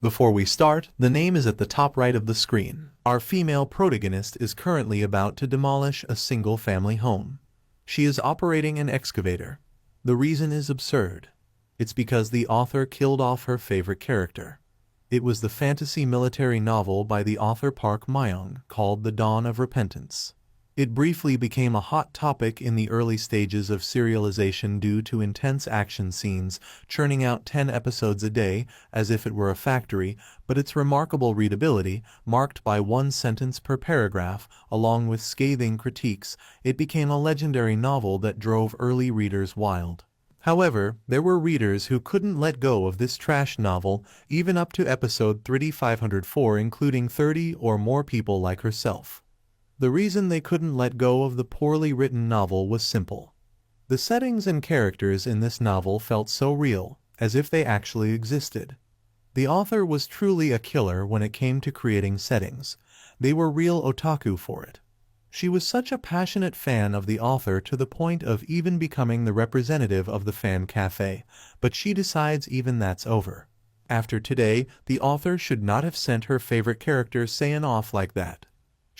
Before we start, the name is at the top right of the screen. Our female protagonist is currently about to demolish a single-family home. She is operating an excavator. The reason is absurd. It's because the author killed off her favorite character. It was the fantasy military novel by the author Park Myung called The Dawn of Repentance. It briefly became a hot topic in the early stages of serialization due to intense action scenes, churning out 10 episodes a day as if it were a factory, but its remarkable readability, marked by one sentence per paragraph, along with scathing critiques, it became a legendary novel that drove early readers wild. However, there were readers who couldn't let go of this trash novel, even up to episode 3504, including 30 or more people like herself. The reason they couldn't let go of the poorly written novel was simple. The settings and characters in this novel felt so real, as if they actually existed. The author was truly a killer when it came to creating settings. They were real otaku for it. She was such a passionate fan of the author to the point of even becoming the representative of the fan cafe, but she decides even that's over. After today, the author should not have sent her favorite character Saiyan off like that.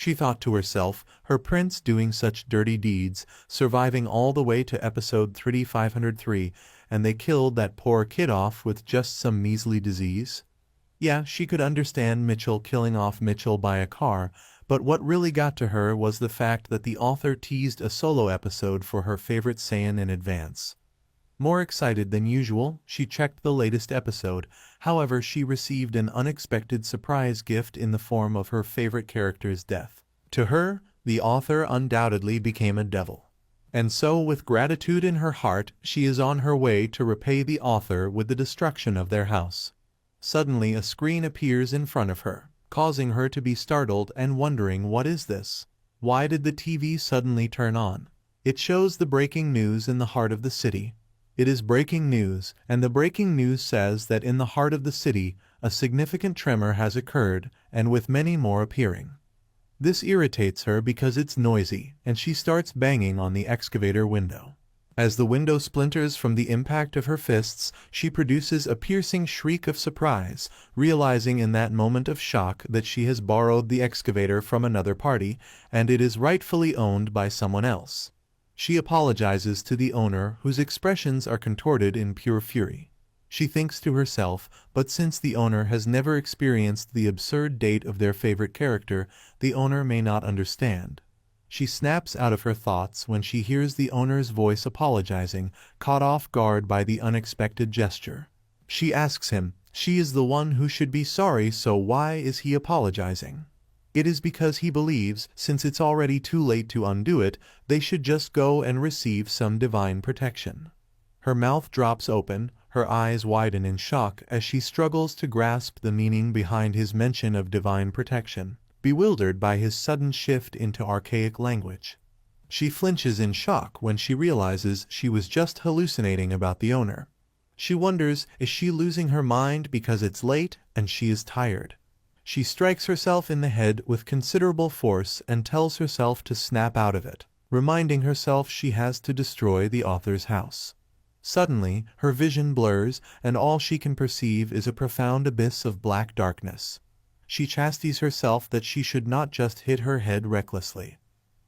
She thought to herself, her prince doing such dirty deeds, surviving all the way to episode 3503, and they killed that poor kid off with just some measly disease? Yeah, she could understand Mitchell killing off Mitchell by a car, but what really got to her was the fact that the author teased a solo episode for her favorite Saiyan in advance. More excited than usual, she checked the latest episode. However, she received an unexpected surprise gift in the form of her favorite character's death. To her, the author undoubtedly became a devil. And so, with gratitude in her heart, she is on her way to repay the author with the destruction of their house. Suddenly, a screen appears in front of her, causing her to be startled and wondering, what is this? Why did the TV suddenly turn on? It shows the breaking news in the heart of the city. It is breaking news, and the breaking news says that in the heart of the city, a significant tremor has occurred, and with many more appearing. This irritates her because it's noisy, and she starts banging on the excavator window. As the window splinters from the impact of her fists, she produces a piercing shriek of surprise, realizing in that moment of shock that she has borrowed the excavator from another party, and it is rightfully owned by someone else. She apologizes to the owner, whose expressions are contorted in pure fury. She thinks to herself, but since the owner has never experienced the absurd date of their favorite character, the owner may not understand. She snaps out of her thoughts when she hears the owner's voice apologizing, caught off guard by the unexpected gesture. She asks him, she is the one who should be sorry, so why is he apologizing? It is because he believes, since it's already too late to undo it, they should just go and receive some divine protection. Her mouth drops open, her eyes widen in shock as she struggles to grasp the meaning behind his mention of divine protection, bewildered by his sudden shift into archaic language. She flinches in shock when she realizes she was just hallucinating about the owner. She wonders, is she losing her mind because it's late and she is tired? She strikes herself in the head with considerable force and tells herself to snap out of it, reminding herself she has to destroy the author's house. Suddenly, her vision blurs, and all she can perceive is a profound abyss of black darkness. She chastises herself that she should not just hit her head recklessly.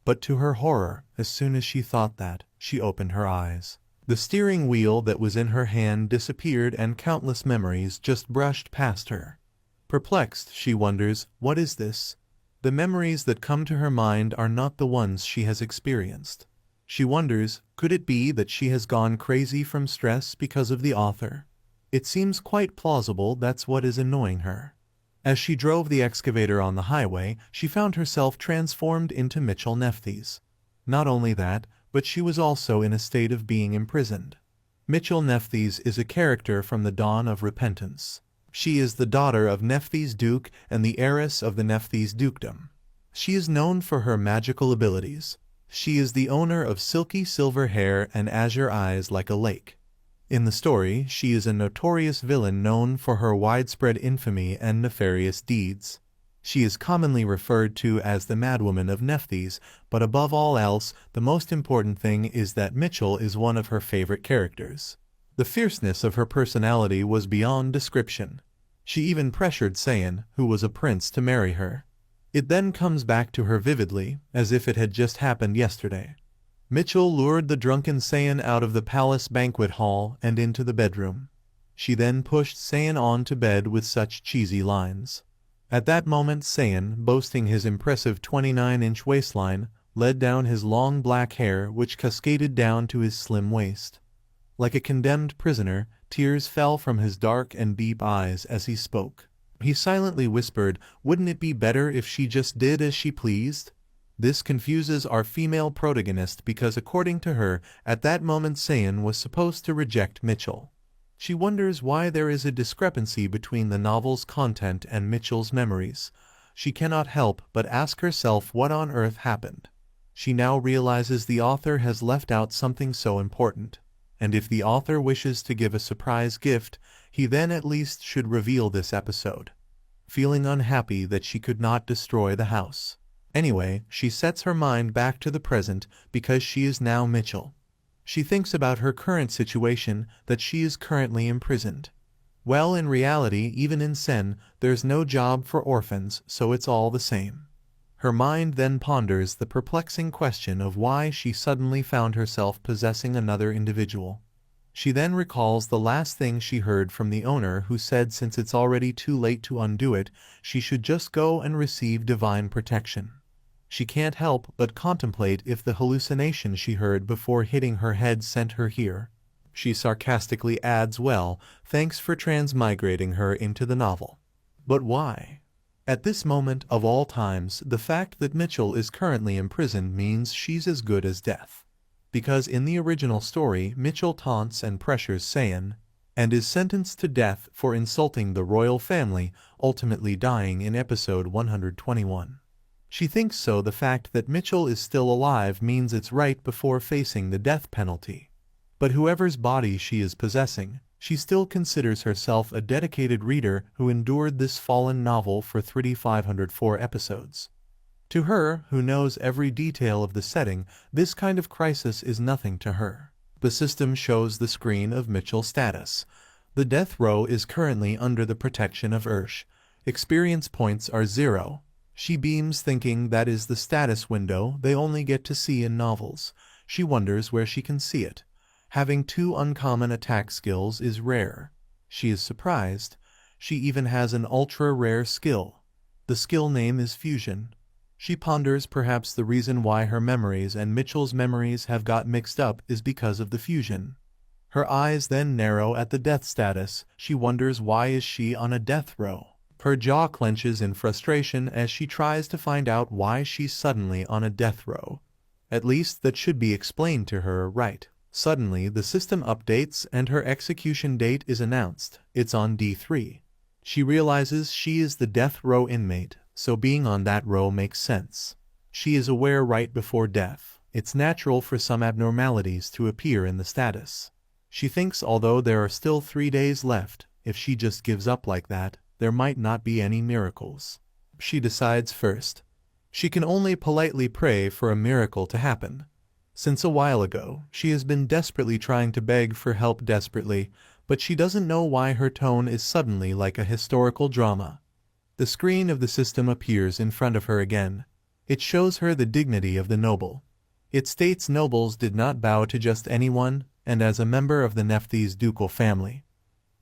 But to her horror, as soon as she thought that, she opened her eyes. The steering wheel that was in her hand disappeared and countless memories just brushed past her. Perplexed, she wonders, what is this? The memories that come to her mind are not the ones she has experienced. She wonders, could it be that she has gone crazy from stress because of the author? It seems quite plausible that's what is annoying her. As she drove the excavator on the highway, she found herself transformed into Mitchell Nephthys. Not only that, but she was also in a state of being imprisoned. Mitchell Nephthys is a character from the Dawn of Repentance. She is the daughter of Nephthys Duke and the heiress of the Nephthys Dukedom. She is known for her magical abilities. She is the owner of silky silver hair and azure eyes like a lake. In the story, she is a notorious villain known for her widespread infamy and nefarious deeds. She is commonly referred to as the Madwoman of Nephthys, but above all else, the most important thing is that Mitchell is one of her favorite characters. The fierceness of her personality was beyond description. She even pressured Saiyan, who was a prince, to marry her. It then comes back to her vividly, as if it had just happened yesterday. Mitchell lured the drunken Saiyan out of the palace banquet hall and into the bedroom. She then pushed Saiyan on to bed with such cheesy lines. At that moment Saiyan, boasting his impressive 29-inch waistline, led down his long black hair which cascaded down to his slim waist. Like a condemned prisoner, tears fell from his dark and deep eyes as he spoke. He silently whispered, "Wouldn't it be better if she just did as she pleased?" This confuses our female protagonist because according to her, at that moment Saiyan was supposed to reject Mitchell. She wonders why there is a discrepancy between the novel's content and Mitchell's memories. She cannot help but ask herself what on earth happened. She now realizes the author has left out something so important. And if the author wishes to give a surprise gift, he then at least should reveal this episode. Feeling unhappy that she could not destroy the house. Anyway, she sets her mind back to the present because she is now Mitchell. She thinks about her current situation, that she is currently imprisoned. Well, in reality, even in Sen, there's no job for orphans, so it's all the same. Her mind then ponders the perplexing question of why she suddenly found herself possessing another individual. She then recalls the last thing she heard from the owner, who said since it's already too late to undo it, she should just go and receive divine protection. She can't help but contemplate if the hallucination she heard before hitting her head sent her here. She sarcastically adds, "Well, thanks for transmigrating her into the novel." But why? At this moment of all times, the fact that Mitchell is currently imprisoned means she's as good as death. Because in the original story, Mitchell taunts and pressures Saiyan, and is sentenced to death for insulting the royal family, ultimately dying in episode 121. She thinks so the fact that Mitchell is still alive means it's right before facing the death penalty. But whoever's body she is possessing, she still considers herself a dedicated reader who endured this fallen novel for 3,504 episodes. To her, who knows every detail of the setting, this kind of crisis is nothing to her. The system shows the screen of Mitchell's status. The death row is currently under the protection of Ursh. Experience points are 0. She beams thinking that is the status window they only get to see in novels. She wonders where she can see it. Having 2 uncommon attack skills is rare. She is surprised. She even has an ultra-rare skill. The skill name is Fusion. She ponders perhaps the reason why her memories and Mitchell's memories have got mixed up is because of the fusion. Her eyes then narrow at the death status. She wonders why is she on a death row. Her jaw clenches in frustration as she tries to find out why she's suddenly on a death row. At least that should be explained to her, right? Suddenly the system updates and her execution date is announced. It's on D3. She realizes she is the death row inmate, so being on that row makes sense. She is aware right before death. It's natural for some abnormalities to appear in the status. She thinks although there are still 3 days left, if she just gives up like that, there might not be any miracles. She decides first. She can only politely pray for a miracle to happen. Since a while ago, she has been desperately trying to beg for help desperately, but she doesn't know why her tone is suddenly like a historical drama. The screen of the system appears in front of her again. It shows her the dignity of the noble. It states nobles did not bow to just anyone, and as a member of the Nephthys ducal family.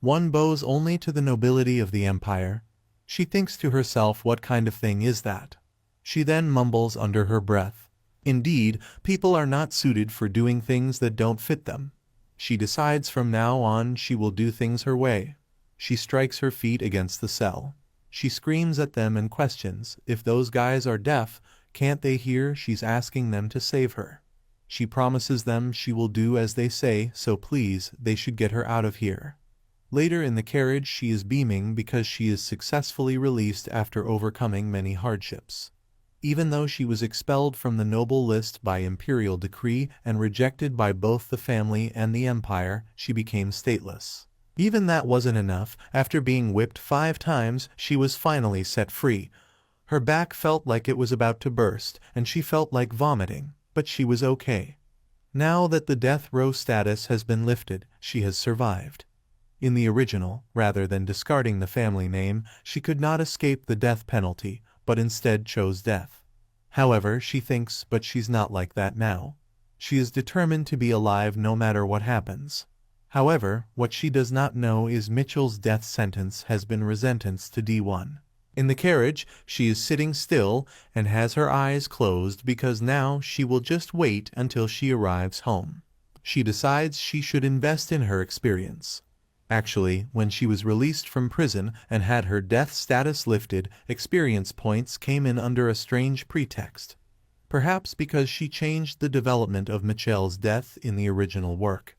One bows only to the nobility of the empire. She thinks to herself, what kind of thing is that? She then mumbles under her breath. Indeed, people are not suited for doing things that don't fit them. She decides from now on she will do things her way. She strikes her feet against the cell. She screams at them and questions, if those guys are deaf, can't they hear she's asking them to save her? She promises them she will do as they say, so please, they should get her out of here. Later in the carriage she is beaming because she is successfully released after overcoming many hardships. Even though she was expelled from the noble list by imperial decree and rejected by both the family and the empire, she became stateless. Even that wasn't enough. After being whipped 5 times, she was finally set free. Her back felt like it was about to burst, and she felt like vomiting, but she was okay. Now that the death row status has been lifted, she has survived. In the original, rather than discarding the family name, she could not escape the death penalty, but instead chose death. However, she thinks, but she's not like that now. She is determined to be alive no matter what happens. However, what she does not know is Mitchell's death sentence has been resentenced to D1. In the carriage, she is sitting still and has her eyes closed because now she will just wait until she arrives home. She decides she should invest in her experience. Actually, when she was released from prison and had her death status lifted, experience points came in under a strange pretext. Perhaps because she changed the development of Mitchell's death in the original work.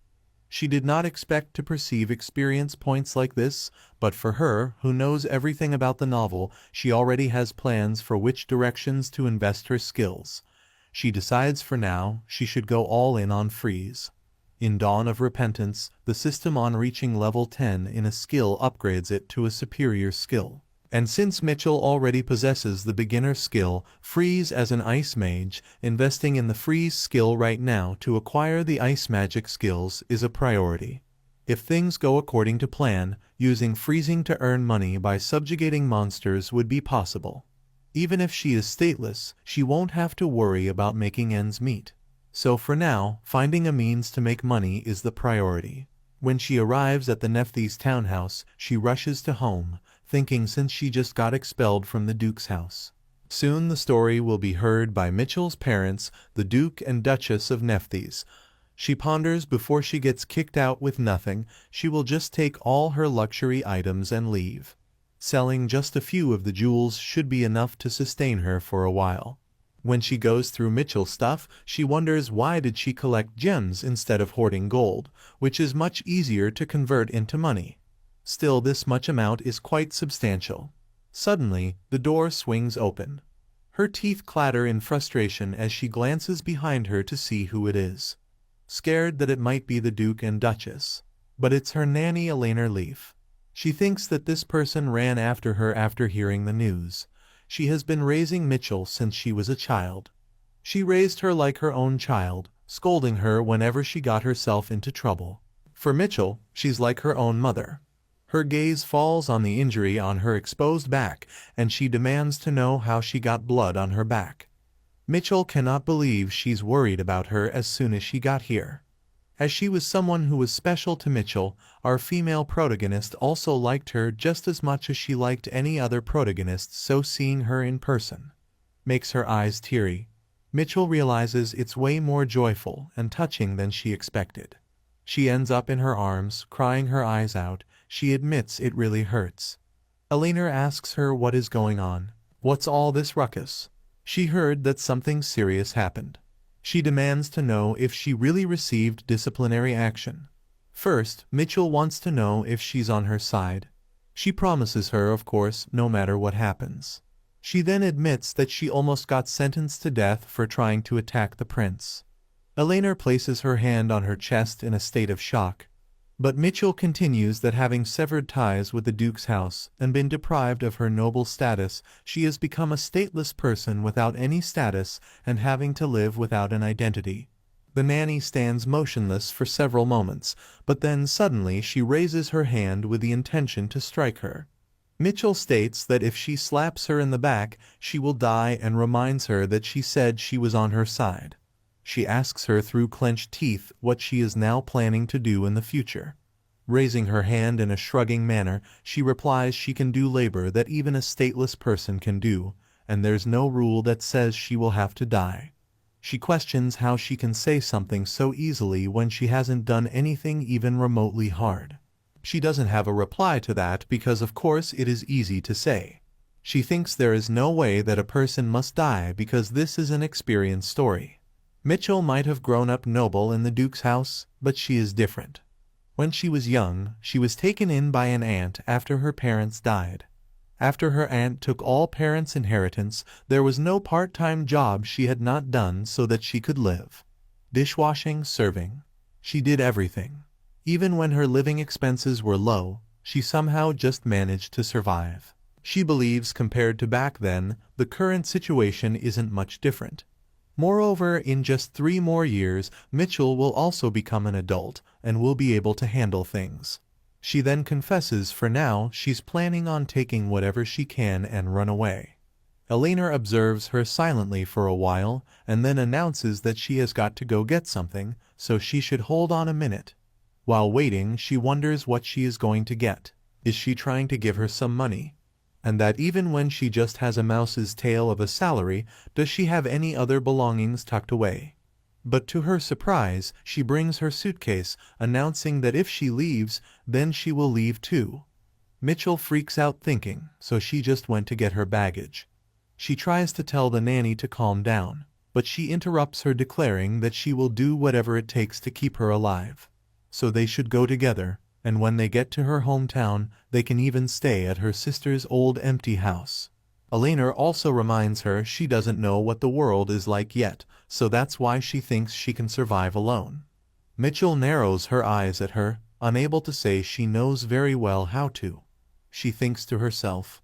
She did not expect to perceive experience points like this, but for her, who knows everything about the novel, she already has plans for which directions to invest her skills. She decides for now she should go all in on freeze. In Dawn of Repentance, the system on reaching level 10 in a skill upgrades it to a superior skill. And since Mitchell already possesses the beginner skill, Freeze as an ice mage, investing in the Freeze skill right now to acquire the ice magic skills is a priority. If things go according to plan, using freezing to earn money by subjugating monsters would be possible. Even if she is stateless, she won't have to worry about making ends meet. So for now, finding a means to make money is the priority. When she arrives at the Nephthys townhouse, she rushes to home, thinking since she just got expelled from the Duke's house. Soon the story will be heard by Mitchell's parents, the Duke and Duchess of Nephthys. She ponders before she gets kicked out with nothing, she will just take all her luxury items and leave. Selling just a few of the jewels should be enough to sustain her for a while. When she goes through Mitchell's stuff, she wonders why did she collect gems instead of hoarding gold, which is much easier to convert into money. Still, this much amount is quite substantial. Suddenly, the door swings open. Her teeth clatter in frustration as she glances behind her to see who it is. Scared that it might be the Duke and Duchess. But it's her nanny Elena Leaf. She thinks that this person ran after her after hearing the news. She has been raising Mitchell since she was a child. She raised her like her own child, scolding her whenever she got herself into trouble. For Mitchell, she's like her own mother. Her gaze falls on the injury on her exposed back, and she demands to know how she got blood on her back. Mitchell cannot believe she's worried about her as soon as she got here. As she was someone who was special to Mitchell, our female protagonist also liked her just as much as she liked any other protagonist, so seeing her in person makes her eyes teary. Mitchell realizes it's way more joyful and touching than she expected. She ends up in her arms, crying her eyes out. She admits it really hurts. Elena asks her what is going on. What's all this ruckus? She heard that something serious happened. She demands to know if she really received disciplinary action. First, Mitchell wants to know if she's on her side. She promises her, of course, no matter what happens. She then admits that she almost got sentenced to death for trying to attack the prince. Elena places her hand on her chest in a state of shock. But Mitchell continues that having severed ties with the Duke's house and been deprived of her noble status, she has become a stateless person without any status and having to live without an identity. The nanny stands motionless for several moments, but then suddenly she raises her hand with the intention to strike her. Mitchell states that if she slaps her in the back, she will die and reminds her that she said she was on her side. She asks her through clenched teeth what she is now planning to do in the future. Raising her hand in a shrugging manner, she replies she can do labor that even a stateless person can do, and there's no rule that says she will have to die. She questions how she can say something so easily when she hasn't done anything even remotely hard. She doesn't have a reply to that because of course it is easy to say. She thinks there is no way that a person must die because this is an experience story. Mitchell might have grown up noble in the Duke's house, but she is different. When she was young, she was taken in by an aunt after her parents died. After her aunt took all parents' inheritance, there was no part-time job she had not done so that she could live. Dishwashing, serving. She did everything. Even when her living expenses were low, she somehow just managed to survive. She believes compared to back then, the current situation isn't much different. Moreover, in just 3 more years, Mitchell will also become an adult and will be able to handle things. She then confesses for now she's planning on taking whatever she can and run away. Elena observes her silently for a while and then announces that she has got to go get something, so she should hold on a minute. While waiting, she wonders what she is going to get. Is she trying to give her some money? And that even when she just has a mouse's tail of a salary, does she have any other belongings tucked away? But to her surprise, she brings her suitcase, announcing that if she leaves, then she will leave too. Mitchell freaks out thinking, so she just went to get her baggage. She tries to tell the nanny to calm down, but she interrupts her, declaring that she will do whatever it takes to keep her alive. So they should go together, and when they get to her hometown, they can even stay at her sister's old empty house. Elena also reminds her she doesn't know what the world is like yet, so that's why she thinks she can survive alone. Mitchell narrows her eyes at her, unable to say she knows very well how to. She thinks to herself,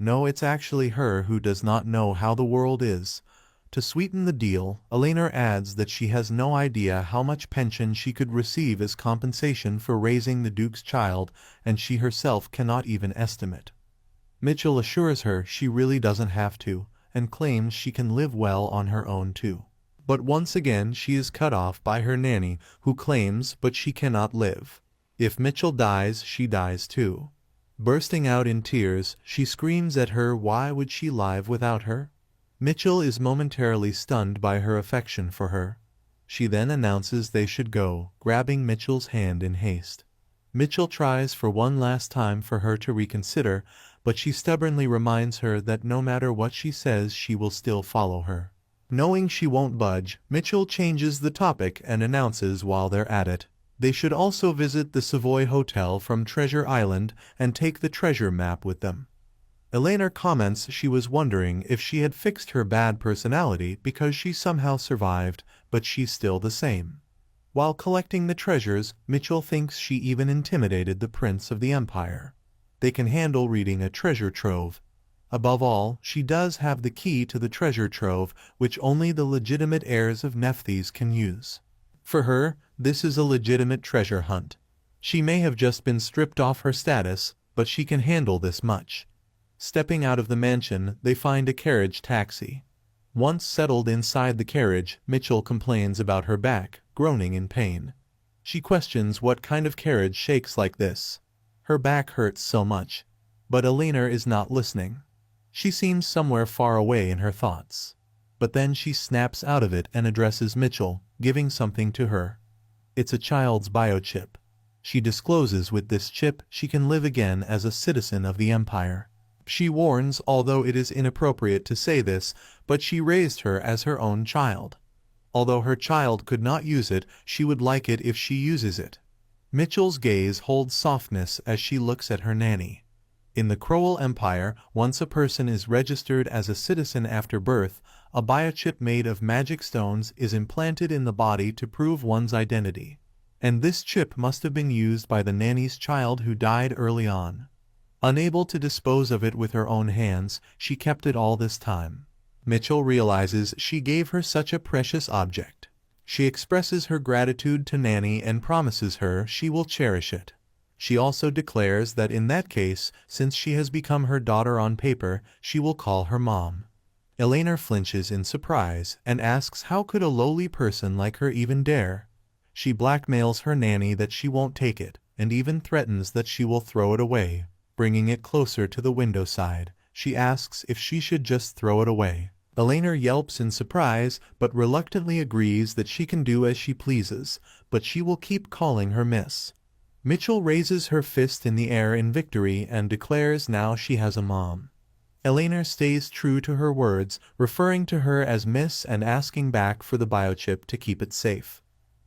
no, it's actually her who does not know how the world is. To sweeten the deal, Elena adds that she has no idea how much pension she could receive as compensation for raising the Duke's child, and she herself cannot even estimate. Mitchell assures her she really doesn't have to, and claims she can live well on her own too. But once again she is cut off by her nanny, who claims but she cannot live. If Mitchell dies, she dies too. Bursting out in tears, she screams at her why would she live without her? Mitchell is momentarily stunned by her affection for her. She then announces they should go, grabbing Mitchell's hand in haste. Mitchell tries for one last time for her to reconsider, but she stubbornly reminds her that no matter what she says, she will still follow her. Knowing she won't budge, Mitchell changes the topic and announces while they're at it, they should also visit the Savoy Hotel from Treasure Island and take the treasure map with them. Elena comments she was wondering if she had fixed her bad personality because she somehow survived, but she's still the same. While collecting the treasures, Mitchell thinks she even intimidated the Prince of the Empire. They can handle reading a treasure trove. Above all, she does have the key to the treasure trove, which only the legitimate heirs of Nephthys can use. For her, this is a legitimate treasure hunt. She may have just been stripped off her status, but she can handle this much. Stepping out of the mansion, they find a carriage taxi. Once settled inside the carriage, Mitchell complains about her back, groaning in pain. She questions what kind of carriage shakes like this. Her back hurts so much. But Elena is not listening. She seems somewhere far away in her thoughts. But then she snaps out of it and addresses Mitchell, giving something to her. It's a child's biochip. She discloses with this chip she can live again as a citizen of the Empire. She warns, although it is inappropriate to say this, but she raised her as her own child. Although her child could not use it, she would like it if she uses it. Mitchell's gaze holds softness as she looks at her nanny. In the Crowell Empire, once a person is registered as a citizen after birth, a biochip made of magic stones is implanted in the body to prove one's identity. And this chip must have been used by the nanny's child who died early on. Unable to dispose of it with her own hands, she kept it all this time. Mitchell realizes she gave her such a precious object. She expresses her gratitude to Nanny and promises her she will cherish it. She also declares that in that case, since she has become her daughter on paper, she will call her mom. Elena flinches in surprise and asks how could a lowly person like her even dare? She blackmails her nanny that she won't take it, and even threatens that she will throw it away. Bringing it closer to the window side, she asks if she should just throw it away. Elena yelps in surprise, but reluctantly agrees that she can do as she pleases, but she will keep calling her Miss. Mitchell raises her fist in the air in victory and declares now she has a mom. Elena stays true to her words, referring to her as Miss and asking back for the biochip to keep it safe.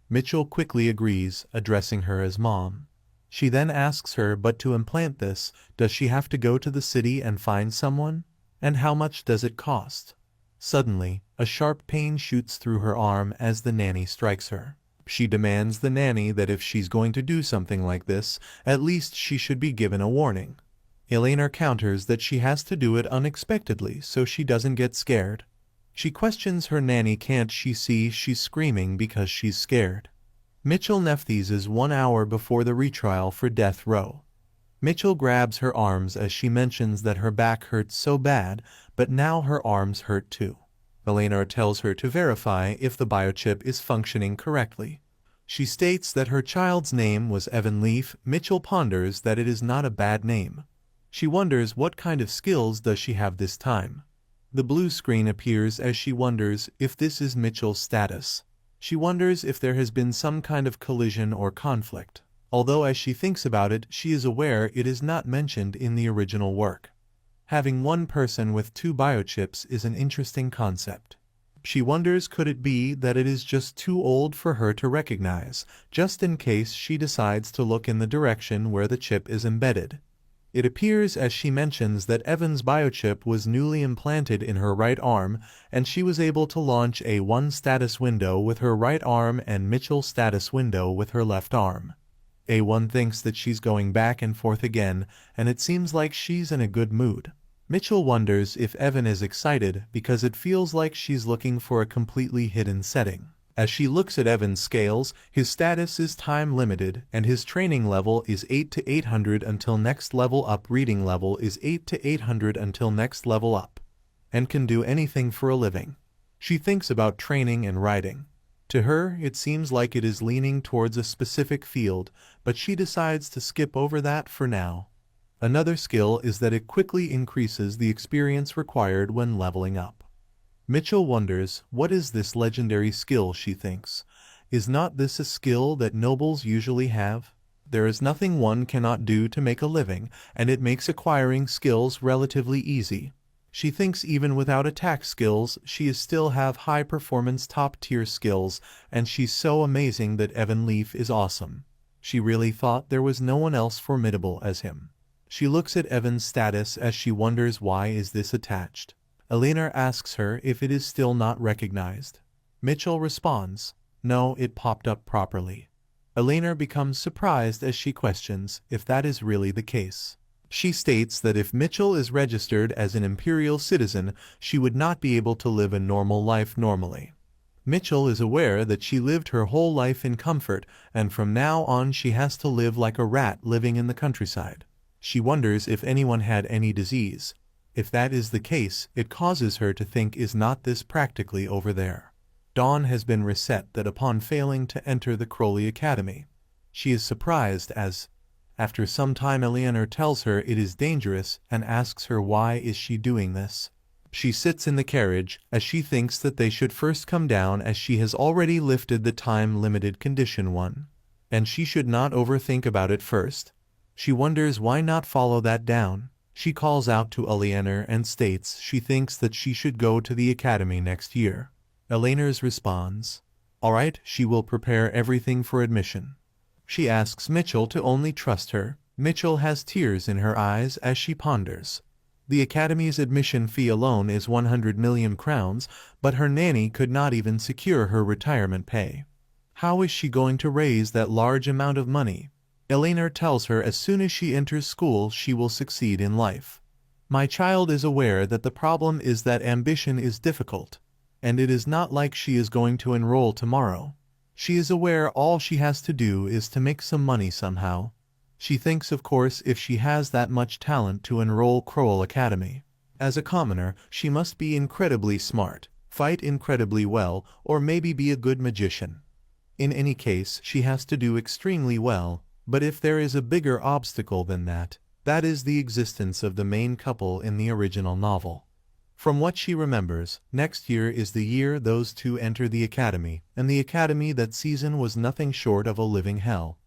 Mitchell quickly agrees, addressing her as Mom. She then asks her, but to implant this, does she have to go to the city and find someone? And how much does it cost? Suddenly, a sharp pain shoots through her arm as the nanny strikes her. She demands the nanny that if she's going to do something like this, at least she should be given a warning. Elena counters that she has to do it unexpectedly so she doesn't get scared. She questions her nanny, can't she see she's screaming because she's scared? Mitchell Nephthys 1 hour before the retrial for death row. Mitchell grabs her arms as she mentions that her back hurts so bad, but now her arms hurt too. Eleanor tells her to verify if the biochip is functioning correctly. She states that her child's name was Evan Leaf. Mitchell ponders that it is not a bad name. She wonders what kind of skills does she have this time. The blue screen appears as she wonders if this is Mitchell's status. She wonders if there has been some kind of collision or conflict, although as she thinks about it, she is aware it is not mentioned in the original work. Having one person with 2 biochips is an interesting concept. She wonders could it be that it is just too old for her to recognize, just in case she decides to look in the direction where the chip is embedded. It appears as she mentions that Evan's biochip was newly implanted in her right arm, and she was able to launch a 1 status window with her right arm and Mitchell status window with her left arm. A1 thinks that she's going back and forth again, and it seems like she's in a good mood. Mitchell wonders if Evan is excited because it feels like she's looking for a completely hidden setting. As she looks at Evan's scales, his status is time limited and his training level is 8 to 800 until next level up. Reading level is 8 to 800 until next level up, and can do anything for a living. She thinks about training and writing. To her, it seems like it is leaning towards a specific field, but she decides to skip over that for now. Another skill is that it quickly increases the experience required when leveling up. Mitchell wonders, what is this legendary skill, she thinks. Is not this a skill that nobles usually have? There is nothing one cannot do to make a living, and it makes acquiring skills relatively easy. She thinks even without attack skills, she is still have high-performance top-tier skills, and she's so amazing that Evan Leaf is awesome. She really thought there was no one else formidable as him. She looks at Evan's status as she wonders why is this attached. Eleanor asks her if it is still not recognized. Mitchell responds, no, it popped up properly. Eleanor becomes surprised as she questions if that is really the case. She states that if Mitchell is registered as an imperial citizen, she would not be able to live a normal life normally. Mitchell is aware that she lived her whole life in comfort, and from now on she has to live like a rat living in the countryside. She wonders if anyone had any disease. If that is the case, it causes her to think, is not this practically over there? Dawn has been reset that upon failing to enter the Crowley Academy. She is surprised as, after some time, Eleanor tells her it is dangerous and asks her why is she doing this. She sits in the carriage as she thinks that they should first come down as she has already lifted the time-limited condition 1. And she should not overthink about it first. She wonders why not follow that down. She calls out to Eleanor and states she thinks that she should go to the academy next year. Eleanor responds, all right, she will prepare everything for admission. She asks Mitchell to only trust her. Mitchell has tears in her eyes as she ponders. The academy's admission fee alone is 100 million crowns, but her nanny could not even secure her retirement pay. How is she going to raise that large amount of money? Eleanor tells her as soon as she enters school she will succeed in life. My child is aware that the problem is that ambition is difficult, and it is not like she is going to enroll tomorrow. She is aware all she has to do is to make some money somehow. She thinks, of course, if she has that much talent to enroll Crowell Academy. As a commoner, she must be incredibly smart, fight incredibly well, or maybe be a good magician. In any case, she has to do extremely well. But if there is a bigger obstacle than that, that is the existence of the main couple in the original novel. From what she remembers, next year is the year those two enter the academy, and the academy that season was nothing short of a living hell.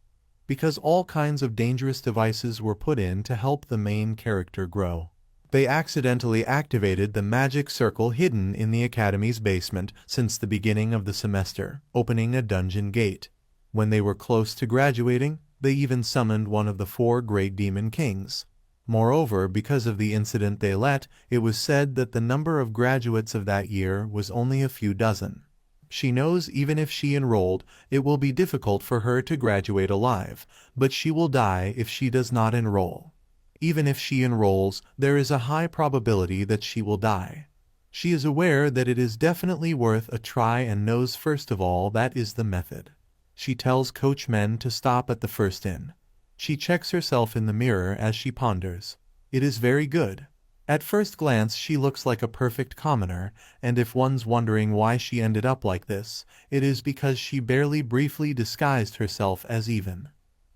Because all kinds of dangerous devices were put in to help the main character grow. They accidentally activated the magic circle hidden in the academy's basement since the beginning of the semester, opening a dungeon gate. When they were close to graduating, they even summoned one of the 4 great demon kings. Moreover, because of the incident they let, it was said that the number of graduates of that year was only a few dozen. She knows even if she enrolled, it will be difficult for her to graduate alive, but she will die if she does not enroll. Even if she enrolls, there is a high probability that she will die. She is aware that it is definitely worth a try and knows first of all that is the method. She tells coachmen to stop at the first inn. She checks herself in the mirror as she ponders. It is very good. At first glance she looks like a perfect commoner, and if one's wondering why she ended up like this, it is because she barely briefly disguised herself as even.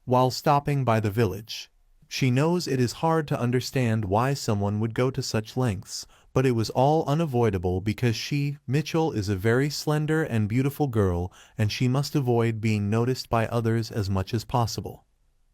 While stopping by the village, she knows it is hard to understand why someone would go to such lengths, but it was all unavoidable because she, Mitchell, is a very slender and beautiful girl, and she must avoid being noticed by others as much as possible.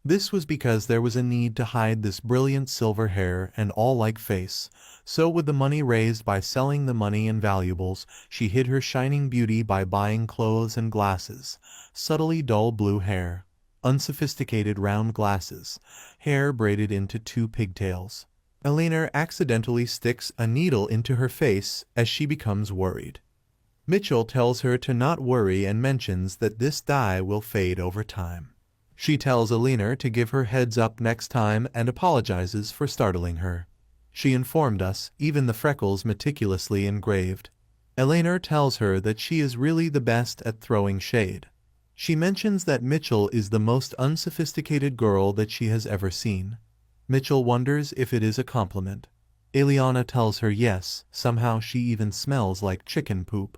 This was because there was a need to hide this brilliant silver hair and all-like face, so with the money raised by selling the money and valuables, she hid her shining beauty by buying clothes and glasses, subtly dull blue hair, unsophisticated round glasses, hair braided into 2 pigtails. Elena accidentally sticks a needle into her face as she becomes worried. Mitchell tells her to not worry and mentions that this dye will fade over time. She tells Elena to give her heads up next time and apologizes for startling her. She informed us, even the freckles meticulously engraved. Elena tells her that she is really the best at throwing shade. She mentions that Mitchell is the most unsophisticated girl that she has ever seen. Mitchell wonders if it is a compliment. Eliana tells her yes, somehow she even smells like chicken poop.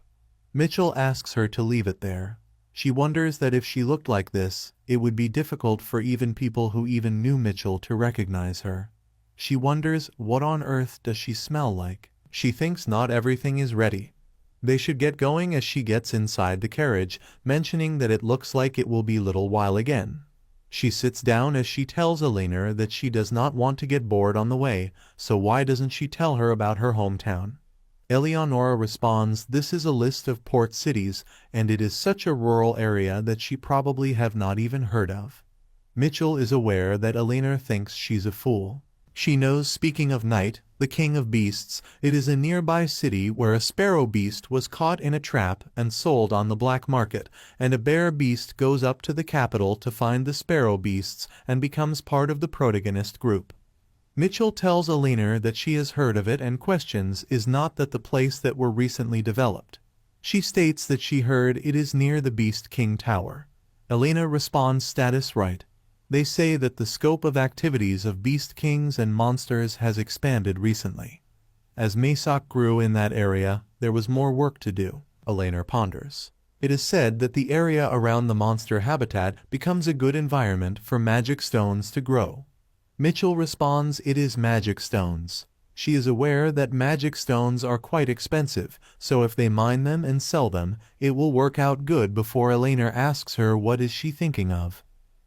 Mitchell asks her to leave it there. She wonders that if she looked like this, it would be difficult for even people who even knew Mitchell to recognize her. She wonders what on earth does she smell like. She thinks not everything is ready. They should get going as she gets inside the carriage, mentioning that it looks like it will be a little while again. She sits down as she tells Elena that she does not want to get bored on the way, so why doesn't she tell her about her hometown? Eleonora responds, this is a list of port cities, and it is such a rural area that she probably have not even heard of. Mitchell is aware that Elena thinks she's a fool. She knows, speaking of Night, the king of beasts, it is a nearby city where a sparrow beast was caught in a trap and sold on the black market, and a bear beast goes up to the capital to find the sparrow beasts and becomes part of the protagonist group. Mitchell tells Elena that she has heard of it and questions is not that the place that were recently developed. She states that she heard it is near the Beast King Tower. Elena responds status right. They say that the scope of activities of Beast Kings and monsters has expanded recently. As Maysock grew in that area, there was more work to do, Elena ponders. It is said that the area around the monster habitat becomes a good environment for magic stones to grow. Mitchell responds it is magic stones. She is aware that magic stones are quite expensive, so if they mine them and sell them, it will work out good before Elena asks her what is she thinking of.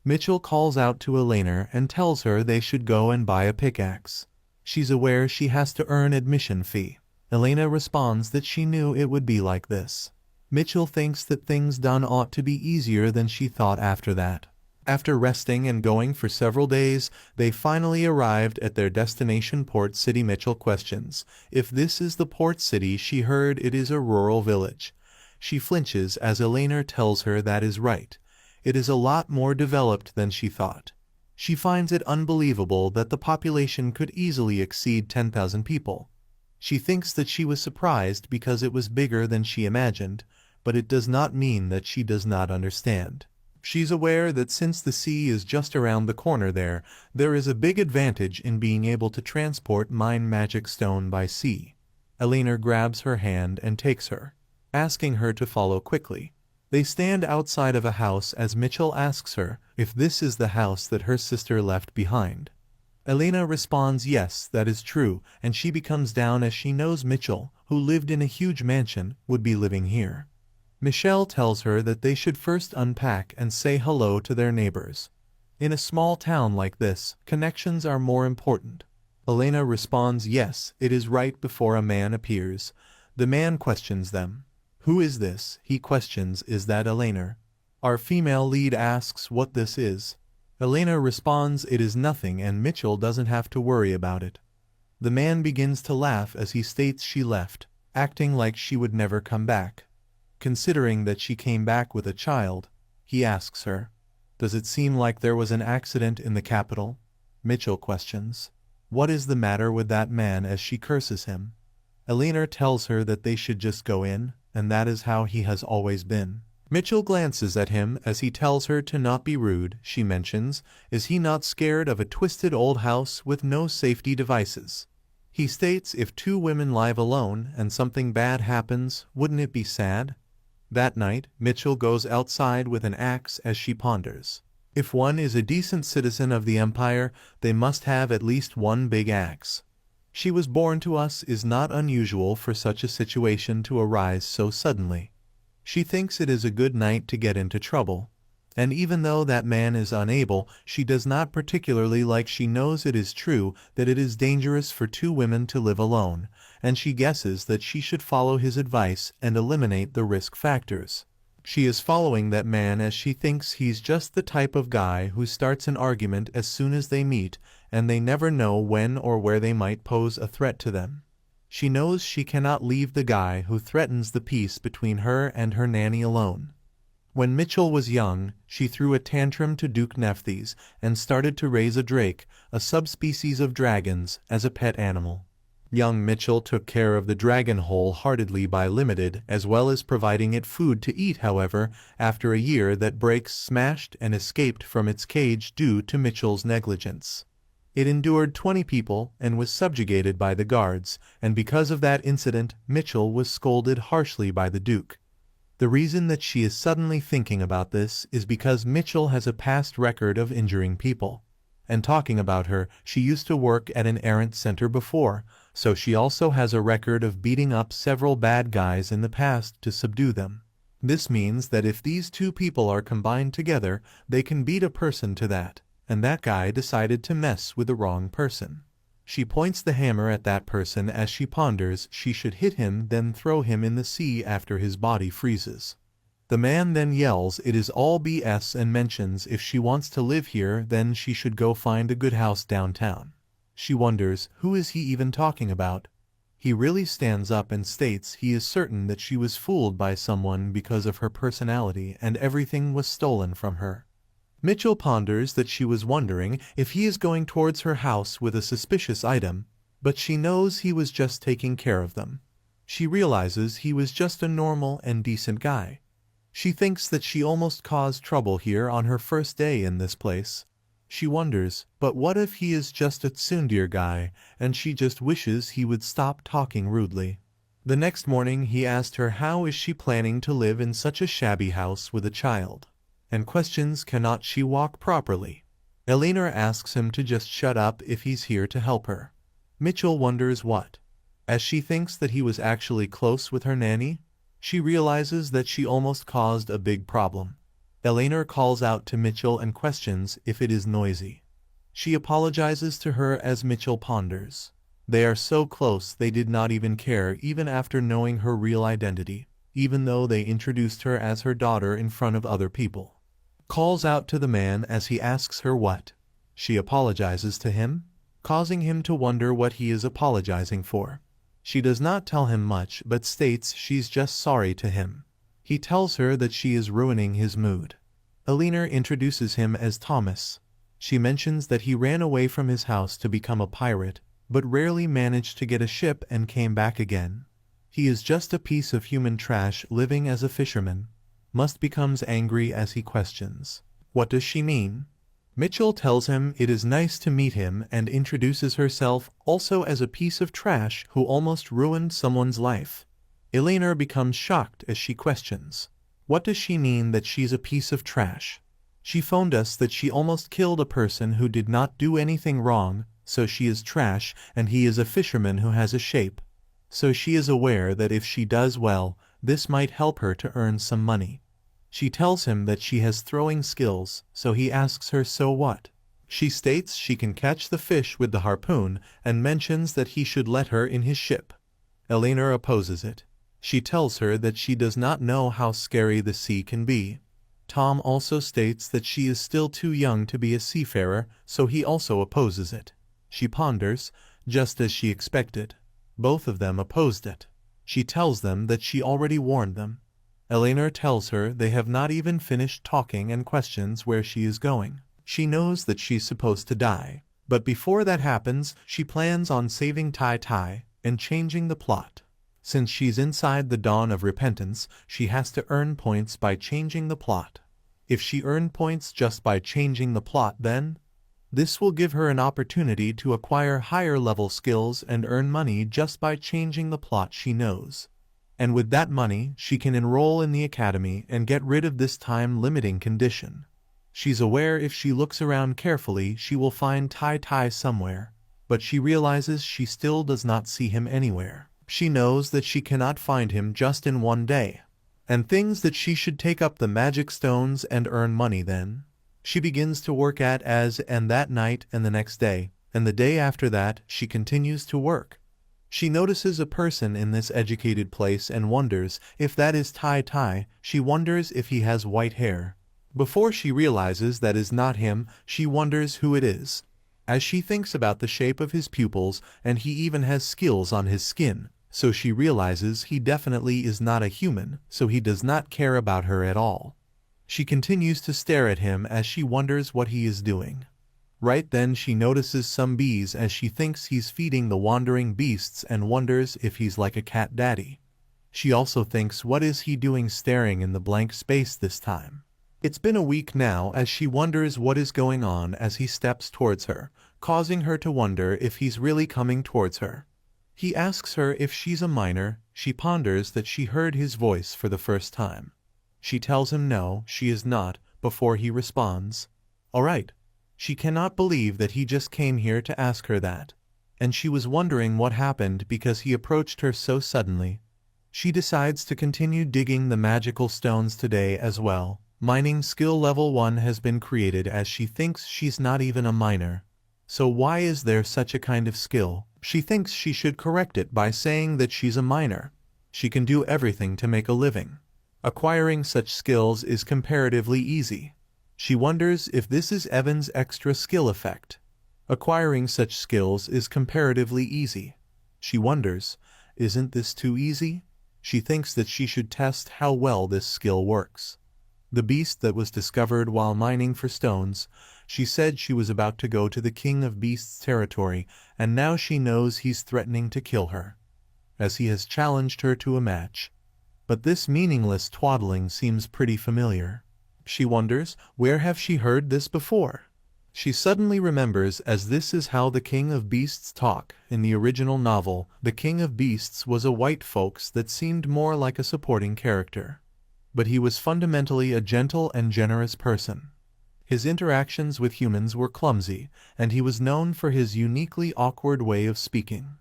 Mitchell calls out to Elena and tells her they should go and buy a pickaxe. She's aware she has to earn admission fee. Elena responds that she knew it would be like this. Mitchell thinks that things done ought to be easier than she thought after that. After resting and going for several days, they finally arrived at their destination port city. Mitchell questions if this is the port city she heard it is a rural village. She flinches as Elena tells her that is right. It is a lot more developed than she thought. She finds it unbelievable that the population could easily exceed 10,000 people. She thinks that she was surprised because it was bigger than she imagined, but it does not mean that she does not understand. She's aware that since the sea is just around the corner there is a big advantage in being able to transport mine magic stone by sea. Elena grabs her hand and takes her, asking her to follow quickly. They stand outside of a house as Mitchell asks her if this is the house that her sister left behind. Elena responds yes, that is true, and she becomes down as she knows Mitchell, who lived in a huge mansion, would be living here. Michelle tells her that they should first unpack and say hello to their neighbors. In a small town like this, connections are more important. Elena responds yes, it is right before a man appears. The man questions them. Who is this? He questions, is that Elena? Our female lead asks what this is. Elena responds it is nothing and Mitchell doesn't have to worry about it. The man begins to laugh as he states she left, acting like she would never come back. Considering that she came back with a child, he asks her, does it seem like there was an accident in the capital? Mitchell questions, what is the matter with that man as she curses him? Elena tells her that they should just go in, and that is how he has always been. Mitchell glances at him as he tells her to not be rude. She mentions, is he not scared of a twisted old house with no safety devices? He states if two women live alone and something bad happens, wouldn't it be sad? That night, Mitchell goes outside with an axe as she ponders. If one is a decent citizen of the Empire, they must have at least one big axe. She was born to us is not unusual for such a situation to arise so suddenly. She thinks it is a good night to get into trouble. And even though that man is unable, she does not particularly like. She knows it is true that it is dangerous for two women to live alone, and she guesses that she should follow his advice and eliminate the risk factors. She is following that man as she thinks he's just the type of guy who starts an argument as soon as they meet, and they never know when or where they might pose a threat to them. She knows she cannot leave the guy who threatens the peace between her and her nanny alone. When Mitchell was young, she threw a tantrum to Duke Nephthys and started to raise a drake, a subspecies of dragons, as a pet animal. Young Mitchell took care of the dragon wholeheartedly by limited as well as providing it food to eat. However, after a year that Brakes smashed and escaped from its cage due to Mitchell's negligence. It endured 20 people and was subjugated by the guards, and because of that incident, Mitchell was scolded harshly by the Duke. The reason that she is suddenly thinking about this is because Mitchell has a past record of injuring people. And talking about her, she used to work at an errant center before, so she also has a record of beating up several bad guys in the past to subdue them. This means that if these two people are combined together, they can beat a person to that. And that guy decided to mess with the wrong person. She points the hammer at that person as she ponders she should hit him then throw him in the sea after his body freezes. The man then yells it is all BS and mentions if she wants to live here then she should go find a good house downtown. She wonders, who is he even talking about? He really stands up and states he is certain that she was fooled by someone because of her personality and everything was stolen from her. Mitchell ponders that she was wondering if he is going towards her house with a suspicious item, but she knows he was just taking care of them. She realizes he was just a normal and decent guy. She thinks that she almost caused trouble here on her first day in this place. She wonders, but what if he is just a tsundere guy, and she just wishes he would stop talking rudely. The next morning he asked her how is she planning to live in such a shabby house with a child. And questions cannot she walk properly. Eleanor asks him to just shut up if he's here to help her. Mitchell wonders what. As she thinks that he was actually close with her nanny, she realizes that she almost caused a big problem. Eleanor calls out to Mitchell and questions if it is noisy. She apologizes to her as Mitchell ponders. They are so close they did not even care even after knowing her real identity, even though they introduced her as her daughter in front of other people. Calls out to the man as he asks her what. She apologizes to him, causing him to wonder what he is apologizing for. She does not tell him much but states she's just sorry to him. He tells her that she is ruining his mood. Eleanor introduces him as Thomas. She mentions that he ran away from his house to become a pirate, but rarely managed to get a ship and came back again. He is just a piece of human trash living as a fisherman. Must becomes angry as he questions. What does she mean? Mitchell tells him it is nice to meet him and introduces herself also as a piece of trash who almost ruined someone's life. Eleanor becomes shocked as she questions. What does she mean that she's a piece of trash? She phoned us that she almost killed a person who did not do anything wrong, so she is trash and he is a fisherman who has a shape. So she is aware that if she does well, this might help her to earn some money. She tells him that she has throwing skills, so he asks her so what. She states she can catch the fish with the harpoon and mentions that he should let her in his ship. Eleanor opposes it. She tells her that she does not know how scary the sea can be. Tom also states that she is still too young to be a seafarer, so he also opposes it. She ponders, just as she expected. Both of them opposed it. She tells them that she already warned them. Eleanor tells her they have not even finished talking and questions where she is going. She knows that she's supposed to die, but before that happens, she plans on saving Tai Tai and changing the plot. Since she's inside the dawn of repentance, she has to earn points by changing the plot. If she earned points just by changing the plot, then this will give her an opportunity to acquire higher level skills and earn money just by changing the plot she knows. And with that money, she can enroll in the academy and get rid of this time-limiting condition. She's aware if she looks around carefully she will find Tai somewhere, but she realizes she still does not see him anywhere. She knows that she cannot find him just in one day, and thinks that she should take up the magic stones and earn money then. She begins to work and that night and the next day, and the day after that she continues to work. She notices a person in this educated place and wonders if that is Tai. She wonders if he has white hair. Before she realizes that is not him, she wonders who it is. As she thinks about the shape of his pupils, and he even has skills on his skin, so she realizes he definitely is not a human, so he does not care about her at all. She continues to stare at him as she wonders what he is doing. Right then she notices some bees as she thinks he's feeding the wandering beasts and wonders if he's like a cat daddy. She also thinks what is he doing staring in the blank space this time. It's been a week now as she wonders what is going on as he steps towards her, causing her to wonder if he's really coming towards her. He asks her if she's a minor. She ponders that she heard his voice for the first time. She tells him no, she is not, before he responds, "All right." She cannot believe that he just came here to ask her that, and she was wondering what happened because he approached her so suddenly. She decides to continue digging the magical stones today as well. Mining skill level 1 has been created as she thinks she's not even a miner. So why is there such a kind of skill? She thinks she should correct it by saying that she's a miner. She can do everything to make a living. Acquiring such skills is comparatively easy. She wonders if this is Evan's extra skill effect. Acquiring such skills is comparatively easy. She wonders, isn't this too easy? She thinks that she should test how well this skill works. The beast that was discovered while mining for stones, she said she was about to go to the King of Beasts' territory, and now she knows he's threatening to kill her, as he has challenged her to a match. But this meaningless twaddling seems pretty familiar. She wonders, where have she heard this before? She suddenly remembers as this is how the King of Beasts talk. In the original novel, the King of Beasts was a white folks that seemed more like a supporting character. But he was fundamentally a gentle and generous person. His interactions with humans were clumsy, and he was known for his uniquely awkward way of speaking.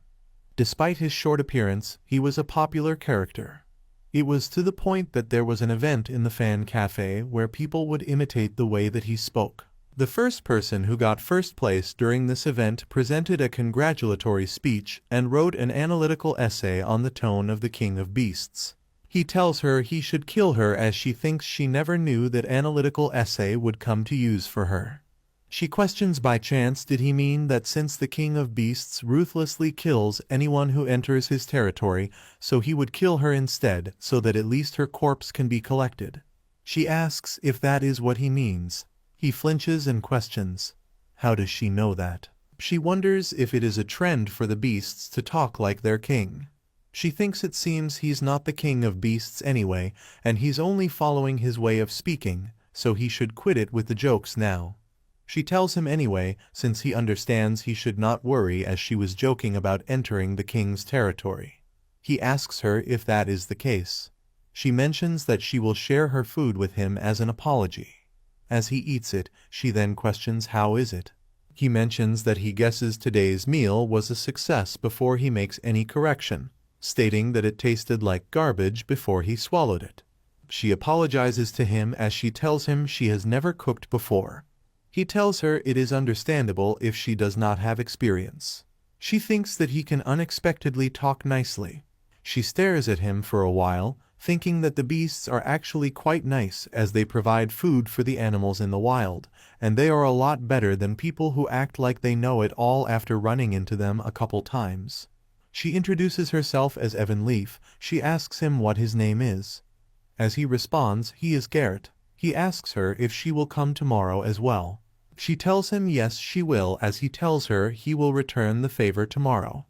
Despite his short appearance, he was a popular character. It was to the point that there was an event in the fan cafe where people would imitate the way that he spoke. The first person who got first place during this event presented a congratulatory speech and wrote an analytical essay on the tone of the King of Beasts. He tells her he should kill her as she thinks she never knew that analytical essay would come to use for her. She questions by chance did he mean that since the King of Beasts ruthlessly kills anyone who enters his territory, so he would kill her instead so that at least her corpse can be collected. She asks if that is what he means. He flinches and questions, how does she know that? She wonders if it is a trend for the beasts to talk like their king. She thinks it seems he's not the King of Beasts anyway, and he's only following his way of speaking, so he should quit it with the jokes now. She tells him anyway, since he understands he should not worry as she was joking about entering the king's territory. He asks her if that is the case. She mentions that she will share her food with him as an apology. As he eats it, she then questions how is it. He mentions that he guesses today's meal was a success before he makes any correction, stating that it tasted like garbage before he swallowed it. She apologizes to him as she tells him she has never cooked before. He tells her it is understandable if she does not have experience. She thinks that he can unexpectedly talk nicely. She stares at him for a while, thinking that the beasts are actually quite nice as they provide food for the animals in the wild, and they are a lot better than people who act like they know it all after running into them a couple times. She introduces herself as Evan Leaf. She asks him what his name is. As he responds, he is Garrett. He asks her if she will come tomorrow as well. She tells him yes she will as he tells her he will return the favor tomorrow.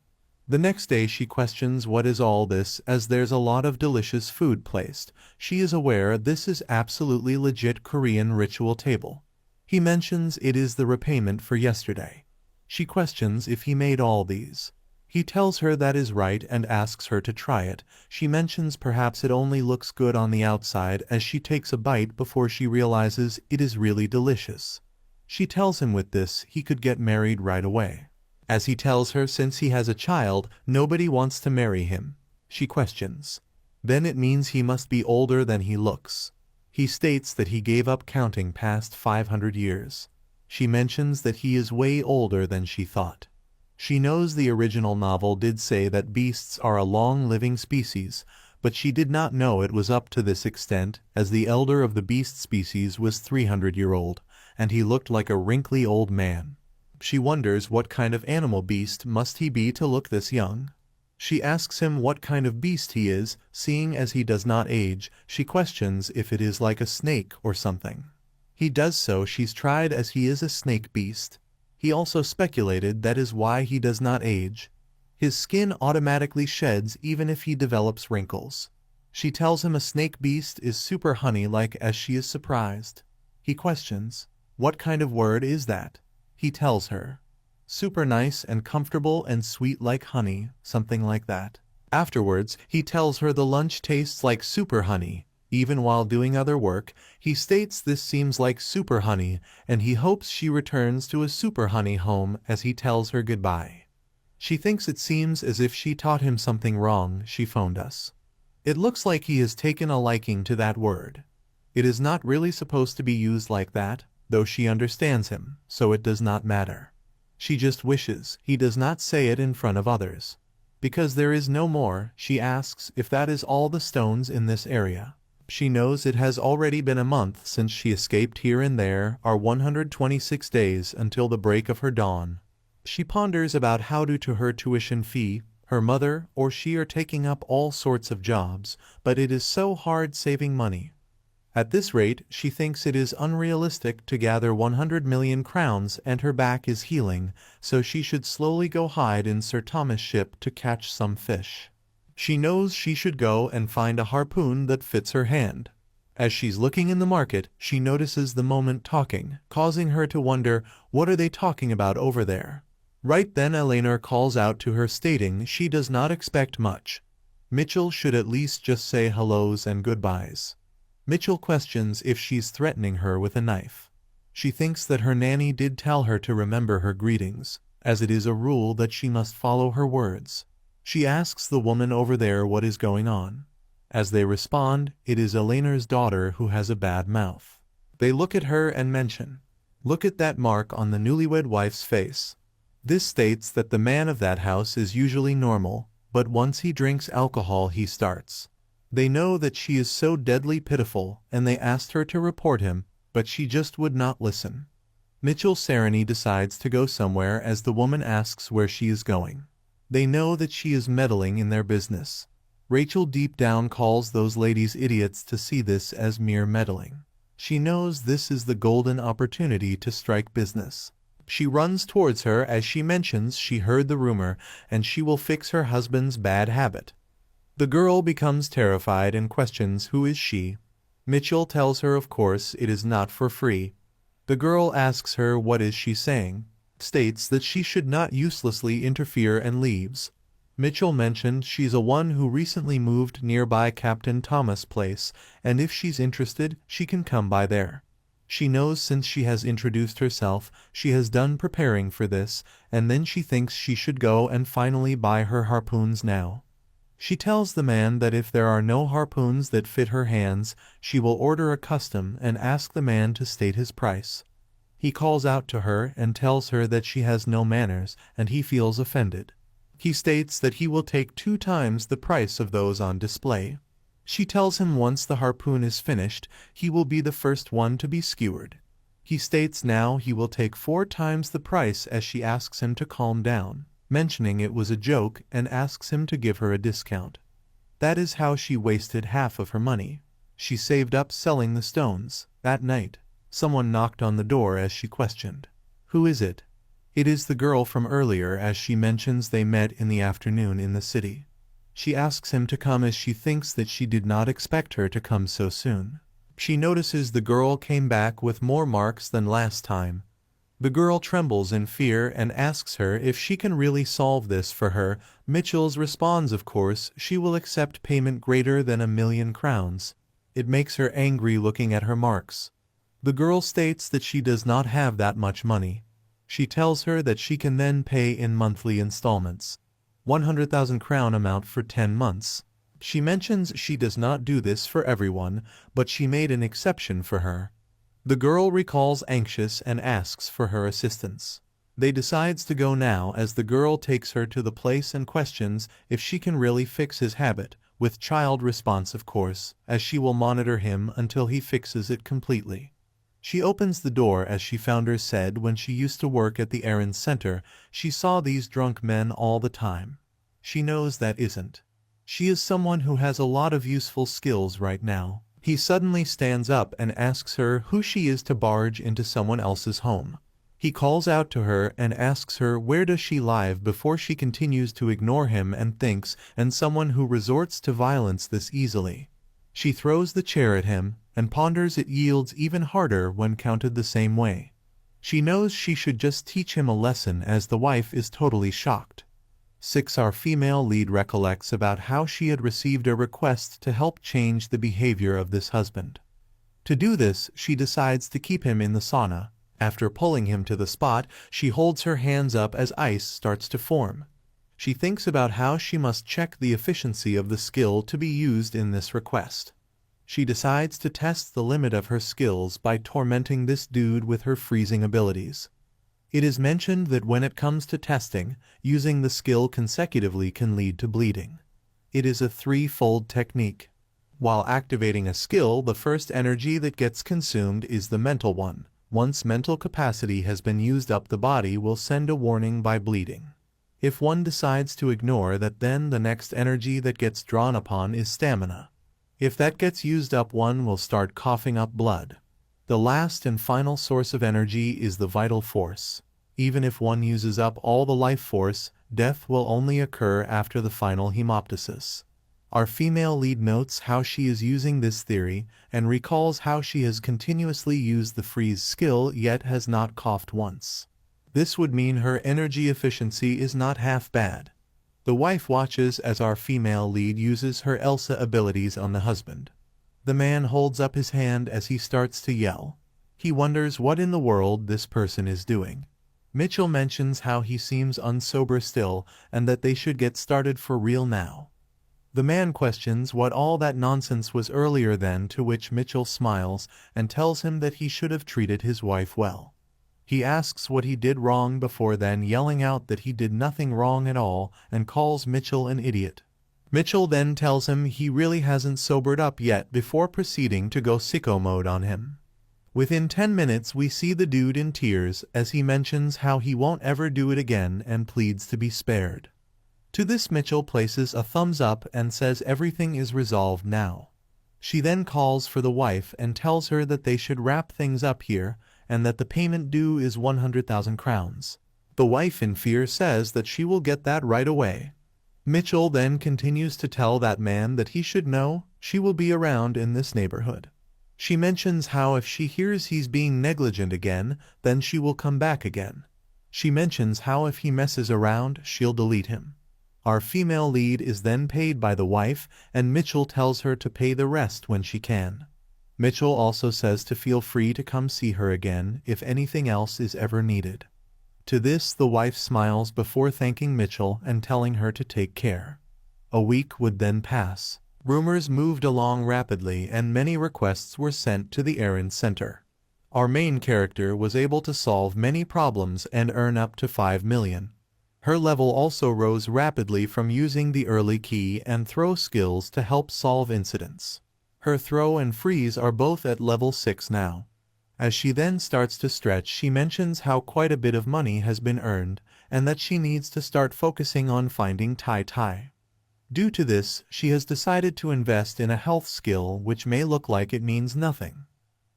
The next day she questions what is all this, as there's a lot of delicious food placed. She is aware this is absolutely legit Korean ritual table. He mentions it is the repayment for yesterday. She questions if he made all these. He tells her that is right and asks her to try it. She mentions perhaps it only looks good on the outside as she takes a bite before she realizes it is really delicious. She tells him with this he could get married right away. As he tells her since he has a child, nobody wants to marry him. She questions. Then it means he must be older than he looks. He states that he gave up counting past 500 years. She mentions that he is way older than she thought. She knows the original novel did say that beasts are a long-living species, but she did not know it was up to this extent, as the elder of the beast species was 300-year-old, and he looked like a wrinkly old man. She wonders what kind of animal beast must he be to look this young. She asks him what kind of beast he is, seeing as he does not age. She questions if it is like a snake or something. He does so. She's tried as he is a snake beast. He also speculated that is why he does not age. His skin automatically sheds even if he develops wrinkles. She tells him a snake beast is super honey-like as she is surprised. He questions, what kind of word is that? He tells her, super nice and comfortable and sweet like honey, something like that. Afterwards, he tells her the lunch tastes like super honey. Even while doing other work, he states this seems like super honey, and he hopes she returns to a super honey home as he tells her goodbye. She thinks it seems as if she taught him something wrong. She phoned us. It looks like he has taken a liking to that word. It is not really supposed to be used like that, though she understands him, so it does not matter. She just wishes he does not say it in front of others. Because there is no more, she asks if that is all the stones in this area. She knows it has already been a month since she escaped. Here and there are 126 days until the break of her dawn. She ponders about how due to her tuition fee, her mother or she are taking up all sorts of jobs, but it is so hard saving money. At this rate, she thinks it is unrealistic to gather 100 million crowns, and her back is healing, so she should slowly go hide in Sir Thomas' ship to catch some fish. She knows she should go and find a harpoon that fits her hand. As she's looking in the market, she notices the moment talking, causing her to wonder, what are they talking about over there? Right then Eleanor calls out to her stating she does not expect much. Mitchell should at least just say hellos and goodbyes. Mitchell questions if she's threatening her with a knife. She thinks that her nanny did tell her to remember her greetings, as it is a rule that she must follow her words. She asks the woman over there what is going on. As they respond, it is Eleanor's daughter who has a bad mouth. They look at her and mention, look at that mark on the newlywed wife's face. This states that the man of that house is usually normal, but once he drinks alcohol he starts. They know that she is so deadly pitiful, and they asked her to report him, but she just would not listen. Mitchell Sereny decides to go somewhere as the woman asks where she is going. They know that she is meddling in their business. Rachel deep down calls those ladies idiots to see this as mere meddling. She knows this is the golden opportunity to strike business. She runs towards her as she mentions she heard the rumor and she will fix her husband's bad habit. The girl becomes terrified and questions who is she. Mitchell tells her of course it is not for free. The girl asks her what is she saying, states that she should not uselessly interfere and leaves. Mitchell mentioned she's a one who recently moved nearby Captain Thomas' place, and if she's interested, she can come by there. She knows since she has introduced herself, she has done preparing for this, and then she thinks she should go and finally buy her harpoons now. She tells the man that if there are no harpoons that fit her hands, she will order a custom and ask the man to state his price. He calls out to her and tells her that she has no manners, and he feels offended. He states that he will take 2 times the price of those on display. She tells him once the harpoon is finished, he will be the first one to be skewered. He states now he will take 4 times the price as she asks him to calm down, mentioning it was a joke and asks him to give her a discount. That is how she wasted half of her money. She saved up selling the stones. That night, someone knocked on the door as she questioned, "Who is it?" It is the girl from earlier, as she mentions they met in the afternoon in the city. She asks him to come as she thinks that she did not expect her to come so soon. She notices the girl came back with more marks than last time. The girl trembles in fear and asks her if she can really solve this for her. Mitchell responds of course she will accept payment greater than 1,000,000 crowns. It makes her angry looking at her marks. The girl states that she does not have that much money. She tells her that she can then pay in monthly installments. 100,000 crown amount for 10 months. She mentions she does not do this for everyone, but she made an exception for her. The girl recalls anxious and asks for her assistance. They decides to go now as the girl takes her to the place and questions if she can really fix his habit, with child response of course, as she will monitor him until he fixes it completely. She opens the door as she founder said when she used to work at the errand center, she saw these drunk men all the time. She knows that isn't. She is someone who has a lot of useful skills right now. He suddenly stands up and asks her who she is to barge into someone else's home. He calls out to her and asks her where does she live before she continues to ignore him and thinks and someone who resorts to violence this easily. She throws the chair at him and ponders it yields even harder when counted the same way. She knows she should just teach him a lesson as the wife is totally shocked. 6. Our female lead recollects about how she had received a request to help change the behavior of this husband. To do this, she decides to keep him in the sauna. After pulling him to the spot, she holds her hands up as ice starts to form. She thinks about how she must check the efficiency of the skill to be used in this request. She decides to test the limit of her skills by tormenting this dude with her freezing abilities. It is mentioned that when it comes to testing, using the skill consecutively can lead to bleeding. It is a threefold technique. While activating a skill, the first energy that gets consumed is the mental one. Once mental capacity has been used up, the body will send a warning by bleeding. If one decides to ignore that, then the next energy that gets drawn upon is stamina. If that gets used up, one will start coughing up blood. The last and final source of energy is the vital force. Even if one uses up all the life force, death will only occur after the final hemoptysis. Our female lead notes how she is using this theory and recalls how she has continuously used the freeze skill yet has not coughed once. This would mean her energy efficiency is not half bad. The wife watches as our female lead uses her Elsa abilities on the husband. The man holds up his hand as he starts to yell. He wonders what in the world this person is doing. Mitchell mentions how he seems unsober still and that they should get started for real now. The man questions what all that nonsense was earlier then, to which Mitchell smiles and tells him that he should have treated his wife well. He asks what he did wrong before then, yelling out that he did nothing wrong at all and calls Mitchell an idiot. Mitchell then tells him he really hasn't sobered up yet before proceeding to go sicko mode on him. Within 10 minutes we see the dude in tears as he mentions how he won't ever do it again and pleads to be spared. To this Mitchell places a thumbs up and says everything is resolved now. She then calls for the wife and tells her that they should wrap things up here and that the payment due is 100,000 crowns. The wife in fear says that she will get that right away. Mitchell then continues to tell that man that he should know she will be around in this neighborhood. She mentions how if she hears he's being negligent again, then she will come back again. She mentions how if he messes around, she'll delete him. Our female lead is then paid by the wife, and Mitchell tells her to pay the rest when she can. Mitchell also says to feel free to come see her again if anything else is ever needed. To this the wife smiles before thanking Mitchell and telling her to take care. A week would then pass. Rumors moved along rapidly and many requests were sent to the errand center. Our main character was able to solve many problems and earn up to 5 million. Her level also rose rapidly from using the early key and throw skills to help solve incidents. Her throw and freeze are both at level 6 now. As she then starts to stretch, she mentions how quite a bit of money has been earned and that she needs to start focusing on finding Tai. Due to this, she has decided to invest in a health skill which may look like it means nothing.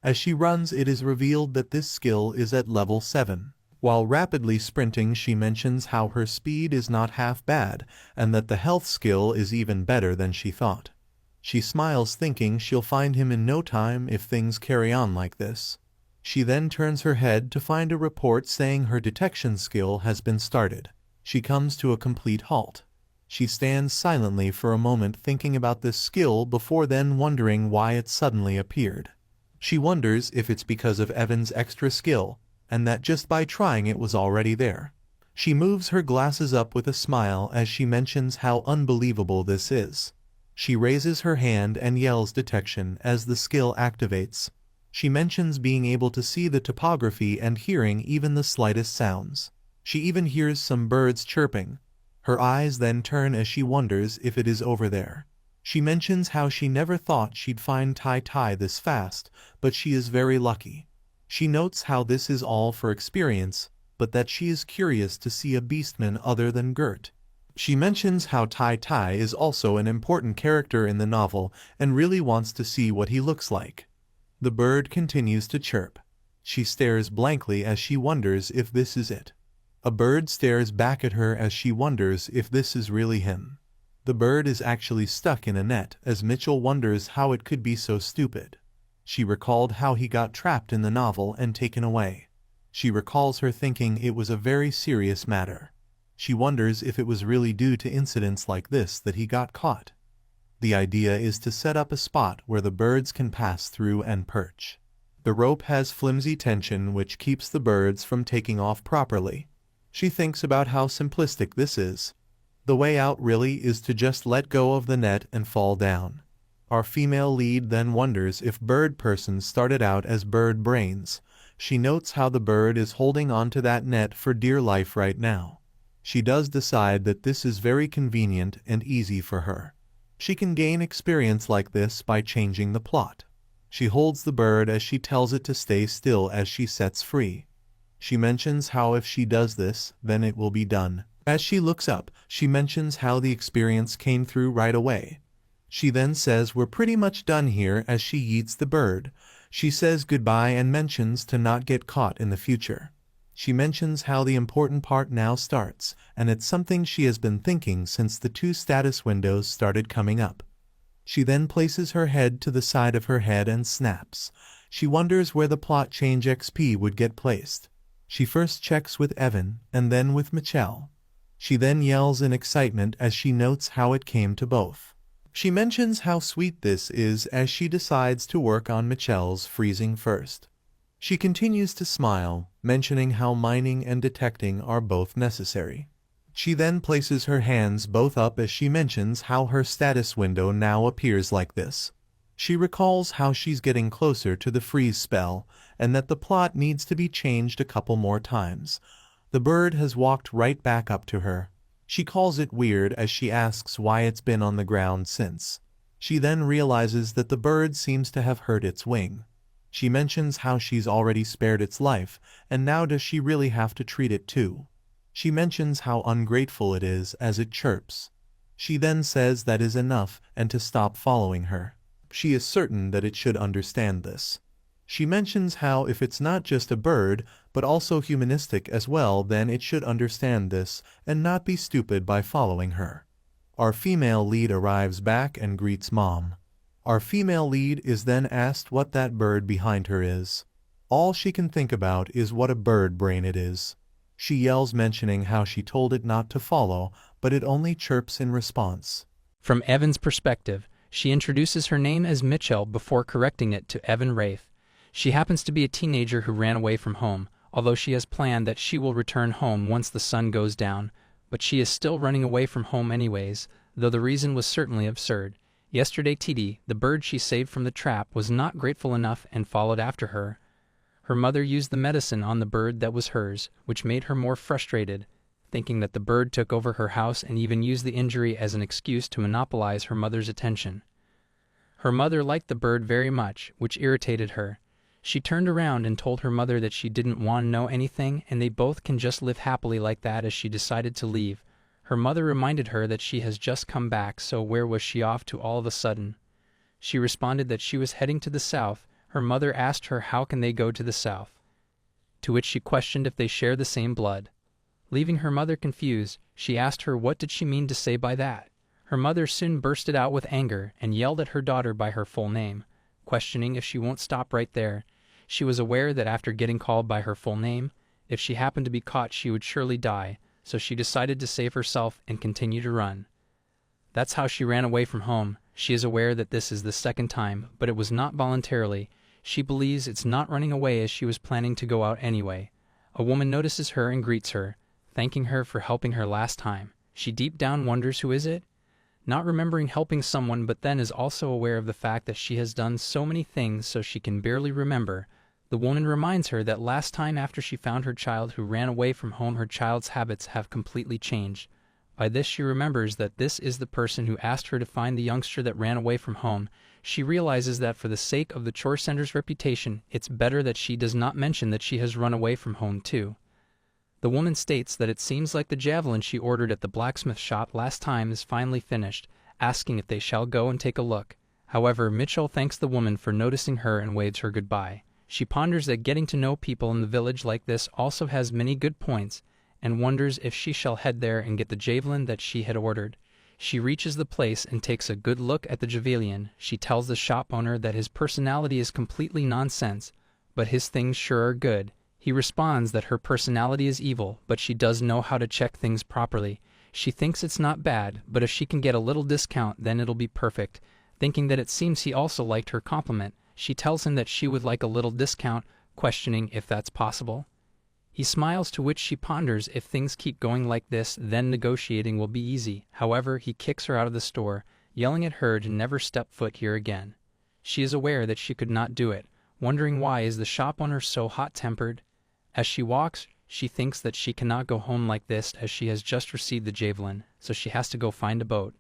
As she runs, it is revealed that this skill is at level 7. While rapidly sprinting, she mentions how her speed is not half bad and that the health skill is even better than she thought. She smiles, thinking she'll find him in no time if things carry on like this. She then turns her head to find a report saying her detection skill has been started. She comes to a complete halt. She stands silently for a moment thinking about this skill before then wondering why it suddenly appeared. She wonders if it's because of Evan's extra skill, and that just by trying it was already there. She moves her glasses up with a smile as she mentions how unbelievable this is. She raises her hand and yells detection as the skill activates. She mentions being able to see the topography and hearing even the slightest sounds. She even hears some birds chirping. Her eyes then turn as she wonders if it is over there. She mentions how she never thought she'd find Titi this fast, but she is very lucky. She notes how this is all for experience, but that she is curious to see a beastman other than Gert. She mentions how Titi is also an important character in the novel and really wants to see what he looks like. The bird continues to chirp. She stares blankly as she wonders if this is it. A bird stares back at her as she wonders if this is really him. The bird is actually stuck in a net as Mitchell wonders how it could be so stupid. She recalled how he got trapped in the novel and taken away. She recalls her thinking it was a very serious matter. She wonders if it was really due to incidents like this that he got caught. The idea is to set up a spot where the birds can pass through and perch. The rope has flimsy tension which keeps the birds from taking off properly. She thinks about how simplistic this is. The way out really is to just let go of the net and fall down. Our female lead then wonders if bird person started out as bird brains. She notes how the bird is holding onto that net for dear life right now. She does decide that this is very convenient and easy for her. She can gain experience like this by changing the plot. She holds the bird as she tells it to stay still as she sets free. She mentions how if she does this, then it will be done. As she looks up, she mentions how the experience came through right away. She then says we're pretty much done here as she yeets the bird. She says goodbye and mentions to not get caught in the future. She mentions how the important part now starts, and it's something she has been thinking since the 2 status windows started coming up. She then places her head to the side of her head and snaps. She wonders where the plot change XP would get placed. She first checks with Evan, and then with Michelle. She then yells in excitement as she notes how it came to both. She mentions how sweet this is as she decides to work on Michelle's freezing first. She continues to smile, mentioning how mining and detecting are both necessary. She then places her hands both up as she mentions how her status window now appears like this. She recalls how she's getting closer to the freeze spell, and that the plot needs to be changed a couple more times. The bird has walked right back up to her. She calls it weird as she asks why it's been on the ground since. She then realizes that the bird seems to have hurt its wing. She mentions how she's already spared its life, and now does she really have to treat it too? She mentions how ungrateful it is as it chirps. She then says that is enough and to stop following her. She is certain that it should understand this. She mentions how if it's not just a bird, but also humanistic as well, then it should understand this and not be stupid by following her. Our female lead arrives back and greets Mom. Our female lead is then asked what that bird behind her is. All she can think about is what a bird brain it is. She yells, mentioning how she told it not to follow, but it only chirps in response. From Evan's perspective, she introduces her name as Mitchell before correcting it to Evan Rafe. She happens to be a teenager who ran away from home, although she has planned that she will return home once the sun goes down. But she is still running away from home anyways, though the reason was certainly absurd. Yesterday Titi, the bird she saved from the trap, was not grateful enough and followed after her. Her mother used the medicine on the bird that was hers, which made her more frustrated, thinking that the bird took over her house and even used the injury as an excuse to monopolize her mother's attention. Her mother liked the bird very much, which irritated her. She turned around and told her mother that she didn't want to know anything and they both can just live happily like that as she decided to leave. Her mother reminded her that she has just come back, so where was she off to all of a sudden? She responded that she was heading to the south. Her mother asked her how can they go to the south. to which she questioned if they share the same blood. Leaving her mother confused, she asked her what did she mean to say by that. Her mother soon bursted out with anger and yelled at her daughter by her full name, questioning if she won't stop right there. She was aware that after getting called by her full name, if she happened to be caught she would surely die, so she decided to save herself and continue to run. That's how she ran away from home. She is aware that this is the second time, but it was not voluntarily. She believes it's not running away as she was planning to go out anyway. A woman notices her and greets her, thanking her for helping her last time. She deep down wonders who is it? Not remembering helping someone, but then is also aware of the fact that she has done so many things so she can barely remember. The woman reminds her that last time after she found her child who ran away from home, her child's habits have completely changed. By this she remembers that this is the person who asked her to find the youngster that ran away from home. She realizes that for the sake of the chore center's reputation, it's better that she does not mention that she has run away from home too. The woman states that it seems like the javelin she ordered at the blacksmith shop last time is finally finished, asking if they shall go and take a look. However, Mitchell thanks the woman for noticing her and waves her goodbye. She ponders that getting to know people in the village like this also has many good points, and wonders if she shall head there and get the javelin that she had ordered. She reaches the place and takes a good look at the javelin. She tells the shop owner that his personality is completely nonsense, but his things sure are good. He responds that her personality is evil, but she does know how to check things properly. She thinks it's not bad, but if she can get a little discount, then it'll be perfect. Thinking that it seems he also liked her compliment, she tells him that she would like a little discount, questioning if that's possible. He smiles, to which she ponders if things keep going like this, then negotiating will be easy. However, he kicks her out of the store, yelling at her to never step foot here again. She is aware that she could not do it, wondering why is the shop owner so hot-tempered. As she walks, she thinks that she cannot go home like this as she has just received the javelin, so she has to go find a boat.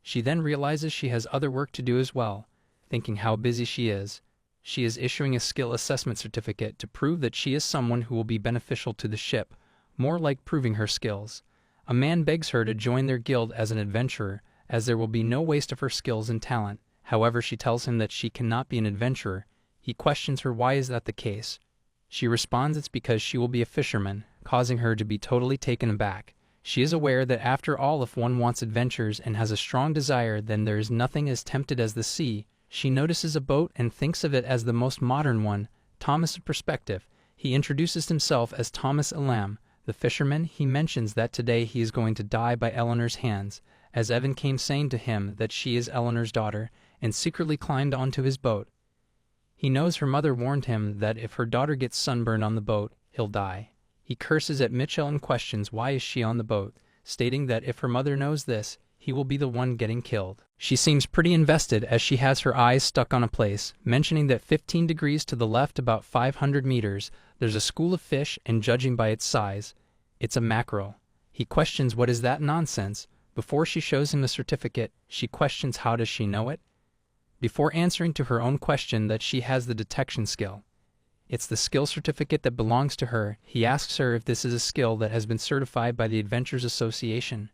She then realizes she has other work to do as well, thinking how busy she is. She is issuing a skill assessment certificate to prove that she is someone who will be beneficial to the ship, more like proving her skills. A man begs her to join their guild as an adventurer, as there will be no waste of her skills and talent. However, she tells him that she cannot be an adventurer. He questions her why is that the case. She responds it's because she will be a fisherman, causing her to be totally taken aback. She is aware that after all, if one wants adventures and has a strong desire, then there is nothing as tempted as the sea. She notices a boat and thinks of it as the most modern one. Thomas of perspective. He introduces himself as Thomas Elam, the fisherman. He mentions that today he is going to die by Eleanor's hands, as Evan came saying to him that she is Eleanor's daughter, and secretly climbed onto his boat. He knows her mother warned him that if her daughter gets sunburned on the boat, he'll die. He curses at Mitchell and questions why is she on the boat, stating that if her mother knows this, he will be the one getting killed. She seems pretty invested as she has her eyes stuck on a place, mentioning that 15 degrees to the left, about 500 meters, there's a school of fish, and judging by its size, it's a mackerel. He questions what is that nonsense. Before she shows him the certificate, she questions how does she know it? Before answering to her own question that she has the detection skill. It's the skill certificate that belongs to her. He asks her if this is a skill that has been certified by the Adventures Association.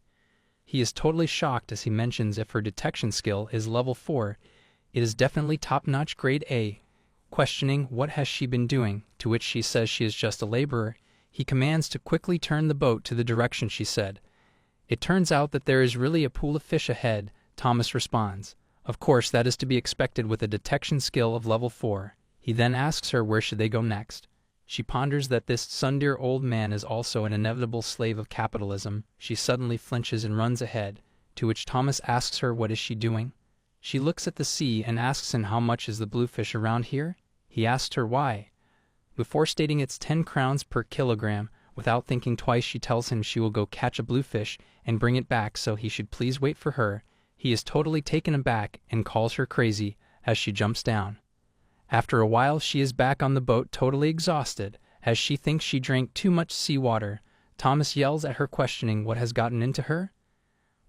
He is totally shocked as he mentions if her detection skill is level 4. It is definitely top-notch grade A. Questioning what has she been doing, to which she says she is just a laborer, he commands to quickly turn the boat to the direction she said. It turns out that there is really a pool of fish ahead. Thomas responds. Of course, that is to be expected with a detection skill of level 4. He then asks her where should they go next. She ponders that this sundear old man is also an inevitable slave of capitalism. She suddenly flinches and runs ahead, to which Thomas asks her what is she doing. She looks at the sea and asks him how much is the bluefish around here. He asks her why. Before stating it's 10 crowns per kilogram, without thinking twice she tells him she will go catch a bluefish and bring it back, so he should please wait for her. He is totally taken aback and calls her crazy as she jumps down. After a while she is back on the boat totally exhausted, as she thinks she drank too much seawater. Thomas yells at her questioning what has gotten into her.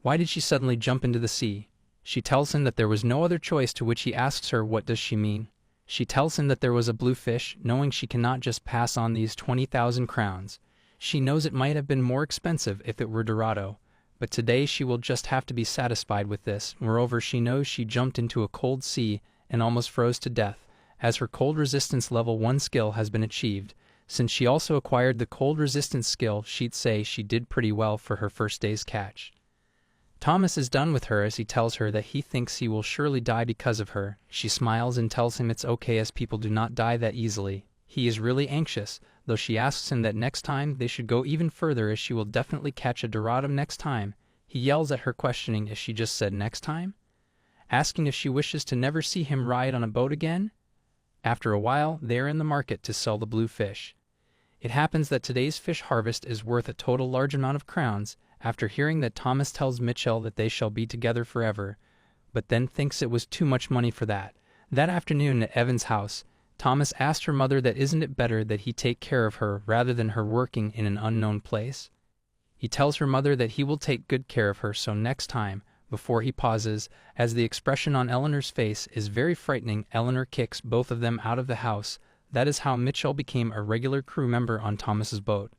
Why did she suddenly jump into the sea? She tells him that there was no other choice, to which he asks her what does she mean. She tells him that there was a bluefish, knowing she cannot just pass on these 20,000 crowns. She knows it might have been more expensive if it were Dorado, but today she will just have to be satisfied with this. Moreover, she knows she jumped into a cold sea and almost froze to death, as her cold resistance level 1 skill has been achieved. Since she also acquired the cold resistance skill, she'd say she did pretty well for her first day's catch. Thomas is done with her as he tells her that he thinks he will surely die because of her. She smiles and tells him it's okay as people do not die that easily. He is really anxious, though she asks him that next time they should go even further as she will definitely catch a Doradum next time. He yells at her, questioning if she just said next time, asking if she wishes to never see him ride on a boat again. After a while, they are in the market to sell the blue fish. It happens that today's fish harvest is worth a total large amount of crowns. After hearing that, Thomas tells Mitchell that they shall be together forever, but then thinks it was too much money for that. That afternoon at Evan's house, Thomas asked her mother that isn't it better that he take care of her rather than her working in an unknown place. He tells her mother that he will take good care of her, so next time, before he pauses, as the expression on Eleanor's face is very frightening, Eleanor kicks both of them out of the house. That is how Mitchell became a regular crew member on Thomas's boat.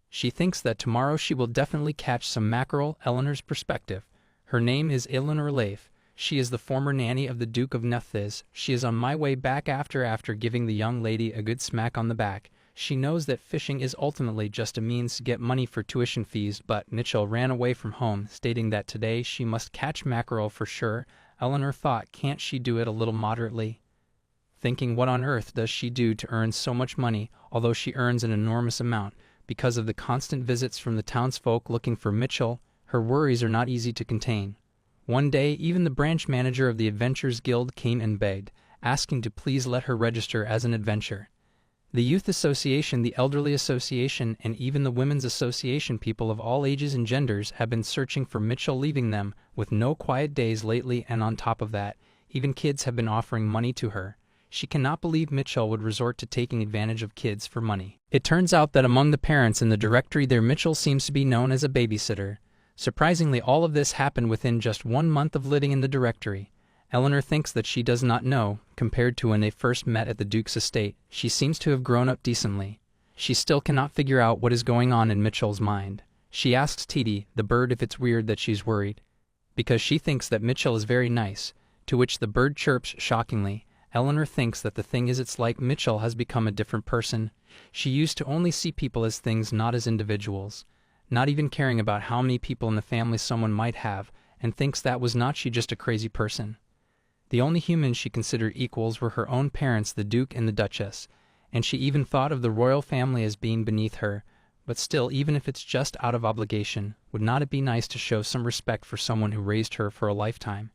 She thinks that tomorrow she will definitely catch some mackerel. Eleanor's perspective. Her name is Eleanor Leif. She is the former nanny of the Duke of Nephthys. She is on my way back after giving the young lady a good smack on the back. She knows that fishing is ultimately just a means to get money for tuition fees, but Mitchell ran away from home, stating that today she must catch mackerel for sure. Eleanor thought, can't she do it a little moderately? Thinking, what on earth does she do to earn so much money, although she earns an enormous amount? Because of the constant visits from the townsfolk looking for Mitchell, her worries are not easy to contain. One day, even the branch manager of the Adventurers Guild came and begged, asking to please let her register as an adventure. The Youth Association, the Elderly Association, and even the Women's Association, people of all ages and genders, have been searching for Mitchell, leaving them with no quiet days lately, and on top of that, even kids have been offering money to her. She cannot believe Mitchell would resort to taking advantage of kids for money. It turns out that among the parents in the directory there, Mitchell seems to be known as a babysitter. Surprisingly, all of this happened within just 1 month of living in the directory. Eleanor thinks that she does not know. Compared to when they first met at the Duke's estate, she seems to have grown up decently. She still cannot figure out what is going on in Mitchell's mind. She asks Titi, the bird, if it's weird that she's worried, because she thinks that Mitchell is very nice, to which the bird chirps shockingly. Eleanor thinks that the thing is, it's like Mitchell has become a different person. She used to only see people as things, not as individuals, not even caring about how many people in the family someone might have, and thinks that was not she, just a crazy person. The only humans she considered equals were her own parents, the Duke and the Duchess, and she even thought of the royal family as being beneath her. But still, even if it's just out of obligation, would not it be nice to show some respect for someone who raised her for a lifetime?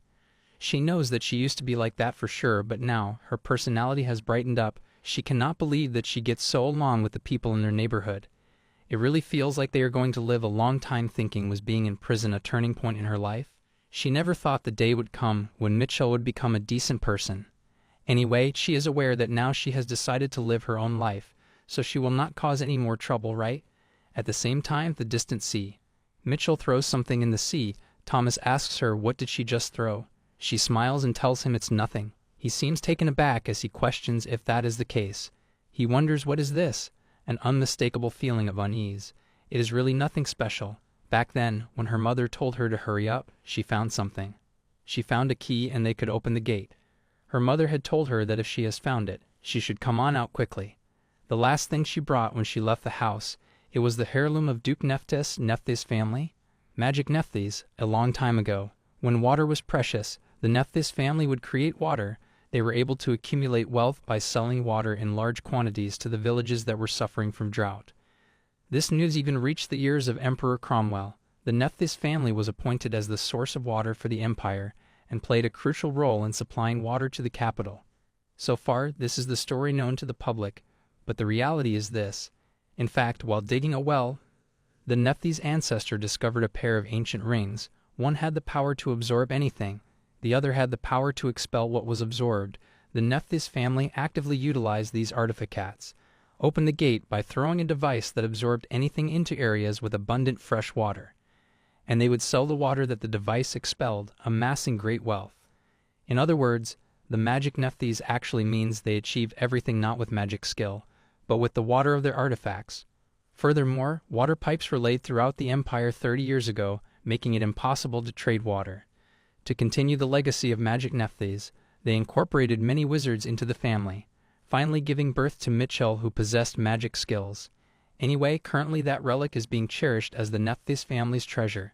She knows that she used to be like that for sure, but now her personality has brightened up. She cannot believe that she gets so along with the people in their neighborhood. It really feels like they are going to live a long time. Thinking, was being in prison a turning point in her life? She never thought the day would come when Mitchell would become a decent person. Anyway, she is aware that now she has decided to live her own life, so she will not cause any more trouble, right? At the same time, the distant sea. Mitchell throws something in the sea. Thomas asks her, what did she just throw? She smiles and tells him it's nothing. He seems taken aback as he questions if that is the case. He wonders, what is this? An unmistakable feeling of unease. It is really nothing special. Back then, when her mother told her to hurry up, she found something. She found a key and they could open the gate. Her mother had told her that if she has found it, she should come on out quickly. The last thing she brought when she left the house, it was the heirloom of Duke Nephthys' family. Magic Nephthys, a long time ago, when water was precious, the Nephthys family would create water. They were able to accumulate wealth by selling water in large quantities to the villages that were suffering from drought. This news even reached the ears of Emperor Cromwell. The Nephthys family was appointed as the source of water for the empire and played a crucial role in supplying water to the capital. So far, this is the story known to the public, but the reality is this. In fact, while digging a well, the Nephthys' ancestor discovered a pair of ancient rings. One had the power to absorb anything. The other had the power to expel what was absorbed. The Nephthys family actively utilized these artifacts. Opened the gate by throwing a device that absorbed anything into areas with abundant fresh water. And they would sell the water that the device expelled, amassing great wealth. In other words, the magic Nephthys actually means they achieve everything not with magic skill, but with the water of their artifacts. Furthermore, water pipes were laid throughout the empire 30 years ago, making it impossible to trade water. To continue the legacy of magic Nephthys, they incorporated many wizards into the family. finally giving birth to Mitchell, who possessed magic skills. Anyway, currently that relic is being cherished as the Nephthys family's treasure.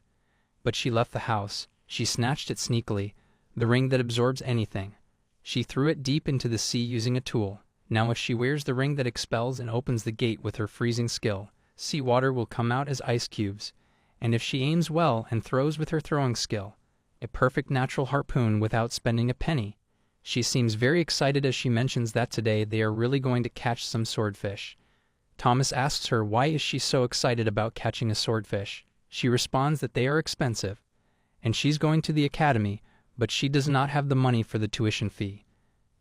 But she left the house. She snatched it sneakily, the ring that absorbs anything. She threw it deep into the sea using a tool. Now if she wears the ring that expels and opens the gate with her freezing skill, seawater will come out as ice cubes. And if she aims well and throws with her throwing skill, a perfect natural harpoon without spending a penny. She seems very excited as she mentions that today they are really going to catch some swordfish. Thomas asks her why is she so excited about catching a swordfish. She responds that they are expensive, and she's going to the academy, but she does not have the money for the tuition fee.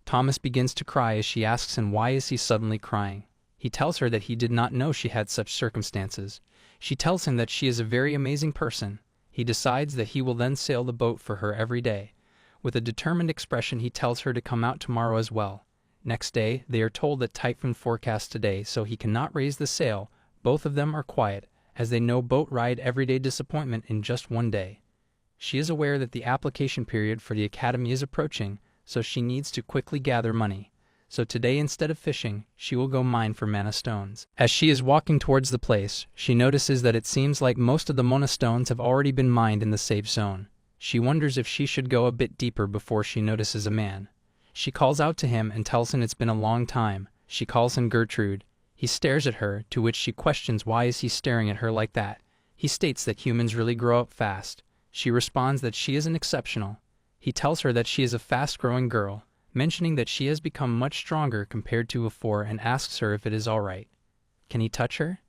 Thomas begins to cry as she asks him why is he suddenly crying. He tells her that he did not know she had such circumstances. She tells him that she is a very amazing person. He decides that he will then sail the boat for her every day. With a determined expression, he tells her to come out tomorrow as well. Next day, they are told that typhoon forecast today, so he cannot raise the sail. Both of them are quiet, as they know boat ride everyday disappointment in just one day. She is aware that the application period for the academy is approaching, so she needs to quickly gather money. So today, instead of fishing, she will go mine for mana stones. As she is walking towards the place, she notices that it seems like most of the mana stones have already been mined in the safe zone. She wonders if she should go a bit deeper before she notices a man. She calls out to him and tells him it's been a long time. She calls him Gertrude. He stares at her, to which she questions why is he staring at her like that. He states that humans really grow up fast. She responds that she isn't exceptional. He tells her that she is a fast-growing girl, mentioning that she has become much stronger compared to before, and asks her if it is all right. Can he touch her?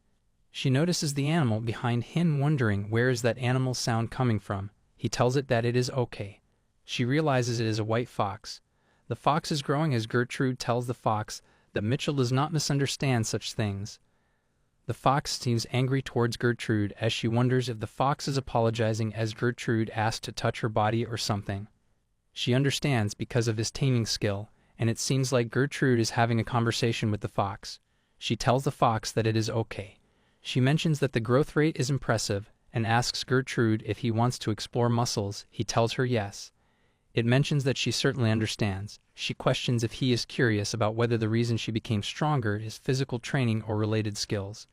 She notices the animal behind him, wondering where is that animal sound coming from. He tells it that it is okay. She realizes it is a white fox. The fox is growing as Gertrude tells the fox that Mitchell does not misunderstand such things. The fox seems angry towards Gertrude as she wonders if the fox is apologizing as Gertrude asks to touch her body or something. She understands because of his taming skill, and it seems like Gertrude is having a conversation with the fox. She tells the fox that it is okay. She mentions that the growth rate is impressive and asks Gertrude if he wants to explore muscles. He tells her yes. It mentions that she certainly understands. She questions if he is curious about whether the reason she became stronger is physical training or related skills.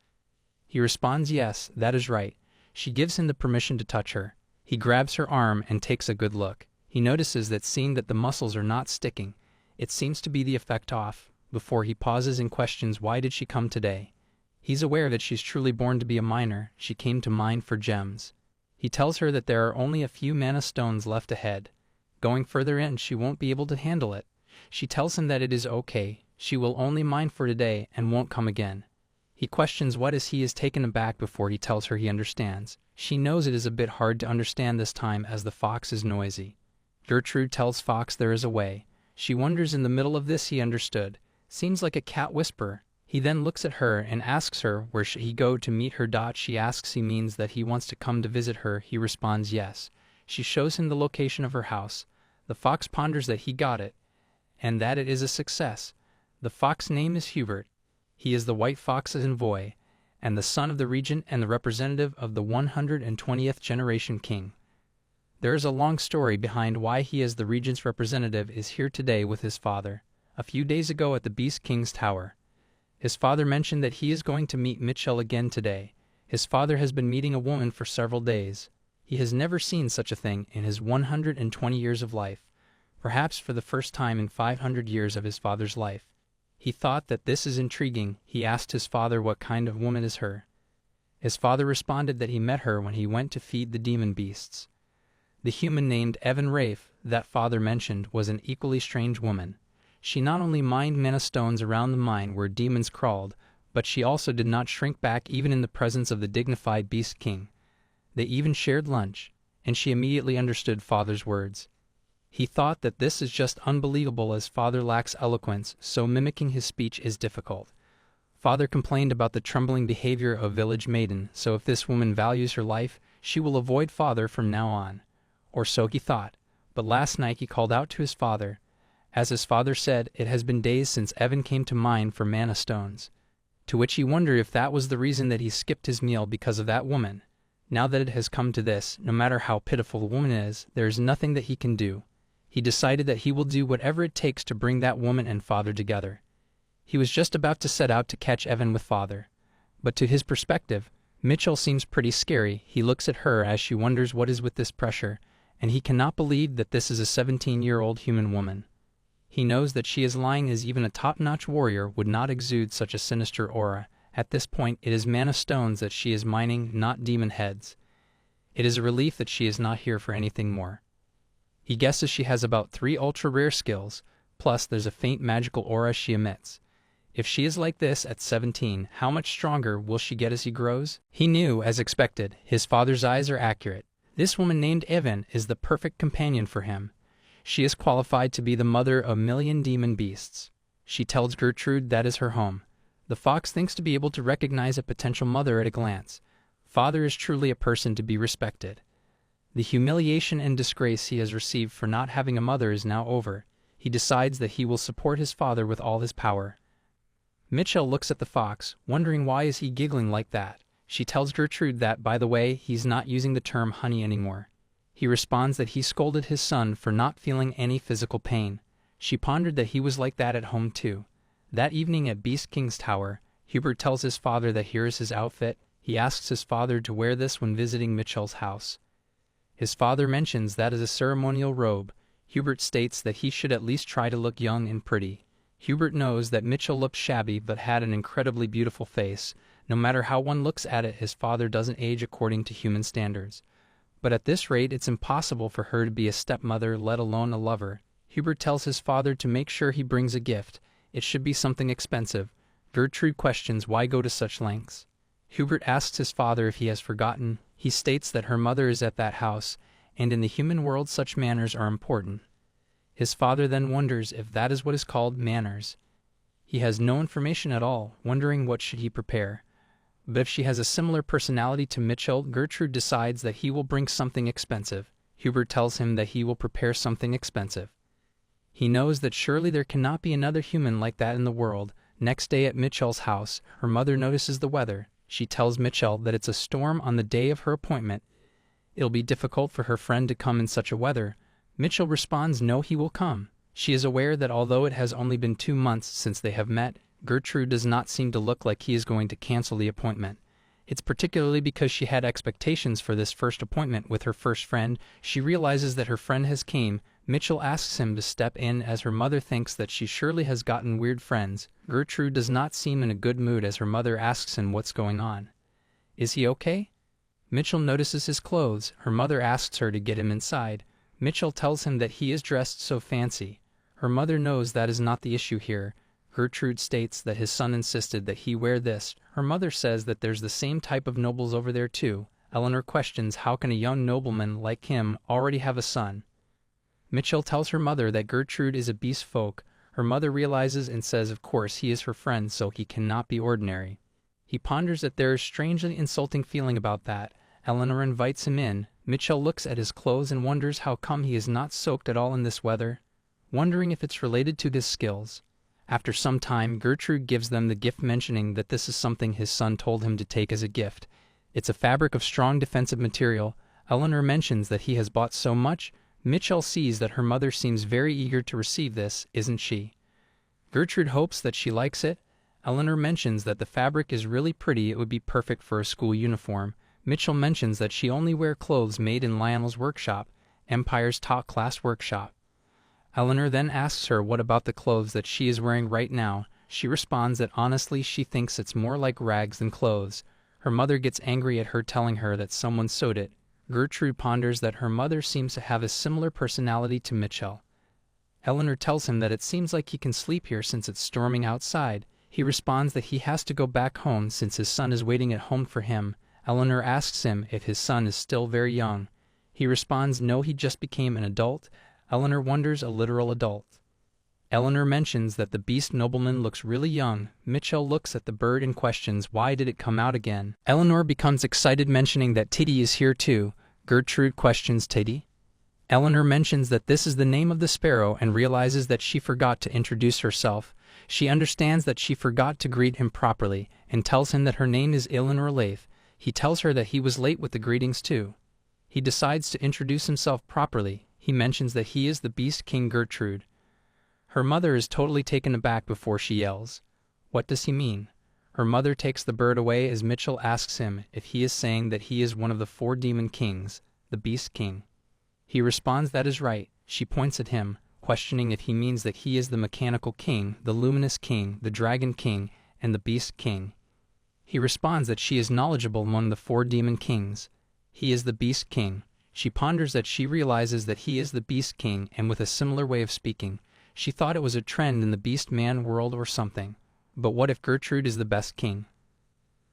He responds yes, that is right. She gives him the permission to touch her. He grabs her arm and takes a good look. He notices that seeing that the muscles are not sticking, it seems to be the effect off, before he pauses and questions why did she come today. He's aware that she's truly born to be a miner. She came to mine for gems. He tells her that there are only a few mana stones left ahead. Going further in, she won't be able to handle it. She tells him that it is okay. She will only mine for today and won't come again. He questions what is he is taken aback before he tells her he understands. She knows it is a bit hard to understand this time as the fox is noisy. Gertrude tells Fox there is a way. She wonders in the middle of this he understood. Seems like a cat whisperer. He then looks at her and asks her where should he go to meet her. She asks he means that he wants to come to visit her. He responds yes. She shows him the location of her house. The fox ponders that he got it, and that it is a success. The fox's name is Hubert. He is the white fox's envoy, and the son of the regent and the representative of the 120th generation king. There is a long story behind why he as the regent's representative is here today with his father. A few days ago at the Beast King's tower, his father mentioned that he is going to meet Mitchell again today. His father has been meeting a woman for several days. He has never seen such a thing in his 120 years of life, perhaps for the first time in 500 years of his father's life. He thought that this is intriguing. He asked his father what kind of woman is her. His father responded that he met her when he went to feed the demon beasts. The human named Evan Rafe that father mentioned was an equally strange woman. She not only mined mana stones around the mine where demons crawled, but she also did not shrink back even in the presence of the dignified Beast King. They even shared lunch, and she immediately understood father's words. He thought that this is just unbelievable as father lacks eloquence, so mimicking his speech is difficult. Father complained about the trembling behavior of village maiden, so if this woman values her life, she will avoid father from now on. Or so he thought, but last night he called out to his father. As his father said, it has been days since Evan came to mine for mana stones. To which he wondered if that was the reason that he skipped his meal because of that woman. Now that it has come to this, no matter how pitiful the woman is, there is nothing that he can do. He decided that he will do whatever it takes to bring that woman and father together. He was just about to set out to catch Evan with father. But to his perspective, Mitchell seems pretty scary. He looks at her as she wonders what is with this pressure, and he cannot believe that this is a 17-year-old human woman. He knows that she is lying, as even a top-notch warrior would not exude such a sinister aura. At this point, it is mana stones that she is mining, not demon heads. It is a relief that she is not here for anything more. He guesses she has about 3 ultra-rare skills, plus there's a faint magical aura she emits. If she is like this at 17, how much stronger will she get as he grows? He knew, as expected, his father's eyes are accurate. This woman named Evan is the perfect companion for him. She is qualified to be the mother of 1,000,000 demon beasts. She tells Gertrude that is her home. The fox thinks to be able to recognize a potential mother at a glance. Father is truly a person to be respected. The humiliation and disgrace he has received for not having a mother is now over. He decides that he will support his father with all his power. Mitchell looks at the fox, wondering why is he giggling like that. She tells Gertrude that, by the way, he's not using the term honey anymore. He responds that he scolded his son for not feeling any physical pain. She pondered that he was like that at home too. That evening at Beast King's tower, Hubert tells his father that here is his outfit. He asks his father to wear this when visiting Mitchell's house. His father mentions that as a ceremonial robe. Hubert states that he should at least try to look young and pretty. Hubert knows that Mitchell looked shabby but had an incredibly beautiful face. No matter how one looks at it, his father doesn't age according to human standards. But at this rate, it's impossible for her to be a stepmother, let alone a lover. Hubert tells his father to make sure he brings a gift. It should be something expensive. Gertrude questions why go to such lengths. Hubert asks his father if he has forgotten. He states that her mother is at that house, and in the human world such manners are important. His father then wonders if that is what is called manners. He has no information at all, wondering what should he prepare. But if she has a similar personality to Mitchell, Gertrude decides that he will bring something expensive. Hubert tells him that he will prepare something expensive. He knows that surely there cannot be another human like that in the world. Next day at Mitchell's house, her mother notices the weather. She tells Mitchell that it's a storm on the day of her appointment. It'll be difficult for her friend to come in such a weather. Mitchell responds no, he will come. She is aware that although it has only been 2 months since they have met, Gertrude does not seem to look like he is going to cancel the appointment. It's particularly because she had expectations for this first appointment with her first friend. She realizes that her friend has came. Mitchell asks him to step in as her mother thinks that she surely has gotten weird friends. Gertrude does not seem in a good mood as her mother asks him what's going on. Is he okay? Mitchell notices his clothes. Her mother asks her to get him inside. Mitchell tells him that he is dressed so fancy. Her mother knows that is not the issue here. Gertrude states that his son insisted that he wear this. Her mother says that there's the same type of nobles over there too. Eleanor questions how can a young nobleman like him already have a son. Mitchell tells her mother that Gertrude is a beast folk. Her mother realizes and says of course he is her friend so he cannot be ordinary. He ponders that there is strangely insulting feeling about that. Eleanor invites him in. Mitchell looks at his clothes and wonders how come he is not soaked at all in this weather, wondering if it's related to his skills. After some time, Gertrude gives them the gift, mentioning that this is something his son told him to take as a gift. It's a fabric of strong defensive material. Eleanor mentions that he has bought so much. Mitchell sees that her mother seems very eager to receive this, isn't she? Gertrude hopes that she likes it. Eleanor mentions that the fabric is really pretty, it would be perfect for a school uniform. Mitchell mentions that she only wear clothes made in Lionel's workshop, Empire's top-class workshop. Eleanor then asks her what about the clothes that she is wearing right now. She responds that honestly she thinks it's more like rags than clothes. Her mother gets angry at her telling her that someone sewed it. Gertrude ponders that her mother seems to have a similar personality to Mitchell. Eleanor tells him that it seems like he can sleep here since it's storming outside. He responds that he has to go back home since his son is waiting at home for him. Eleanor asks him if his son is still very young. He responds no, he just became an adult. Eleanor wonders a literal adult. Eleanor mentions that the beast nobleman looks really young. Mitchell looks at the bird and questions why did it come out again. Eleanor becomes excited mentioning that Titi is here too. Gertrude questions Titi. Eleanor mentions that this is the name of the sparrow and realizes that she forgot to introduce herself. She understands that she forgot to greet him properly and tells him that her name is Eleanor Lath. He tells her that he was late with the greetings too. He decides to introduce himself properly. He mentions that he is the Beast King Gertrude. Her mother is totally taken aback before she yells. What does he mean? Her mother takes the bird away as Mitchell asks him if he is saying that he is one of the 4 demon kings, the Beast King. He responds that is right. She points at him, questioning if he means that he is the Mechanical King, the Luminous King, the Dragon King, and the Beast King. He responds that she is knowledgeable among the 4 demon kings. He is the Beast King. She ponders that she realizes that he is the Beast King, and with a similar way of speaking, she thought it was a trend in the Beast Man world or something. But what if Gertrude is the best king?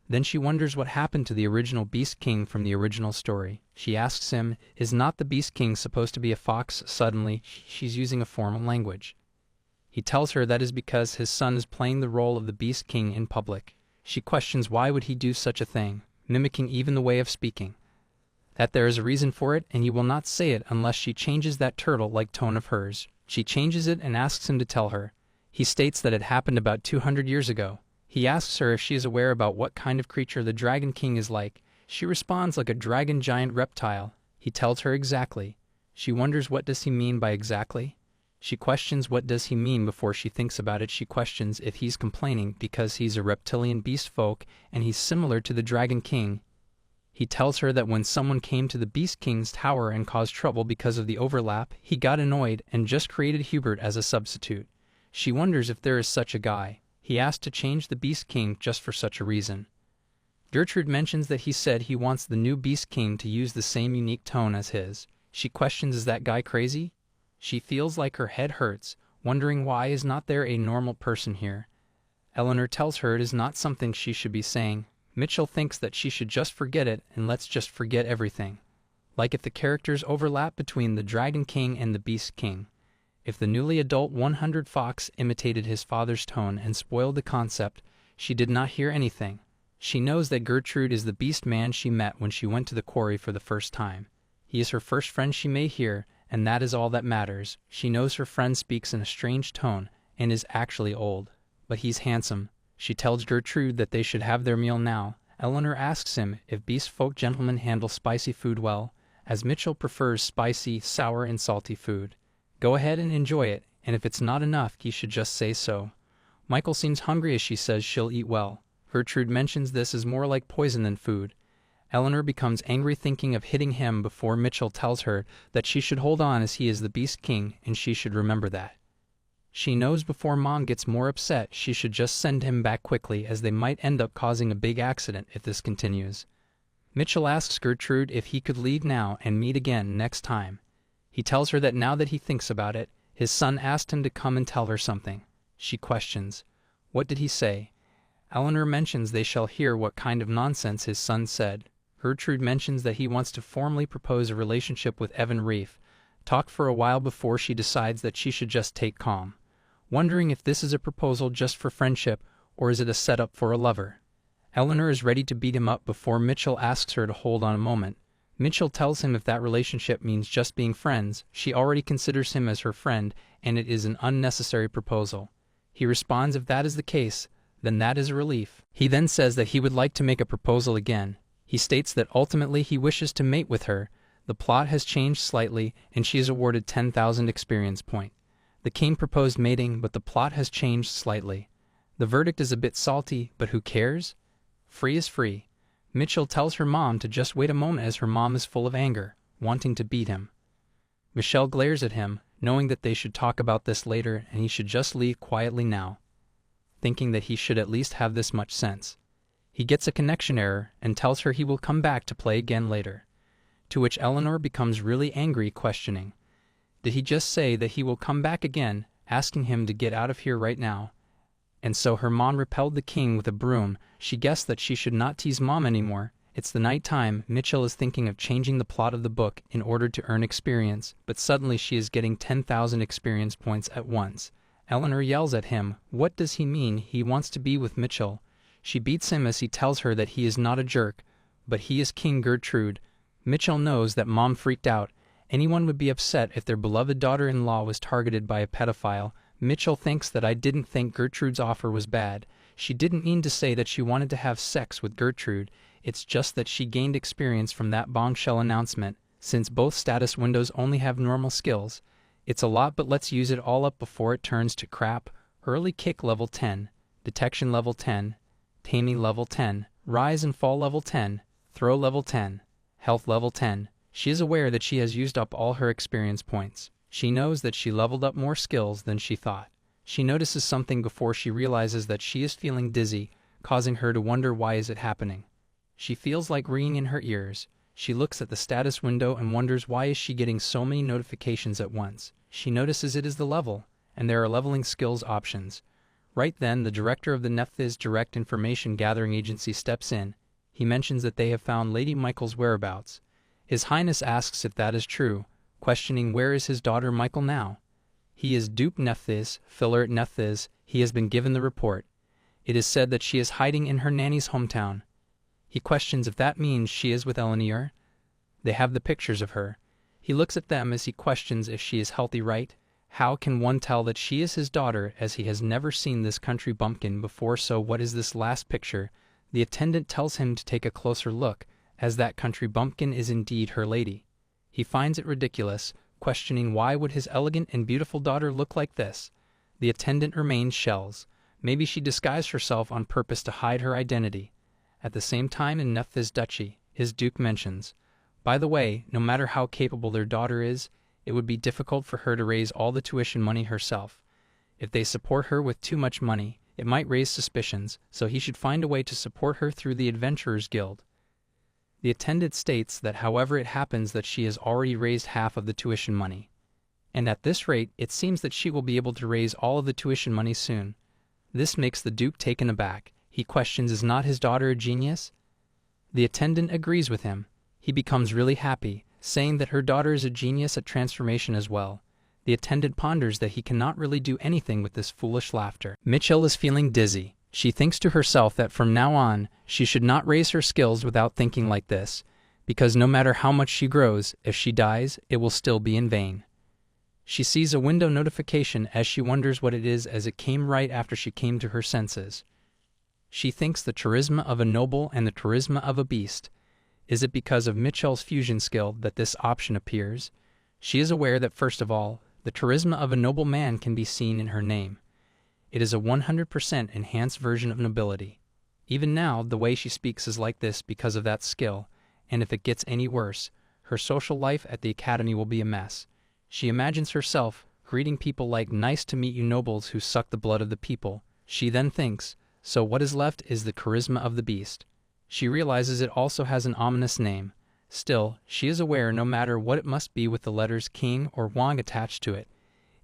Then she wonders what happened to the original Beast King from the original story. She asks him, is not the Beast King supposed to be a fox? Suddenly, she's using a formal language. He tells her that is because his son is playing the role of the Beast King in public. She questions why would he do such a thing, mimicking even the way of speaking. That there is a reason for it, and he will not say it unless she changes that turtle-like tone of hers. She changes it and asks him to tell her. He states that it happened about 200 years ago. He asks her if she is aware about what kind of creature the Dragon King is like. She responds like a dragon giant reptile. He tells her exactly. She wonders what does he mean by exactly? She questions what does he mean before she thinks about it. She questions if he's complaining because he's a reptilian beast folk and he's similar to the Dragon King. He tells her that when someone came to the Beast King's tower and caused trouble because of the overlap, he got annoyed and just created Hubert as a substitute. She wonders if there is such a guy. He asked to change the Beast King just for such a reason. Gertrude mentions that he said he wants the new Beast King to use the same unique tone as his. She questions, is that guy crazy? She feels like her head hurts, wondering why is not there a normal person here. Eleanor tells her it is not something she should be saying. Mitchell thinks that she should just forget it and let's just forget everything. Like if the characters overlap between the Dragon King and the Beast King. If the newly adult 100 fox imitated his father's tone and spoiled the concept, she did not hear anything. She knows that Gertrude is the beast man she met when she went to the quarry for the first time. He is her first friend she may hear, and that is all that matters. She knows her friend speaks in a strange tone and is actually old. But he's handsome. She tells Gertrude that they should have their meal now. Eleanor asks him if beast folk gentlemen handle spicy food well, as Mitchell prefers spicy, sour, and salty food. Go ahead and enjoy it, and if it's not enough, he should just say so. Michael seems hungry as she says she'll eat well. Gertrude mentions this is more like poison than food. Eleanor becomes angry thinking of hitting him before Mitchell tells her that she should hold on as he is the Beast King and she should remember that. She knows before Mom gets more upset she should just send him back quickly as they might end up causing a big accident if this continues. Mitchell asks Gertrude if he could leave now and meet again next time. He tells her that now that he thinks about it, his son asked him to come and tell her something. She questions. What did he say? Eleanor mentions they shall hear what kind of nonsense his son said. Gertrude mentions that he wants to formally propose a relationship with Evan Reef, talk for a while before she decides that she should just take calm, wondering if this is a proposal just for friendship or is it a setup for a lover. Eleanor is ready to beat him up before Mitchell asks her to hold on a moment. Mitchell tells him if that relationship means just being friends, she already considers him as her friend, and it is an unnecessary proposal. He responds if that is the case, then that is a relief. He then says that he would like to make a proposal again. He states that ultimately he wishes to mate with her. The plot has changed slightly, and she is awarded 10,000 experience point. The king proposed mating, but the plot has changed slightly. The verdict is a bit salty, but who cares? Free is free. Mitchell tells her mom to just wait a moment as her mom is full of anger, wanting to beat him. Michelle glares at him, knowing that they should talk about this later and he should just leave quietly now, thinking that he should at least have this much sense. He gets a connection error and tells her he will come back to play again later, to which Eleanor becomes really angry, questioning. Did he just say that he will come back again, asking him to get out of here right now? And so her mom repelled the king with a broom. She guessed that she should not tease mom anymore. It's the night time. Mitchell is thinking of changing the plot of the book in order to earn experience, but suddenly she is getting 10,000 experience points at once. Eleanor yells at him. What does he mean? He wants to be with Mitchell. She beats him as he tells her that he is not a jerk, but he is King Gertrude. Mitchell knows that mom freaked out. Anyone would be upset if their beloved daughter-in-law was targeted by a pedophile. Mitchell thinks that I didn't think Gertrude's offer was bad. She didn't mean to say that she wanted to have sex with Gertrude. It's just that she gained experience from that bombshell announcement. Since both status windows only have normal skills, it's a lot, but let's use it all up before it turns to crap. Early kick level 10. Detection level 10, Taming level 10, Rise and Fall level 10, Throw level 10, Health level 10. She is aware that she has used up all her experience points. She knows that she leveled up more skills than she thought. She notices something before she realizes that she is feeling dizzy, causing her to wonder why is it happening. She feels like ringing in her ears. She looks at the status window and wonders why is she getting so many notifications at once. She notices it is the level, and there are leveling skills options. Right then, the director of the Nephthys Direct Information Gathering Agency steps in. He mentions that they have found Lady Michael's whereabouts. His Highness asks if that is true, questioning where is his daughter Michael now. He is Duke Nephthys, Filler at Nephthys. He has been given the report. It is said that she is hiding in her nanny's hometown. He questions if that means she is with Elinor. They have the pictures of her. He looks at them as he questions if she is healthy, right? How can one tell that she is his daughter as he has never seen this country bumpkin before? So what is this last picture? The attendant tells him to take a closer look, as that country bumpkin is indeed her lady. He finds it ridiculous, questioning why would his elegant and beautiful daughter look like this. The attendant remains shells. Maybe she disguised herself on purpose to hide her identity. At the same time in Nephthys Duchy, his duke mentions, by the way, no matter how capable their daughter is, it would be difficult for her to raise all the tuition money herself. If they support her with too much money, it might raise suspicions, so he should find a way to support her through the Adventurers Guild. The attendant states that however it happens that she has already raised half of the tuition money. And at this rate, it seems that she will be able to raise all of the tuition money soon. This makes the Duke taken aback. He questions, is not his daughter a genius? The attendant agrees with him. He becomes really happy, saying that her daughter is a genius at transformation as well. The attendant ponders that he cannot really do anything with this foolish laughter. Mitchell is feeling dizzy. She thinks to herself that from now on, she should not raise her skills without thinking like this, because no matter how much she grows, if she dies, it will still be in vain. She sees a window notification as she wonders what it is as it came right after she came to her senses. She thinks the charisma of a noble and the charisma of a beast. Is it because of Mitchell's fusion skill that this option appears? She is aware that first of all, the charisma of a noble man can be seen in her name. It is a 100% enhanced version of nobility. Even now, the way she speaks is like this because of that skill, and if it gets any worse, her social life at the academy will be a mess. She imagines herself greeting people like nice to meet you nobles who suck the blood of the people. She then thinks, so what is left is the charisma of the beast. She realizes it also has an ominous name. Still, she is aware no matter what it must be with the letters King or Wang attached to it.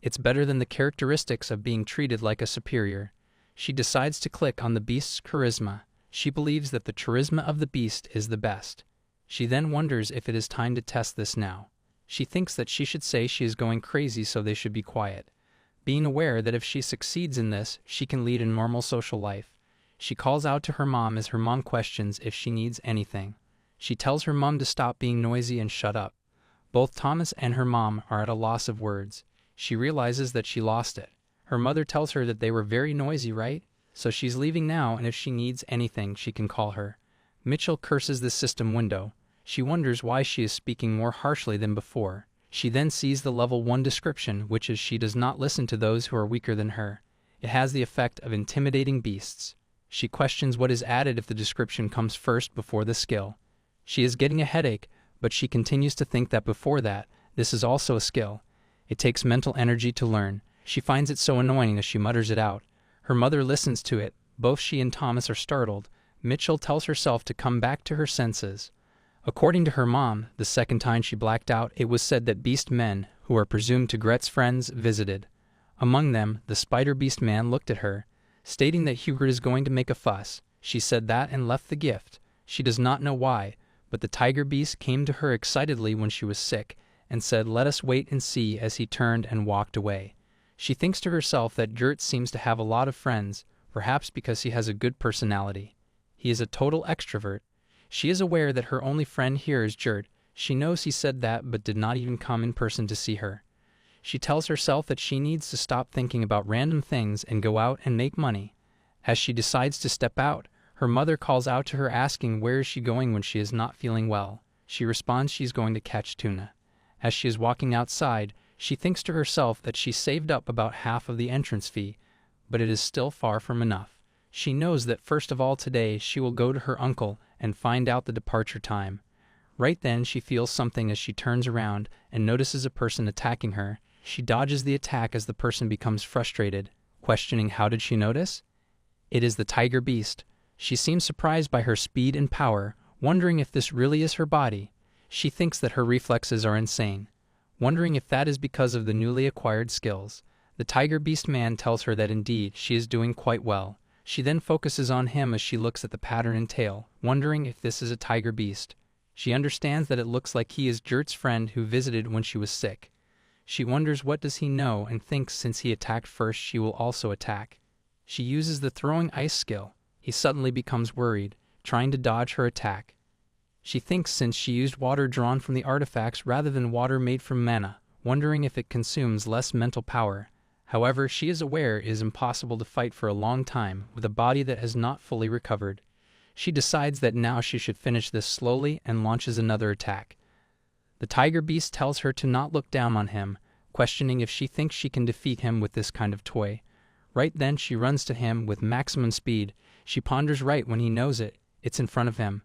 It's better than the characteristics of being treated like a superior. She decides to click on the beast's charisma. She believes that the charisma of the beast is the best. She then wonders if it is time to test this now. She thinks that she should say she is going crazy so they should be quiet, being aware that if she succeeds in this, she can lead a normal social life. She calls out to her mom as her mom questions if she needs anything. She tells her mom to stop being noisy and shut up. Both Thomas and her mom are at a loss of words. She realizes that she lost it. Her mother tells her that they were very noisy, right? So she's leaving now, and if she needs anything, she can call her. Mitchell curses the system window. She wonders why she is speaking more harshly than before. She then sees the level 1 description, which is she does not listen to those who are weaker than her. It has the effect of intimidating beasts. She questions what is added if the description comes first before the skill. She is getting a headache, but she continues to think that before that, this is also a skill. It takes mental energy to learn. She finds it so annoying as she mutters it out. Her mother listens to it. Both she and Thomas are startled. Mitchell tells herself to come back to her senses. According to her mom, the second time she blacked out, it was said that beast men, who are presumed to Gret's friends, visited. Among them, the spider beast man looked at her, stating that Hubert is going to make a fuss. She said that and left the gift. She does not know why, but the tiger beast came to her excitedly when she was sick, and said, let us wait and see, as he turned and walked away. She thinks to herself that Gert seems to have a lot of friends, perhaps because he has a good personality. He is a total extrovert. She is aware that her only friend here is Gert. She knows he said that but did not even come in person to see her. She tells herself that she needs to stop thinking about random things and go out and make money. As she decides to step out, her mother calls out to her asking where is she going when she is not feeling well. She responds she is going to catch tuna. As she is walking outside, she thinks to herself that she saved up about half of the entrance fee, but it is still far from enough. She knows that first of all today she will go to her uncle and find out the departure time. Right then she feels something as she turns around and notices a person attacking her. She dodges the attack as the person becomes frustrated, questioning how did she notice? It is the tiger beast. She seems surprised by her speed and power, wondering if this really is her body. She thinks that her reflexes are insane, wondering if that is because of the newly acquired skills. The tiger beast man tells her that indeed she is doing quite well. She then focuses on him as she looks at the pattern and tail, wondering if this is a tiger beast. She understands that it looks like he is Gert's friend who visited when she was sick. She wonders what does he know and thinks since he attacked first she will also attack. She uses the throwing ice skill. He suddenly becomes worried, trying to dodge her attack. She thinks since she used water drawn from the artifacts rather than water made from mana, wondering if it consumes less mental power. However, she is aware it is impossible to fight for a long time with a body that has not fully recovered. She decides that now she should finish this slowly and launches another attack. The tiger beast tells her to not look down on him, questioning if she thinks she can defeat him with this kind of toy. Right then she runs to him with maximum speed. She ponders right when he knows it. It's in front of him.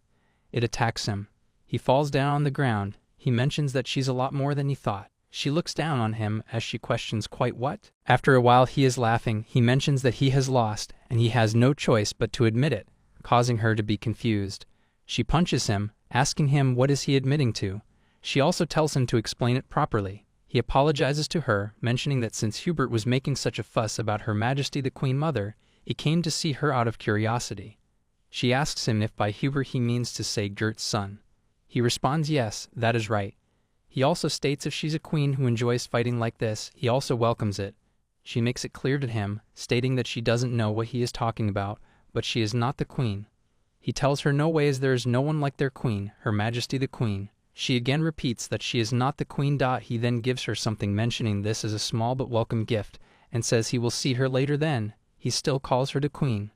It attacks him. He falls down on the ground. He mentions that she's a lot more than he thought. She looks down on him as she questions quite what? After a while he is laughing. He mentions that he has lost, and he has no choice but to admit it, causing her to be confused. She punches him, asking him what is he admitting to. She also tells him to explain it properly. He apologizes to her, mentioning that since Hubert was making such a fuss about Her Majesty the Queen Mother, he came to see her out of curiosity. She asks him if by Hubert he means to say Gert's son. He responds yes, that is right. He also states if she's a queen who enjoys fighting like this, he also welcomes it. She makes it clear to him, stating that she doesn't know what he is talking about, but she is not the queen. He tells her no ways there is no one like their queen, Her Majesty the Queen. She again repeats that she is not the queen. He then gives her something mentioning this as a small but welcome gift, and says he will see her later then. He still calls her the queen.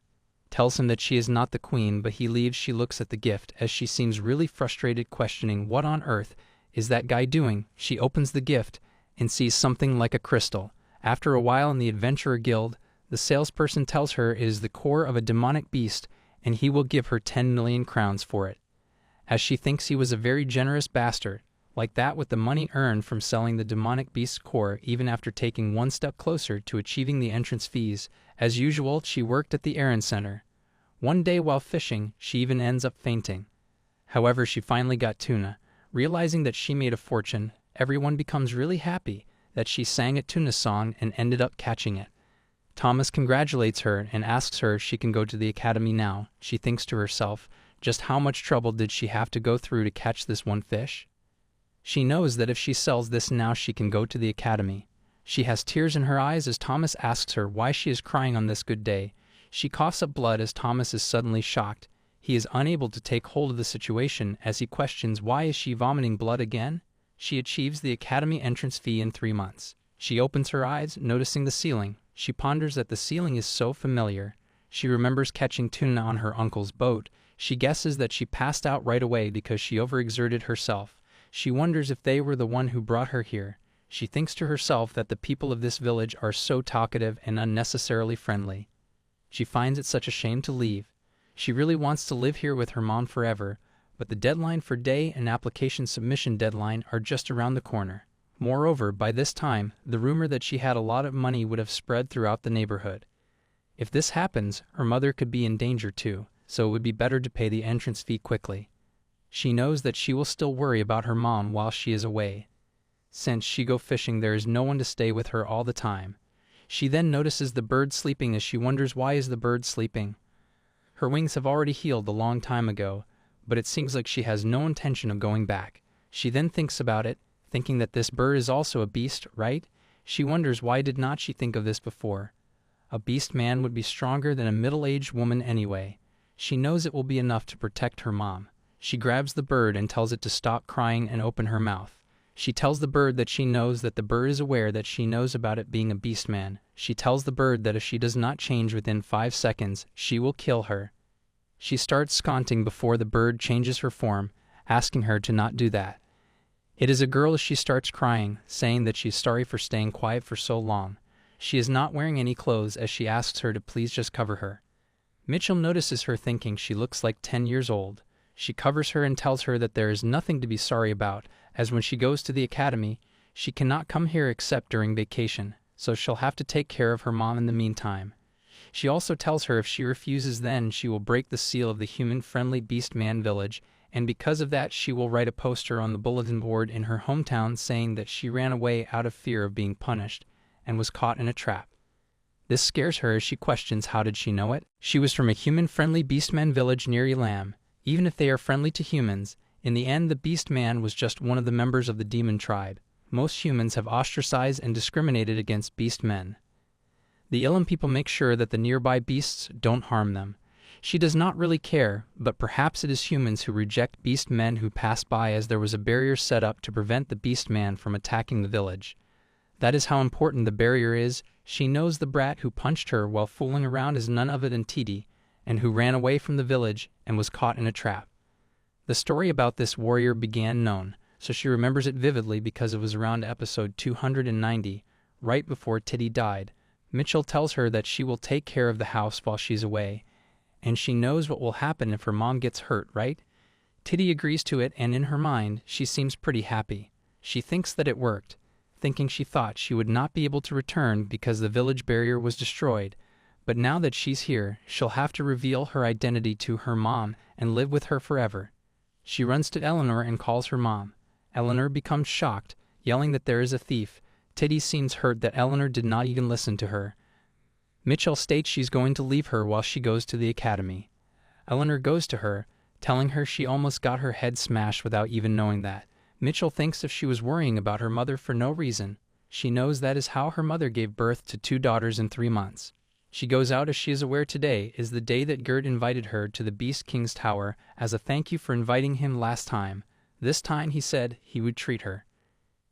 Tells him that she is not the queen, but he leaves. She looks at the gift as she seems really frustrated, questioning what on earth is that guy doing. She opens the gift and sees something like a crystal. After a while in the Adventurer Guild, the salesperson tells her it is the core of a demonic beast and he will give her 10 million crowns for it. As she thinks he was a very generous bastard, like that with the money earned from selling the demonic beast's core even after taking one step closer to achieving the entrance fees. As usual, she worked at the errand center. One day while fishing, she even ends up fainting. However, she finally got tuna. Realizing that she made a fortune, everyone becomes really happy that she sang a tuna song and ended up catching it. Thomas congratulates her and asks her if she can go to the academy now. She thinks to herself, just how much trouble did she have to go through to catch this one fish? She knows that if she sells this now she can go to the academy. She has tears in her eyes as Thomas asks her why she is crying on this good day. She coughs up blood as Thomas is suddenly shocked. He is unable to take hold of the situation as he questions why is she vomiting blood again? She achieves the academy entrance fee in 3 months. She opens her eyes, noticing the ceiling. She ponders that the ceiling is so familiar. She remembers catching tuna on her uncle's boat. She guesses that she passed out right away because she overexerted herself. She wonders if they were the one who brought her here. She thinks to herself that the people of this village are so talkative and unnecessarily friendly. She finds it such a shame to leave. She really wants to live here with her mom forever, but the deadline for day and application submission deadline are just around the corner. Moreover, by this time, the rumor that she had a lot of money would have spread throughout the neighborhood. If this happens, her mother could be in danger too, so it would be better to pay the entrance fee quickly. She knows that she will still worry about her mom while she is away. Since she go fishing, there is no one to stay with her all the time. She then notices the bird sleeping as she wonders why is the bird sleeping. Her wings have already healed a long time ago, but it seems like she has no intention of going back. She then thinks about it, thinking that this bird is also a beast, right? She wonders why did not she think of this before. A beast man would be stronger than a middle-aged woman anyway. She knows it will be enough to protect her mom. She grabs the bird and tells it to stop crying and open her mouth. She tells the bird that she knows that the bird is aware that she knows about it being a beast man. She tells the bird that if she does not change within 5 seconds, she will kill her. She starts sconting before the bird changes her form, asking her to not do that. It is a girl as she starts crying, saying that she is sorry for staying quiet for so long. She is not wearing any clothes as she asks her to please just cover her. Mitchell notices her, thinking she looks like 10 years old. She covers her and tells her that there is nothing to be sorry about, as when she goes to the academy, she cannot come here except during vacation, so she'll have to take care of her mom in the meantime. She also tells her if she refuses, then she will break the seal of the human-friendly Beastman village, and because of that she will write a poster on the bulletin board in her hometown saying that she ran away out of fear of being punished and was caught in a trap. This scares her as she questions how did she know it. She was from a human-friendly Beastman village near Elam. Even if they are friendly to humans, in the end the Beastman was just one of the members of the demon tribe. Most humans have ostracized and discriminated against Beastmen. The Elam people make sure that the nearby beasts don't harm them. She does not really care, but perhaps it is humans who reject Beastmen who pass by, as there was a barrier set up to prevent the Beastman from attacking the village. That is how important the barrier is. She knows the brat who punched her while fooling around is none other than Titi, and who ran away from the village and was caught in a trap. The story about this warrior began known, so she remembers it vividly because it was around episode 290, right before Titi died. Mitchell tells her that she will take care of the house while she's away, and she knows what will happen if her mom gets hurt, right? Titi agrees to it, and in her mind, she seems pretty happy. She thinks that it worked, thinking she thought she would not be able to return because the village barrier was destroyed. But now that she's here, she'll have to reveal her identity to her mom and live with her forever. She runs to Eleanor and calls her mom. Eleanor becomes shocked, yelling that there is a thief. Titi seems hurt that Eleanor did not even listen to her. Mitchell states she's going to leave her while she goes to the academy. Eleanor goes to her, telling her she almost got her head smashed without even knowing that. Mitchell thinks if she was worrying about her mother for no reason, she knows that is how her mother gave birth to 2 daughters in 3 months. She goes out as she is aware today is the day that Gert invited her to the Beast King's tower as a thank you for inviting him last time. This time he said he would treat her.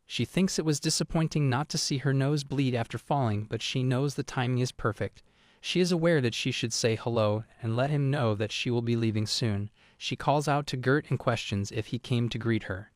She thinks it was disappointing not to see her nose bleed after falling, but she knows the timing is perfect. She is aware that she should say hello and let him know that she will be leaving soon. She calls out to Gert and questions if he came to greet her.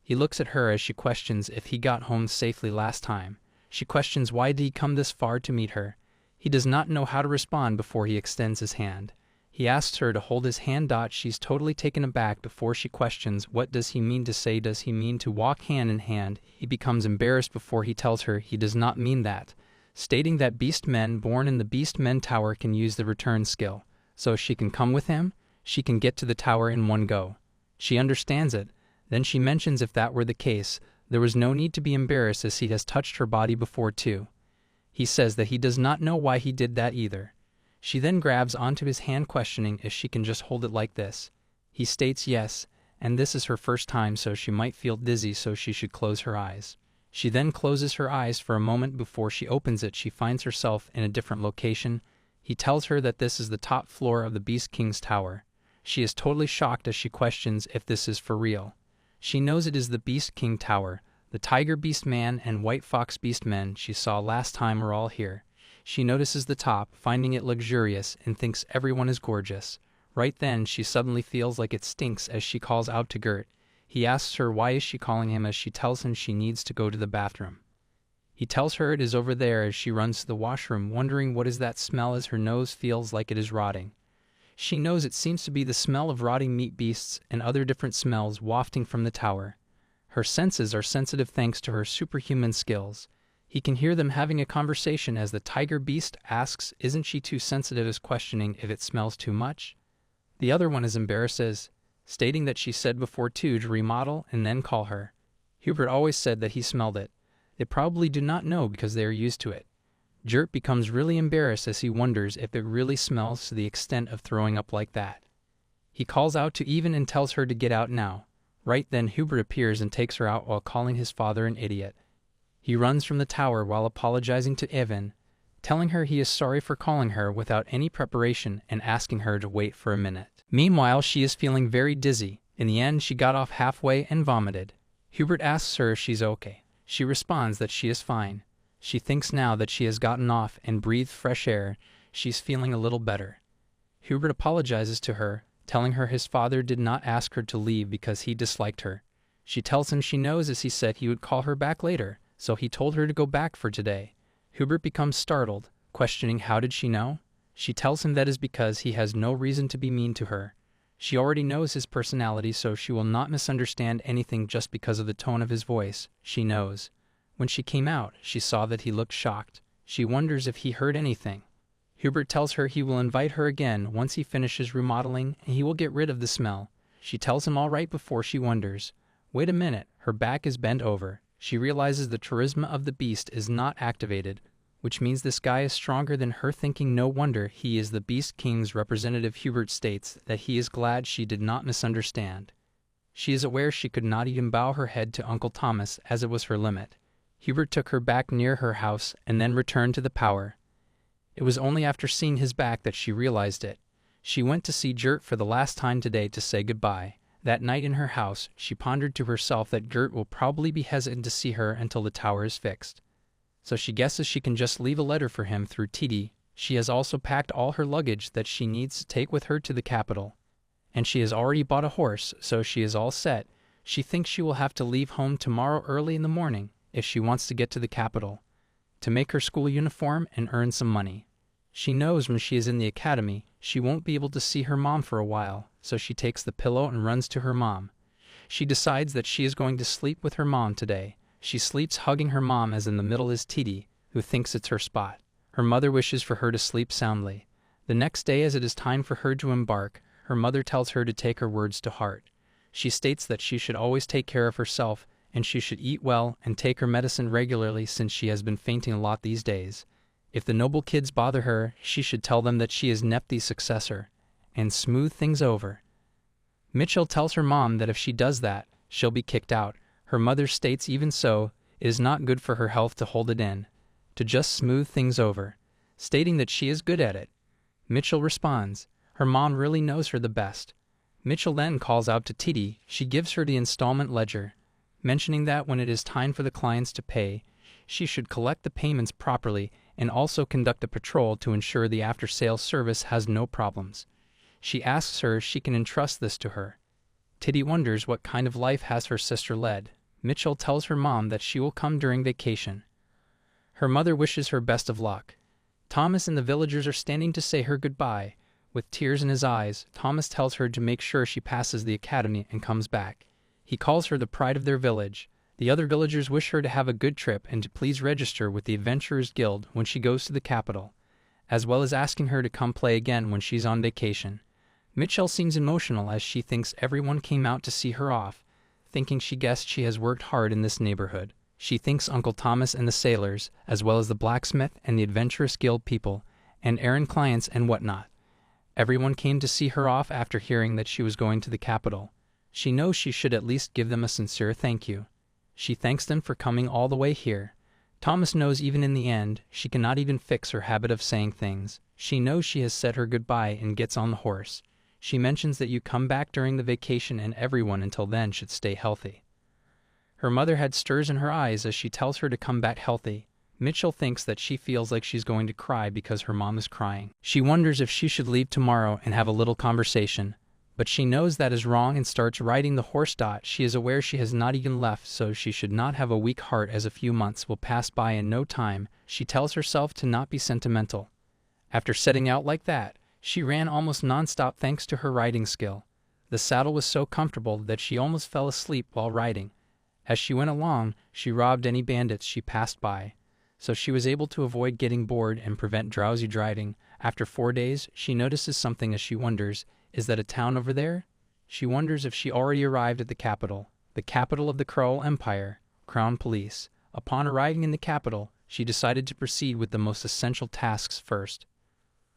He looks at her as she questions if he got home safely last time. She questions why did he come this far to meet her. He does not know how to respond before he extends his hand. He asks her to hold his hand. She's totally taken aback before she questions what does he mean to say. Does he mean to walk hand in hand? He becomes embarrassed before he tells her he does not mean that, stating that beast men born in the Beast Men Tower can use the return skill, so she can come with him. She can get to the tower in one go. She understands it. Then she mentions if that were the case, there was no need to be embarrassed as he has touched her body before too. He says that he does not know why he did that either. She then grabs onto his hand, questioning if she can just hold it like this. He states yes, and this is her first time, so she might feel dizzy, so she should close her eyes. She then closes her eyes for a moment before she opens it. She finds herself in a different location. He tells her that this is the top floor of the Beast King's tower. She is totally shocked as she questions if this is for real. She knows it is the Beast King Tower. The Tiger Beast Man and White Fox Beast Men she saw last time are all here. She notices the top, finding it luxurious, and thinks everyone is gorgeous. Right then, she suddenly feels like it stinks as she calls out to Gert. He asks her why is she calling him as she tells him she needs to go to the bathroom. He tells her it is over there as she runs to the washroom, wondering what is that smell as her nose feels like it is rotting. She knows it seems to be the smell of rotting meat beasts and other different smells wafting from the tower. Her senses are sensitive thanks to her superhuman skills. He can hear them having a conversation as the tiger beast asks isn't she too sensitive, as questioning if it smells too much. The other one is embarrassed as stating that she said before too to remodel and then call her. Hubert always said that he smelled it. They probably do not know because they are used to it. Gert becomes really embarrassed as he wonders if it really smells to the extent of throwing up like that. He calls out to Even and tells her to get out now. Right then Hubert appears and takes her out while calling his father an idiot. He runs from the tower while apologizing to Evan, telling her he is sorry for calling her without any preparation and asking her to wait for a minute. Meanwhile, she is feeling very dizzy. In the end, she got off halfway and vomited. Hubert asks her if she's okay. She responds that she is fine. She thinks now that she has gotten off and breathed fresh air, she's feeling a little better. Hubert apologizes to her, telling her his father did not ask her to leave because he disliked her. She tells him she knows as he said he would call her back later, so he told her to go back for today. Hubert becomes startled, questioning how did she know? She tells him that is because he has no reason to be mean to her. She already knows his personality, so she will not misunderstand anything just because of the tone of his voice. She knows. When she came out, she saw that he looked shocked. She wonders if he heard anything. Hubert tells her he will invite her again once he finishes remodeling and he will get rid of the smell. She tells him all right before she wonders. Wait a minute, her back is bent over. She realizes the charisma of the beast is not activated, which means this guy is stronger than her, thinking no wonder he is the Beast King's representative. Hubert states that he is glad she did not misunderstand. She is aware she could not even bow her head to Uncle Thomas as it was her limit. Hubert took her back near her house and then returned to the power. It was only after seeing his back that she realized it. She went to see Gert for the last time today to say goodbye. That night in her house, she pondered to herself that Gert will probably be hesitant to see her until the tower is fixed. So she guesses she can just leave a letter for him through Titi. She has also packed all her luggage that she needs to take with her to the capital. And she has already bought a horse, so she is all set. She thinks she will have to leave home tomorrow early in the morning if she wants to get to the capital, to make her school uniform and earn some money. She knows when she is in the academy, she won't be able to see her mom for a while, so she takes the pillow and runs to her mom. She decides that she is going to sleep with her mom today. She sleeps hugging her mom as in the middle is Titi, who thinks it's her spot. Her mother wishes for her to sleep soundly. The next day, as it is time for her to embark, her mother tells her to take her words to heart. She states that she should always take care of herself, and she should eat well and take her medicine regularly since she has been fainting a lot these days. If the noble kids bother her, she should tell them that she is Nephthys' successor, and smooth things over. Mitchell tells her mom that if she does that, she'll be kicked out. Her mother states even so, it is not good for her health to hold it in, to just smooth things over, stating that she is good at it. Mitchell responds, her mom really knows her the best. Mitchell then calls out to Titi. She gives her the installment ledger, mentioning that when it is time for the clients to pay, she should collect the payments properly and also conduct a patrol to ensure the after-sales service has no problems. She asks her if she can entrust this to her. Titi wonders what kind of life has her sister led. Mitchell tells her mom that she will come during vacation. Her mother wishes her best of luck. Thomas and the villagers are standing to say her goodbye. With tears in his eyes, Thomas tells her to make sure she passes the academy and comes back. He calls her the pride of their village. The other villagers wish her to have a good trip and to please register with the Adventurers Guild when she goes to the capital, as well as asking her to come play again when she's on vacation. Mitchell seems emotional as she thinks everyone came out to see her off, thinking she guessed she has worked hard in this neighborhood. She thinks Uncle Thomas and the sailors, as well as the blacksmith and the Adventurous Guild people, and errand clients and whatnot. Everyone came to see her off after hearing that she was going to the capital. She knows she should at least give them a sincere thank you. She thanks them for coming all the way here. Thomas knows even in the end, she cannot even fix her habit of saying things. She knows she has said her goodbye and gets on the horse. She mentions that you come back during the vacation and everyone until then should stay healthy. Her mother had stirs in her eyes as she tells her to come back healthy. Mitchell thinks that she feels like she's going to cry because her mom is crying. She wonders if she should leave tomorrow and have a little conversation. But she knows that is wrong and starts riding the horse. She is aware she has not even left, so she should not have a weak heart as a few months will pass by in no time. She tells herself to not be sentimental. After setting out like that, she ran almost non-stop thanks to her riding skill. The saddle was so comfortable that she almost fell asleep while riding. As she went along, she robbed any bandits she passed by, so she was able to avoid getting bored and prevent drowsy driving. After 4 days, she notices something as she wonders, is that a town over there? She wonders if she already arrived at the capital of the Kroll Empire, Crown Police. Upon arriving in the capital, she decided to proceed with the most essential tasks first.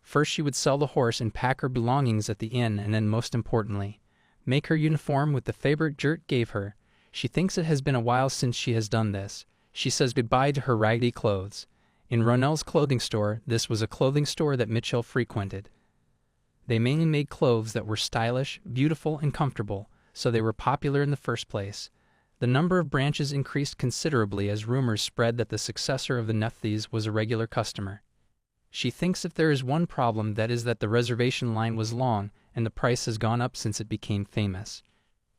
First, she would sell the horse and pack her belongings at the inn, and then, most importantly, make her uniform with the favorite Gert gave her. She thinks it has been a while since she has done this. She says goodbye to her raggedy clothes. In Ronell's clothing store, this was a clothing store that Mitchell frequented. They mainly made clothes that were stylish, beautiful, and comfortable, so they were popular in the first place. The number of branches increased considerably as rumors spread that the successor of the Nephthys was a regular customer. She thinks if there is one problem, that is that the reservation line was long and the price has gone up since it became famous.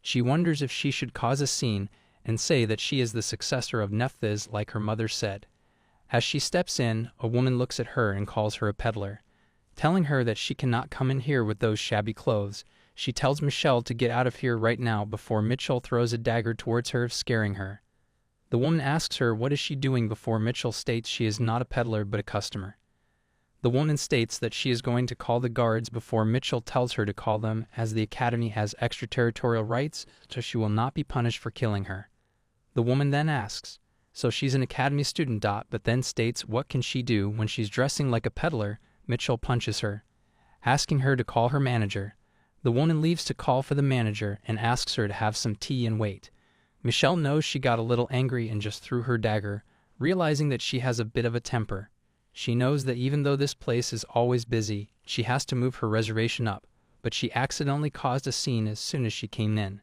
She wonders if she should cause a scene and say that she is the successor of Nephthys like her mother said. As she steps in, a woman looks at her and calls her a peddler. telling her that she cannot come in here with those shabby clothes. She tells Michelle to get out of here right now before Mitchell throws a dagger towards her, scaring her. The woman asks her what is she doing before Mitchell states she is not a peddler but a customer. The woman states that she is going to call the guards before Mitchell tells her to call them, as the academy has extraterritorial rights, so she will not be punished for killing her. The woman then asks, so she's an academy student, but then states what can she do when she's dressing like a peddler. Mitchell punches her, asking her to call her manager. The woman leaves to call for the manager and asks her to have some tea and wait. Michelle knows she got a little angry and just threw her dagger, realizing that she has a bit of a temper. She knows that even though this place is always busy, she has to move her reservation up, but she accidentally caused a scene as soon as she came in.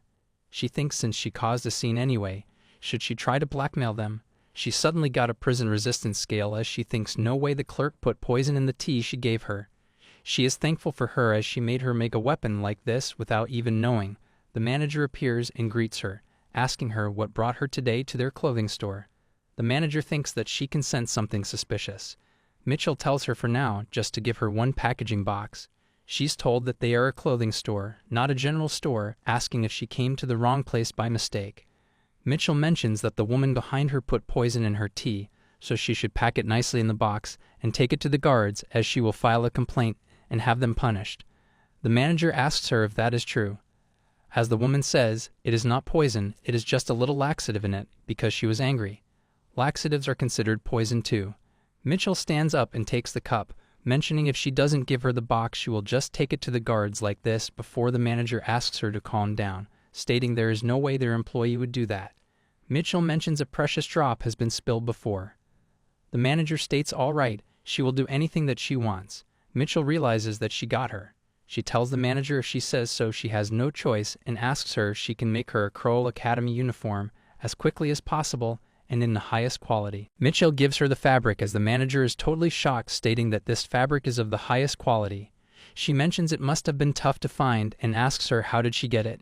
She thinks since she caused a scene anyway, should she try to blackmail them? She suddenly got a prison resistance scale as she thinks no way the clerk put poison in the tea she gave her. She is thankful for her as she made her make a weapon like this without even knowing. The manager appears and greets her, asking her what brought her today to their clothing store. The manager thinks that she can sense something suspicious. Mitchell tells her for now just to give her one packaging box. She's told that they are a clothing store, not a general store, asking if she came to the wrong place by mistake. Mitchell mentions that the woman behind her put poison in her tea, so she should pack it nicely in the box and take it to the guards, as she will file a complaint and have them punished. The manager asks her if that is true. As the woman says, it is not poison, it is just a little laxative in it, because she was angry. Laxatives are considered poison too. Mitchell stands up and takes the cup, mentioning if she doesn't give her the box she will just take it to the guards like this before the manager asks her to calm down, stating there is no way their employee would do that. Mitchell mentions a precious drop has been spilled before. The manager states all right, she will do anything that she wants. Mitchell realizes that she got her. She tells the manager if she says so she has no choice and asks her if she can make her a Kroll Academy uniform as quickly as possible and in the highest quality. Mitchell gives her the fabric as the manager is totally shocked, stating that this fabric is of the highest quality. She mentions it must have been tough to find and asks her how did she get it.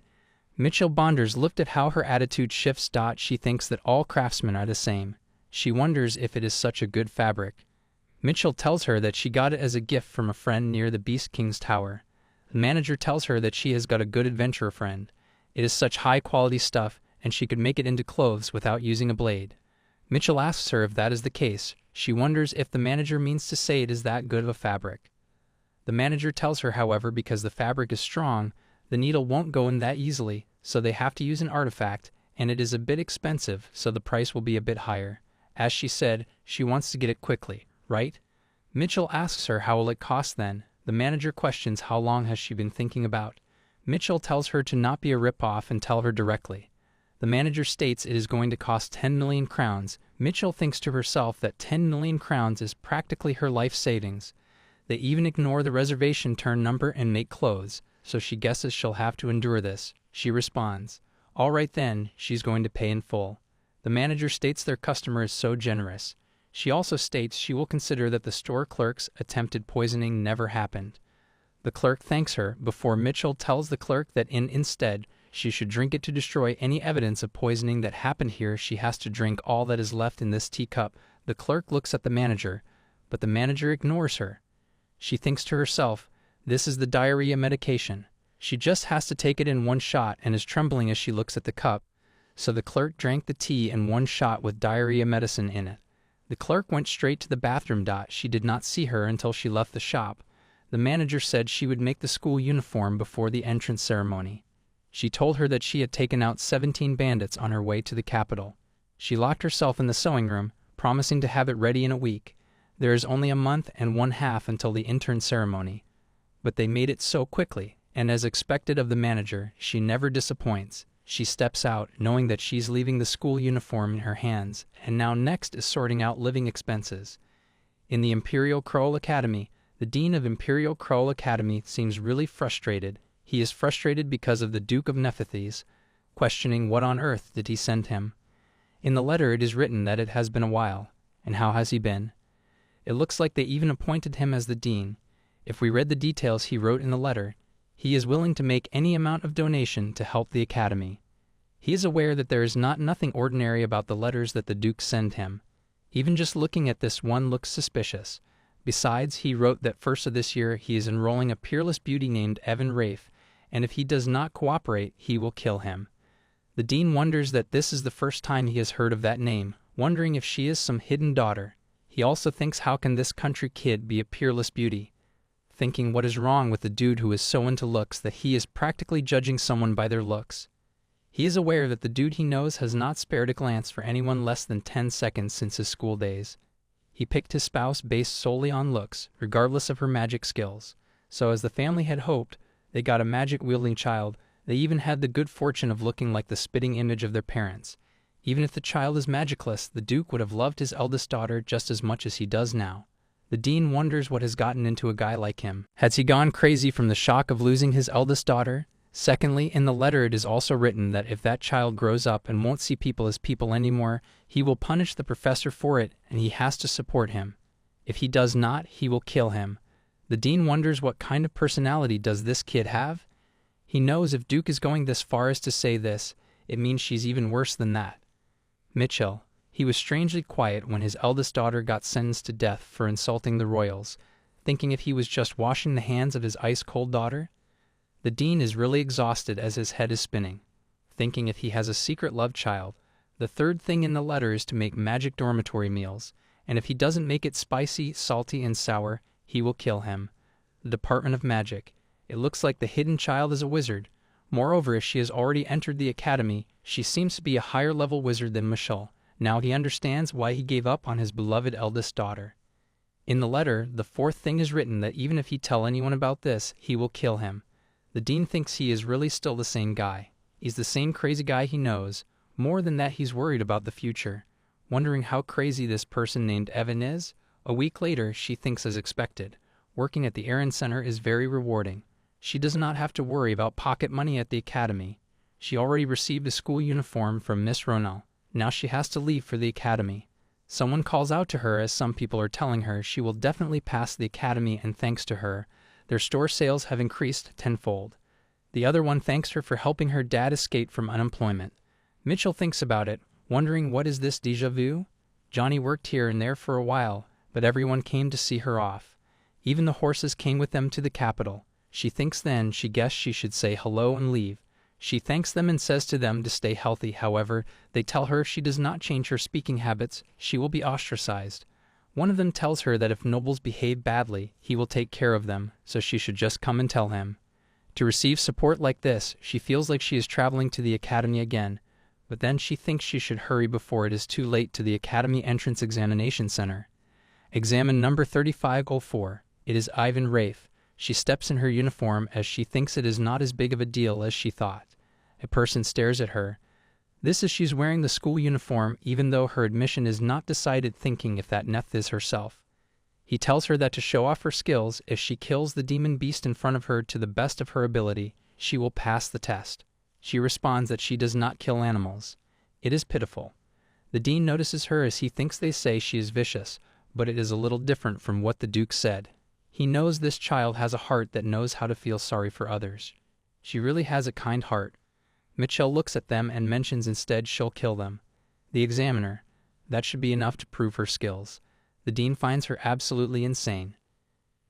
Mitchell Bonders looked at how her attitude shifts. She thinks that all craftsmen are the same. She wonders if it is such a good fabric. Mitchell tells her that she got it as a gift from a friend near the Beast King's tower. The manager tells her that she has got a good adventurer friend. It is such high-quality stuff, and she could make it into clothes without using a blade. Mitchell asks her if that is the case. She wonders if the manager means to say it is that good of a fabric. The manager tells her, however, because the fabric is strong, the needle won't go in that easily, so they have to use an artifact, and it is a bit expensive, so the price will be a bit higher. As she said, she wants to get it quickly, right? Mitchell asks her how will it cost then. The manager questions how long has she been thinking about. Mitchell tells her to not be a rip-off and tell her directly. The manager states it is going to cost 10 million crowns. Mitchell thinks to herself that 10 million crowns is practically her life savings. They even ignore the reservation turn number and make clothes, so she guesses she'll have to endure this. She responds, all right then, she's going to pay in full. The manager states their customer is so generous. She also states she will consider that the store clerk's attempted poisoning never happened. The clerk thanks her before Mitchell tells the clerk that instead, she should drink it to destroy any evidence of poisoning that happened here. She has to drink all that is left in this teacup. The clerk looks at the manager, but the manager ignores her. She thinks to herself, this is the diarrhea medication. She just has to take it in one shot and is trembling as she looks at the cup. So the clerk drank the tea in one shot with diarrhea medicine in it. The clerk went straight to the bathroom. She did not see her until she left the shop. The manager said she would make the school uniform before the entrance ceremony. She told her that she had taken out 17 bandits on her way to the capital. She locked herself in the sewing room, promising to have it ready in a week. There is only a month and 1/2 until the intern ceremony. But they made it so quickly, and as expected of the manager, she never disappoints. She steps out, knowing that she's leaving the school uniform in her hands, and now next is sorting out living expenses. In the Imperial Kroll Academy, the dean of Imperial Kroll Academy seems really frustrated. He is frustrated because of the Duke of Nephthes, questioning what on earth did he send him. In the letter it is written that it has been a while, and how has he been? It looks like they even appointed him as the dean. If we read the details he wrote in the letter, he is willing to make any amount of donation to help the academy. He is aware that there is nothing ordinary about the letters that the Duke send him. Even just looking at this one looks suspicious. Besides, he wrote that first of this year he is enrolling a peerless beauty named Evan Rafe, and if he does not cooperate, he will kill him. The dean wonders that this is the first time he has heard of that name, wondering if she is some hidden daughter. He also thinks, how can this country kid be a peerless beauty? Thinking what is wrong with the dude who is so into looks that he is practically judging someone by their looks. He is aware that the dude he knows has not spared a glance for anyone less than 10 seconds since his school days. He picked his spouse based solely on looks, regardless of her magic skills. So as the family had hoped, they got a magic-wielding child. They even had the good fortune of looking like the spitting image of their parents. Even if the child is magicless, the Duke would have loved his eldest daughter just as much as he does now. The dean wonders what has gotten into a guy like him. Has he gone crazy from the shock of losing his eldest daughter? Secondly, in the letter it is also written that if that child grows up and won't see people as people anymore, he will punish the professor for it, and he has to support him. If he does not, he will kill him. The dean wonders what kind of personality does this kid have? He knows if Duke is going this far as to say this, it means she's even worse than that. Mitchell. He was strangely quiet when his eldest daughter got sentenced to death for insulting the royals, thinking if he was just washing the hands of his ice-cold daughter. The dean is really exhausted as his head is spinning, thinking if he has a secret love child. The third thing in the letter is to make magic dormitory meals, and if he doesn't make it spicy, salty, and sour, he will kill him. The Department of Magic. It looks like the hidden child is a wizard. Moreover, if she has already entered the academy, she seems to be a higher-level wizard than Michelle. Now he understands why he gave up on his beloved eldest daughter. In the letter, the fourth thing is written that even if he tell anyone about this, he will kill him. The dean thinks he is really still the same guy. He's the same crazy guy he knows. More than that, he's worried about the future, wondering how crazy this person named Evan is. A week later, she thinks as expected. Working at the errand center is very rewarding. She does not have to worry about pocket money at the academy. She already received a school uniform from Miss Ronell. Now she has to leave for the academy. Someone calls out to her as some people are telling her she will definitely pass the academy, and thanks to her, their store sales have increased tenfold. The other one thanks her for helping her dad escape from unemployment. Mitchell thinks about it, wondering what is this déjà vu? Johnny worked here and there for a while, but everyone came to see her off. Even the horses came with them to the capital. She thinks then she guessed she should say hello and leave. She thanks them and says to them to stay healthy. However, they tell her if she does not change her speaking habits, she will be ostracized. One of them tells her that if nobles behave badly, he will take care of them, so she should just come and tell him. To receive support like this, she feels like she is traveling to the academy again, but then she thinks she should hurry before it is too late to the academy entrance examination center. Examine number 3504. It is Ivan Rafe. She steps in her uniform as she thinks it is not as big of a deal as she thought. A person stares at her. This is she's wearing the school uniform even though her admission is not decided, thinking if that Neth is herself. He tells her that to show off her skills, if she kills the demon beast in front of her to the best of her ability, she will pass the test. She responds that she does not kill animals. It is pitiful. The dean notices her as he thinks they say she is vicious, but it is a little different from what the Duke said. He knows this child has a heart that knows how to feel sorry for others. She really has a kind heart. Mitchell looks at them and mentions instead she'll kill them. The examiner. That should be enough to prove her skills. The dean finds her absolutely insane.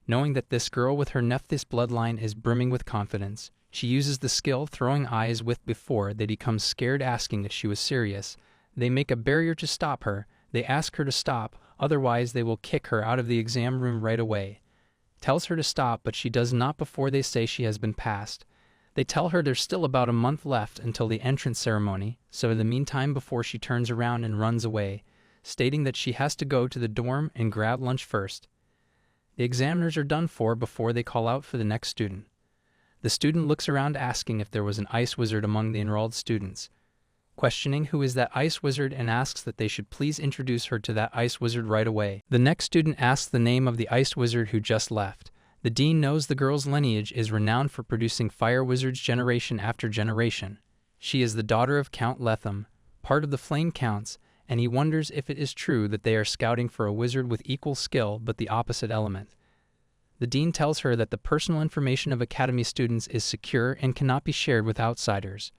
Knowing that this girl with her Nephthys bloodline is brimming with confidence, she uses the skill throwing eyes with before they become scared, asking if she was serious. They make a barrier to stop her. They ask her to stop, otherwise they will kick her out of the exam room right away. Tells her to stop, but she does not before they say she has been passed. They tell her there's still about a month left until the entrance ceremony, so in the meantime before she turns around and runs away, stating that she has to go to the dorm and grab lunch first. The examiners are done for before they call out for the next student. The student looks around asking if there was an ice wizard among the enrolled students, questioning who is that ice wizard, and asks that they should please introduce her to that ice wizard right away. The next student asks the name of the ice wizard who just left. The dean knows the girl's lineage is renowned for producing fire wizards generation after generation. She is the daughter of Count Letham, part of the Flame Counts, and he wonders if it is true that they are scouting for a wizard with equal skill but the opposite element. The dean tells her that the personal information of academy students is secure and cannot be shared with outsiders.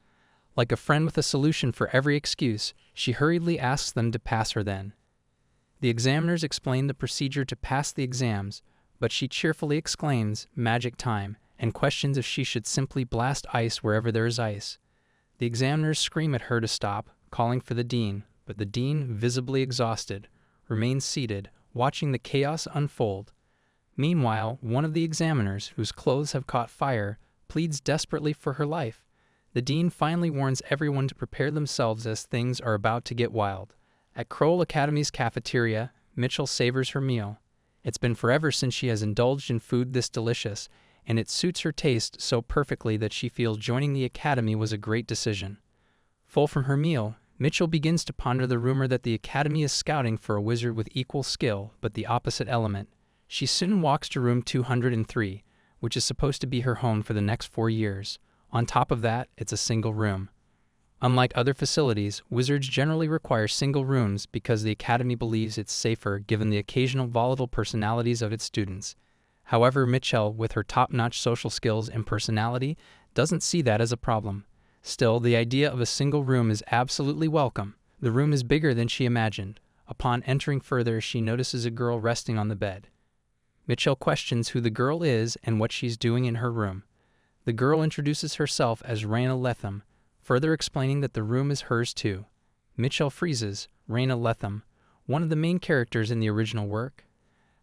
Like a friend with a solution for every excuse, she hurriedly asks them to pass her then. The examiners explain the procedure to pass the exams, but she cheerfully exclaims, "Magic time," and questions if she should simply blast ice wherever there is ice. The examiners scream at her to stop, calling for the dean, but the dean, visibly exhausted, remains seated, watching the chaos unfold. Meanwhile, one of the examiners, whose clothes have caught fire, pleads desperately for her life. The dean finally warns everyone to prepare themselves as things are about to get wild. At Kroll Academy's cafeteria, Mitchell savors her meal. It's been forever since she has indulged in food this delicious, and it suits her taste so perfectly that she feels joining the academy was a great decision. Full from her meal, Mitchell begins to ponder the rumor that the academy is scouting for a wizard with equal skill but the opposite element. She soon walks to room 203, which is supposed to be her home for the next 4 years. On top of that, it's a single room. Unlike other facilities, wizards generally require single rooms because the academy believes it's safer given the occasional volatile personalities of its students. However, Mitchell, with her top-notch social skills and personality, doesn't see that as a problem. Still, the idea of a single room is absolutely welcome. The room is bigger than she imagined. Upon entering further, she notices a girl resting on the bed. Mitchell questions who the girl is and what she's doing in her room. The girl introduces herself as Raina Letham, further explaining that the room is hers too. Mitchell freezes. Raina Letham, one of the main characters in the original work.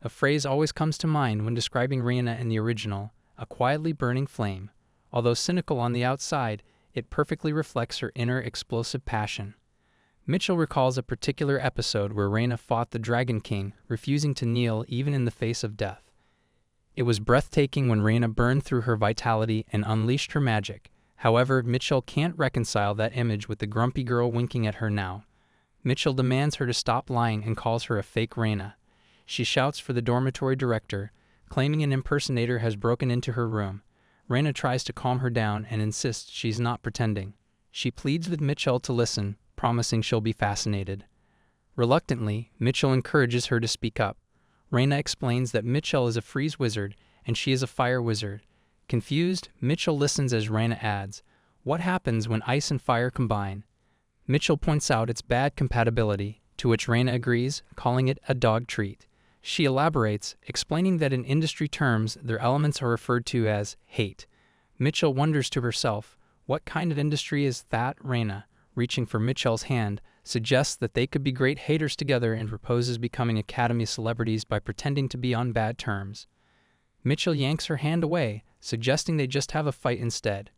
A phrase always comes to mind when describing Raina in the original, a quietly burning flame. Although cynical on the outside, it perfectly reflects her inner explosive passion. Mitchell recalls a particular episode where Raina fought the Dragon King, refusing to kneel even in the face of death. It was breathtaking when Raina burned through her vitality and unleashed her magic. However, Mitchell can't reconcile that image with the grumpy girl winking at her now. Mitchell demands her to stop lying and calls her a fake Raina. She shouts for the dormitory director, claiming an impersonator has broken into her room. Raina tries to calm her down and insists she's not pretending. She pleads with Mitchell to listen, promising she'll be fascinated. Reluctantly, Mitchell encourages her to speak up. Raina explains that Mitchell is a freeze wizard and she is a fire wizard. Confused, Mitchell listens as Raina adds, "What happens when ice and fire combine?" Mitchell points out its bad compatibility, to which Raina agrees, calling it a dog treat. She elaborates, explaining that in industry terms, their elements are referred to as hate. Mitchell wonders to herself, what kind of industry is that? Raina, reaching for Mitchell's hand, suggests that they could be great haters together and proposes becoming Academy celebrities by pretending to be on bad terms. Mitchell yanks her hand away, suggesting they just have a fight instead.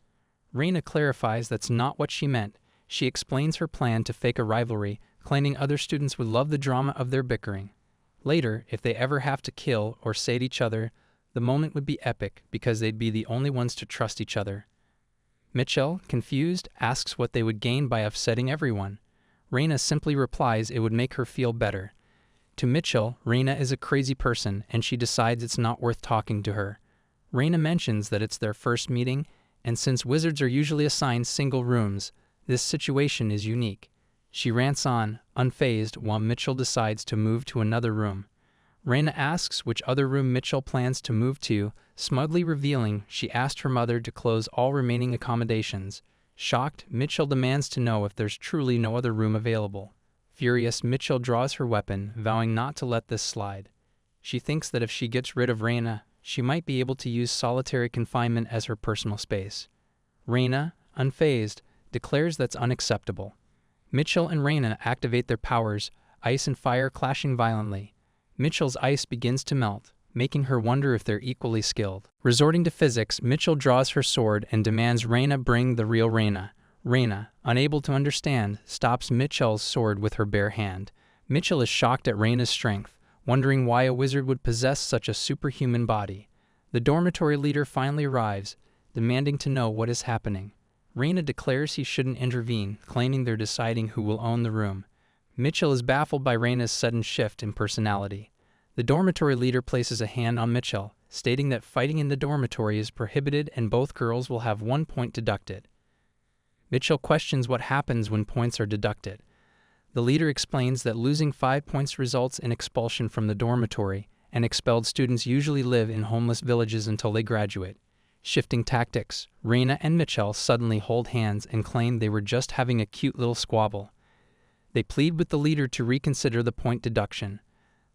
Raina clarifies that's not what she meant. She explains her plan to fake a rivalry, claiming other students would love the drama of their bickering. Later, if they ever have to kill or say to each other, the moment would be epic because they'd be the only ones to trust each other. Mitchell, confused, asks what they would gain by upsetting everyone. Raina simply replies it would make her feel better. To Mitchell, Raina is a crazy person and she decides it's not worth talking to her. Raina mentions that it's their first meeting, and since wizards are usually assigned single rooms, this situation is unique. She rants on, unfazed, while Mitchell decides to move to another room. Raina asks which other room Mitchell plans to move to, smugly revealing she asked her mother to close all remaining accommodations. Shocked, Mitchell demands to know if there's truly no other room available. Furious, Mitchell draws her weapon, vowing not to let this slide. She thinks that if she gets rid of Raina, she might be able to use solitary confinement as her personal space. Raina, unfazed, declares that's unacceptable. Mitchell and Raina activate their powers, ice and fire clashing violently. Mitchell's ice begins to melt, making her wonder if they're equally skilled. Resorting to physics, Mitchell draws her sword and demands Raina bring the real Raina. Raina, unable to understand, stops Mitchell's sword with her bare hand. Mitchell is shocked at Raina's strength, wondering why a wizard would possess such a superhuman body. The dormitory leader finally arrives, demanding to know what is happening. Raina declares he shouldn't intervene, claiming they're deciding who will own the room. Mitchell is baffled by Raina's sudden shift in personality. The dormitory leader places a hand on Mitchell, stating that fighting in the dormitory is prohibited and both girls will have 1 point deducted. Mitchell questions what happens when points are deducted. The leader explains that losing 5 points results in expulsion from the dormitory, and expelled students usually live in homeless villages until they graduate. Shifting tactics, Raina and Mitchell suddenly hold hands and claim they were just having a cute little squabble. They plead with the leader to reconsider the point deduction.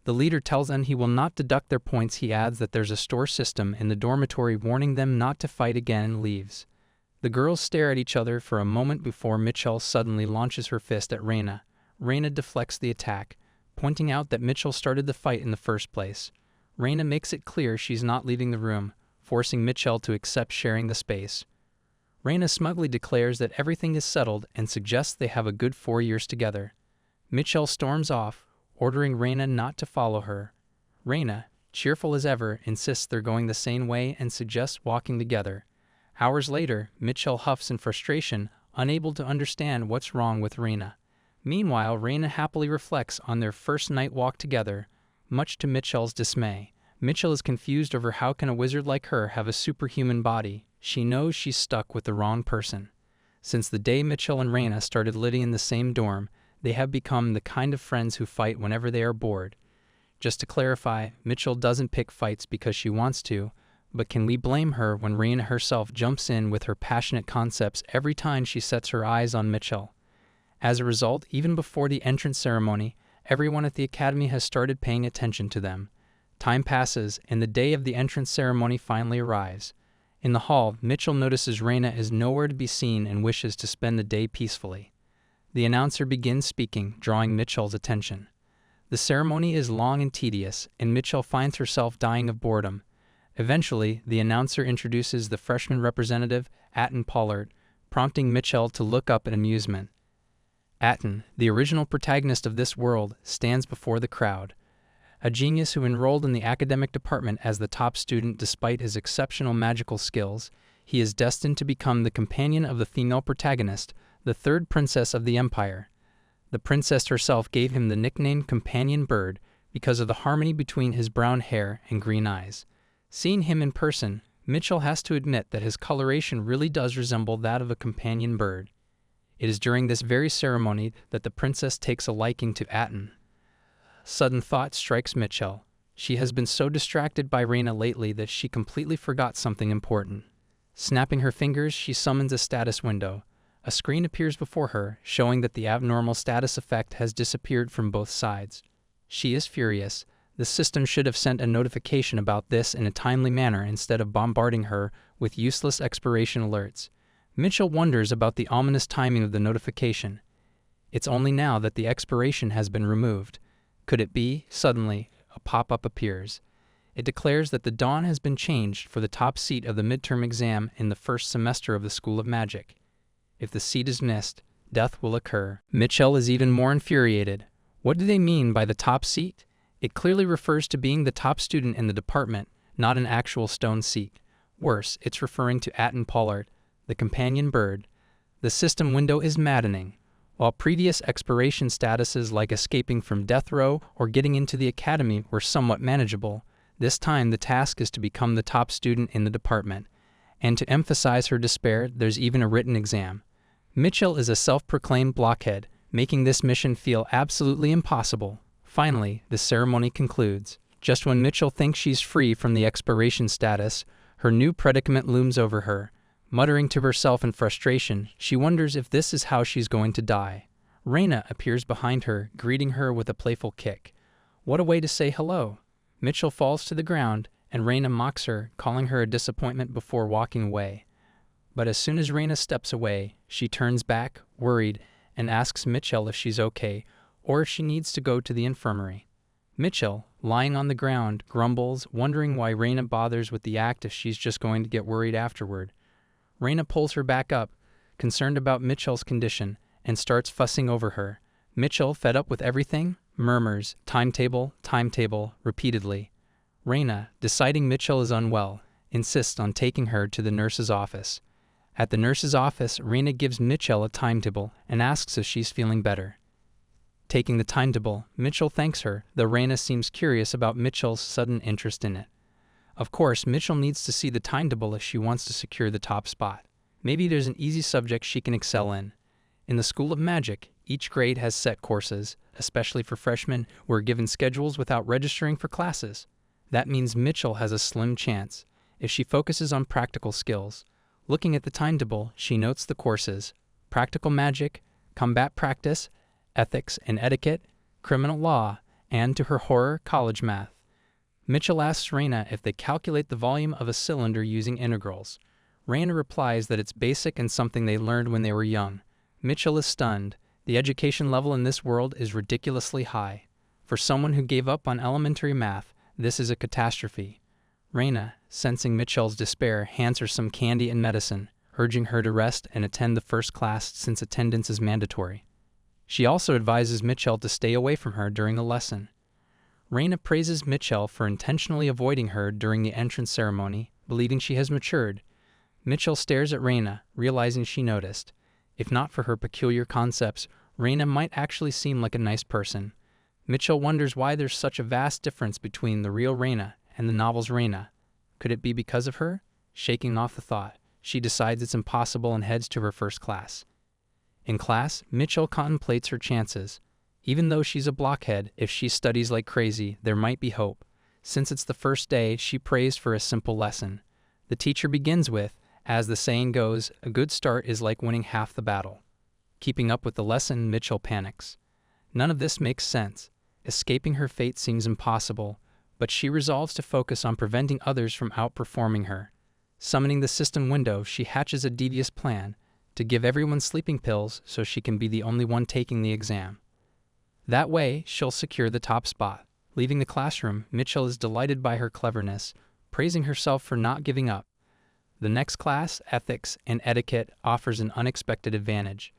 The leader tells them he will not deduct their points. He adds that there's a store system in the dormitory warning them not to fight again and leaves. The girls stare at each other for a moment before Mitchell suddenly launches her fist at Reina. Reina deflects the attack, pointing out that Mitchell started the fight in the first place. Reina makes it clear she's not leaving the room, forcing Mitchell to accept sharing the space. Reina smugly declares that everything is settled and suggests they have a good 4 years together. Mitchell storms off, ordering Reina not to follow her. Reina, cheerful as ever, insists they're going the same way and suggests walking together. Hours later, Mitchell huffs in frustration, unable to understand what's wrong with Reina. Meanwhile, Reina happily reflects on their first night walk together, much to Mitchell's dismay. Mitchell is confused over how can a wizard like her have a superhuman body. She knows she's stuck with the wrong person. Since the day Mitchell and Reina started living in the same dorm, they have become the kind of friends who fight whenever they are bored. Just to clarify, Mitchell doesn't pick fights because she wants to, but can we blame her when Reina herself jumps in with her passionate concepts every time she sets her eyes on Mitchell? As a result, even before the entrance ceremony, everyone at the academy has started paying attention to them. Time passes, and the day of the entrance ceremony finally arrives. In the hall, Mitchell notices Reina is nowhere to be seen and wishes to spend the day peacefully. The announcer begins speaking, drawing Mitchell's attention. The ceremony is long and tedious, and Mitchell finds herself dying of boredom. Eventually, the announcer introduces the freshman representative, Atten Pollard, prompting Mitchell to look up in amusement. Atten, the original protagonist of this world, stands before the crowd. A genius who enrolled in the academic department as the top student despite his exceptional magical skills, he is destined to become the companion of the female protagonist, the third princess of the empire. The princess herself gave him the nickname Companion Bird because of the harmony between his brown hair and green eyes. Seeing him in person, Mitchell has to admit that his coloration really does resemble that of a companion bird. It is during this very ceremony that the princess takes a liking to Atten. Sudden thought strikes Mitchell. She has been so distracted by Reina lately that she completely forgot something important. Snapping her fingers, she summons a status window. A screen appears before her, showing that the abnormal status effect has disappeared from both sides. She is furious. The system should have sent a notification about this in a timely manner instead of bombarding her with useless expiration alerts. Mitchell wonders about the ominous timing of the notification. It's only now that the expiration has been removed. Could it be, suddenly, a pop-up appears. It declares that the dawn has been changed for the top seat of the midterm exam in the first semester of the School of Magic. If the seat is missed, death will occur. Mitchell is even more infuriated. What do they mean by the top seat? It clearly refers to being the top student in the department, not an actual stone seat. Worse, it's referring to Atten Pollard, the companion bird. The system window is maddening. While previous expiration statuses like escaping from death row or getting into the academy were somewhat manageable, this time the task is to become the top student in the department. And to emphasize her despair, there's even a written exam. Mitchell is a self-proclaimed blockhead, making this mission feel absolutely impossible. Finally, the ceremony concludes. Just when Mitchell thinks she's free from the expiration status, her new predicament looms over her. Muttering to herself in frustration, she wonders if this is how she's going to die. Reina appears behind her, greeting her with a playful kick. What a way to say hello! Mitchell falls to the ground, and Reina mocks her, calling her a disappointment before walking away. But as soon as Reina steps away, she turns back, worried, and asks Mitchell if she's okay, or if she needs to go to the infirmary. Mitchell, lying on the ground, grumbles, wondering why Reina bothers with the act if she's just going to get worried afterward. Reina pulls her back up, concerned about Mitchell's condition, and starts fussing over her. Mitchell, fed up with everything, murmurs, timetable, repeatedly. Reina, deciding Mitchell is unwell, insists on taking her to the nurse's office. At the nurse's office, Reina gives Mitchell a timetable and asks if she's feeling better. Taking the timetable, Mitchell thanks her, though Reina seems curious about Mitchell's sudden interest in it. Of course, Mitchell needs to see the timetable if she wants to secure the top spot. Maybe there's an easy subject she can excel in. In the School of Magic, each grade has set courses, especially for freshmen who are given schedules without registering for classes. That means Mitchell has a slim chance, if she focuses on practical skills. Looking at the timetable, she notes the courses: Practical Magic, Combat Practice, Ethics and Etiquette, Criminal Law, and, to her horror, college math. Mitchell asks Reina if they calculate the volume of a cylinder using integrals. Reina replies that it's basic and something they learned when they were young. Mitchell is stunned. The education level in this world is ridiculously high. For someone who gave up on elementary math, this is a catastrophe. Reina, sensing Mitchell's despair, hands her some candy and medicine, urging her to rest and attend the first class since attendance is mandatory. She also advises Mitchell to stay away from her during the lesson. Reina praises Mitchell for intentionally avoiding her during the entrance ceremony, believing she has matured. Mitchell stares at Reina, realizing she noticed. If not for her peculiar concepts, Reina might actually seem like a nice person. Mitchell wonders why there's such a vast difference between the real Reina and the novel's Reina. Could it be because of her? Shaking off the thought, she decides it's impossible and heads to her first class. In class, Mitchell contemplates her chances. Even though she's a blockhead, if she studies like crazy, there might be hope. Since it's the first day, she prays for a simple lesson. The teacher begins with, as the saying goes, a good start is like winning half the battle. Keeping up with the lesson, Mitchell panics. None of this makes sense. Escaping her fate seems impossible, but she resolves to focus on preventing others from outperforming her. Summoning the system window, she hatches a devious plan to give everyone sleeping pills so she can be the only one taking the exam. That way, she'll secure the top spot. Leaving the classroom, Mitchell is delighted by her cleverness, praising herself for not giving up. The next class, Ethics and Etiquette, offers an unexpected advantage.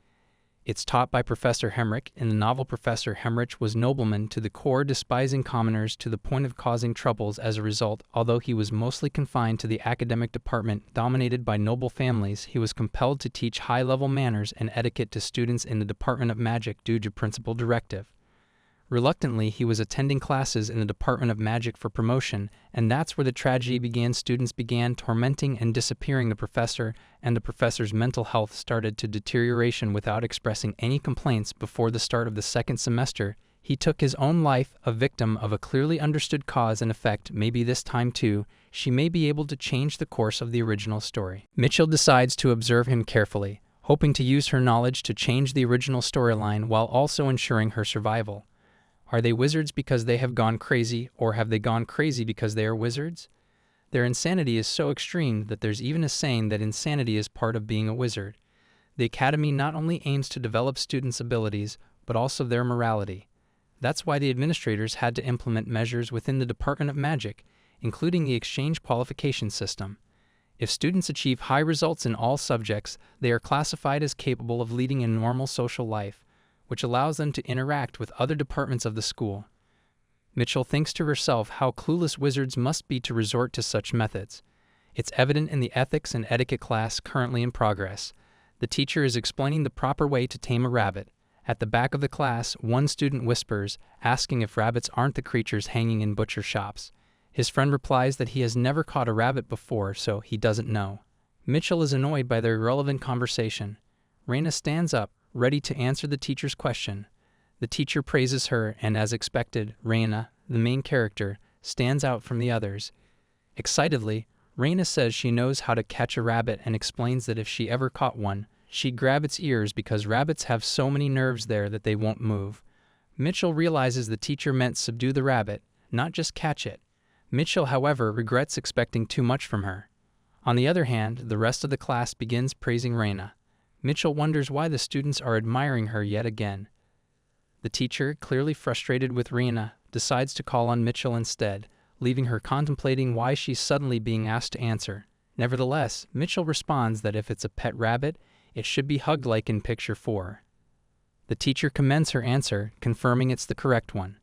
It's taught by Professor Hemrick. In the novel, Professor Hemrick was nobleman to the core, despising commoners to the point of causing troubles as a result. Although he was mostly confined to the academic department dominated by noble families, he was compelled to teach high-level manners and etiquette to students in the Department of Magic due to principal directive. Reluctantly, he was attending classes in the Department of Magic for promotion, and that's where the tragedy began. Students began tormenting and disappearing the professor, and the professor's mental health started to deterioration without expressing any complaints. Before the start of the second semester, he took his own life, a victim of a clearly understood cause and effect. Maybe this time too, she may be able to change the course of the original story. Mitchell decides to observe him carefully, hoping to use her knowledge to change the original storyline while also ensuring her survival. Are they wizards because they have gone crazy, or have they gone crazy because they are wizards? Their insanity is so extreme that there's even a saying that insanity is part of being a wizard. The Academy not only aims to develop students' abilities, but also their morality. That's why the administrators had to implement measures within the Department of Magic, including the exchange qualification system. If students achieve high results in all subjects, they are classified as capable of leading a normal social life, which allows them to interact with other departments of the school. Mitchell thinks to herself how clueless wizards must be to resort to such methods. It's evident in the ethics and etiquette class currently in progress. The teacher is explaining the proper way to tame a rabbit. At the back of the class, one student whispers, asking if rabbits aren't the creatures hanging in butcher shops. His friend replies that he has never caught a rabbit before, so he doesn't know. Mitchell is annoyed by their irrelevant conversation. Reina stands up, ready to answer the teacher's question. The teacher praises her, and as expected, Reina, the main character, stands out from the others. Excitedly, Reina says she knows how to catch a rabbit and explains that if she ever caught one, she'd grab its ears because rabbits have so many nerves there that they won't move. Mitchell realizes the teacher meant subdue the rabbit, not just catch it. Mitchell, however, regrets expecting too much from her. On the other hand, the rest of the class begins praising Reina. Mitchell wonders why the students are admiring her yet again. The teacher, clearly frustrated with Reina, decides to call on Mitchell instead, leaving her contemplating why she's suddenly being asked to answer. Nevertheless, Mitchell responds that if it's a pet rabbit, it should be hugged like in picture 4. The teacher commends her answer, confirming it's the correct one.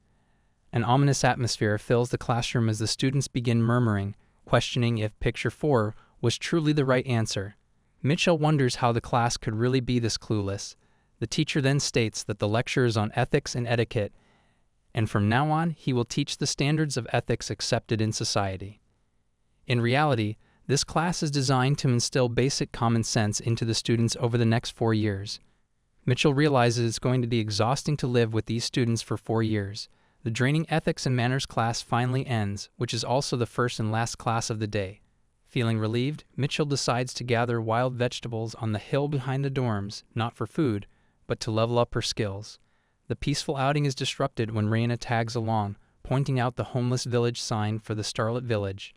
An ominous atmosphere fills the classroom as the students begin murmuring, questioning if picture 4 was truly the right answer. Mitchell wonders how the class could really be this clueless. The teacher then states that the lecture is on ethics and etiquette, and from now on he will teach the standards of ethics accepted in society. In reality, this class is designed to instill basic common sense into the students over the next 4 years. Mitchell realizes it's going to be exhausting to live with these students for 4 years. The draining ethics and manners class finally ends, which is also the first and last class of the day. Feeling relieved, Mitchell decides to gather wild vegetables on the hill behind the dorms, not for food, but to level up her skills. The peaceful outing is disrupted when Reina tags along, pointing out the homeless village sign for the Starlit Village.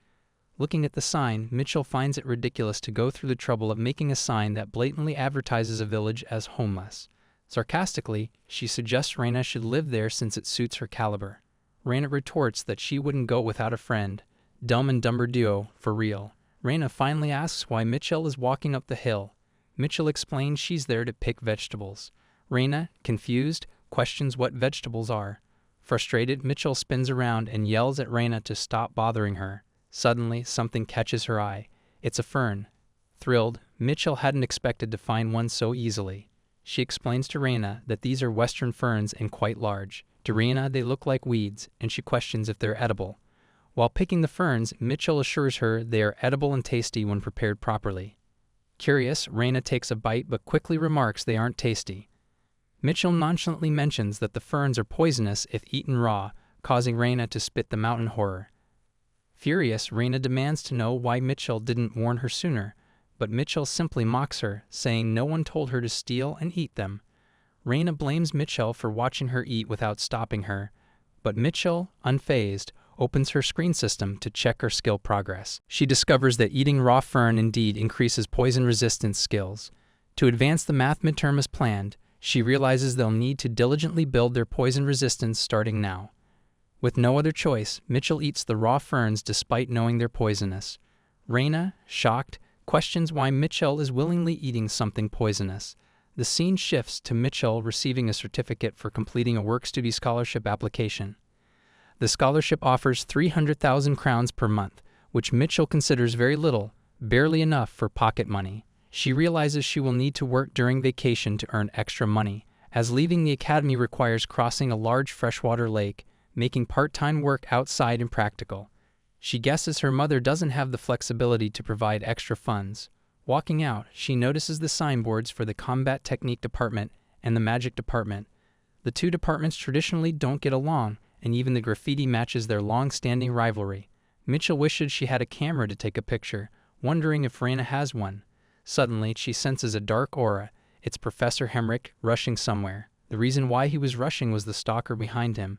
Looking at the sign, Mitchell finds it ridiculous to go through the trouble of making a sign that blatantly advertises a village as homeless. Sarcastically, she suggests Reina should live there since it suits her caliber. Reina retorts that she wouldn't go without a friend. Dumb and Dumber duo, for real. Reina finally asks why Mitchell is walking up the hill. Mitchell explains she's there to pick vegetables. Reina, confused, questions what vegetables are. Frustrated, Mitchell spins around and yells at Reina to stop bothering her. Suddenly, something catches her eye. It's a fern. Thrilled, Mitchell hadn't expected to find one so easily. She explains to Reina that these are western ferns and quite large. To Reina, they look like weeds, and she questions if they're edible. While picking the ferns, Mitchell assures her they are edible and tasty when prepared properly. Curious, Reina takes a bite but quickly remarks they aren't tasty. Mitchell nonchalantly mentions that the ferns are poisonous if eaten raw, causing Reina to spit them out in horror. Furious, Reina demands to know why Mitchell didn't warn her sooner, but Mitchell simply mocks her, saying no one told her to steal and eat them. Reina blames Mitchell for watching her eat without stopping her, but Mitchell, unfazed, opens her screen system to check her skill progress. She discovers that eating raw fern indeed increases poison resistance skills. To advance the math midterm as planned, she realizes they'll need to diligently build their poison resistance starting now. With no other choice, Mitchell eats the raw ferns despite knowing they're poisonous. Reina, shocked, questions why Mitchell is willingly eating something poisonous. The scene shifts to Mitchell receiving a certificate for completing a work-study scholarship application. The scholarship offers 300,000 crowns per month, which Mitchell considers very little, barely enough for pocket money. She realizes she will need to work during vacation to earn extra money, as leaving the academy requires crossing a large freshwater lake, making part-time work outside impractical. She guesses her mother doesn't have the flexibility to provide extra funds. Walking out, she notices the signboards for the combat technique department and the magic department. The two departments traditionally don't get along, and even the graffiti matches their long-standing rivalry. Mitchell wishes she had a camera to take a picture, wondering if Reina has one. Suddenly, she senses a dark aura. It's Professor Hemrick rushing somewhere. The reason why he was rushing was the stalker behind him.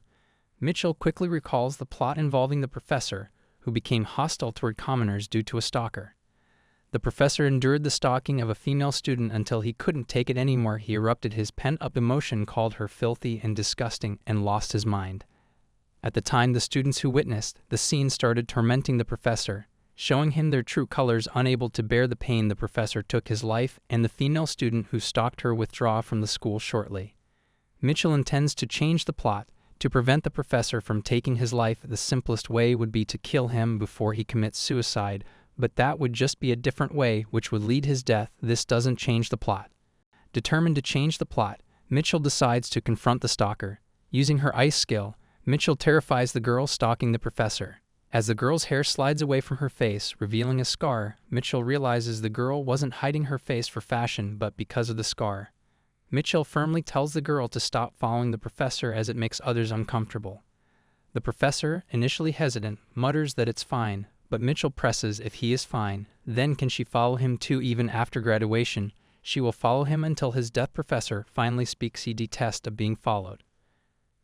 Mitchell quickly recalls the plot involving the professor, who became hostile toward commoners due to a stalker. The professor endured the stalking of a female student until he couldn't take it anymore. He erupted his pent-up emotion, called her filthy and disgusting, and lost his mind. At the time the students who witnessed the scene started tormenting the professor, showing him their true colors. Unable to bear the pain, the professor took his life, and the female student who stalked her withdrew from the school shortly. Mitchell intends to change the plot. To prevent the professor from taking his life, the simplest way would be to kill him before he commits suicide, but that would just be a different way which would lead his death. This doesn't change the plot. Determined to change the plot, Mitchell decides to confront the stalker. Using her ice skill, Mitchell terrifies the girl stalking the professor. As the girl's hair slides away from her face, revealing a scar, Mitchell realizes the girl wasn't hiding her face for fashion but because of the scar. Mitchell firmly tells the girl to stop following the professor as it makes others uncomfortable. The professor, initially hesitant, mutters that it's fine, but Mitchell presses if he is fine, then can she follow him too? Even after graduation, she will follow him until his death. Professor finally speaks. He detests of being followed.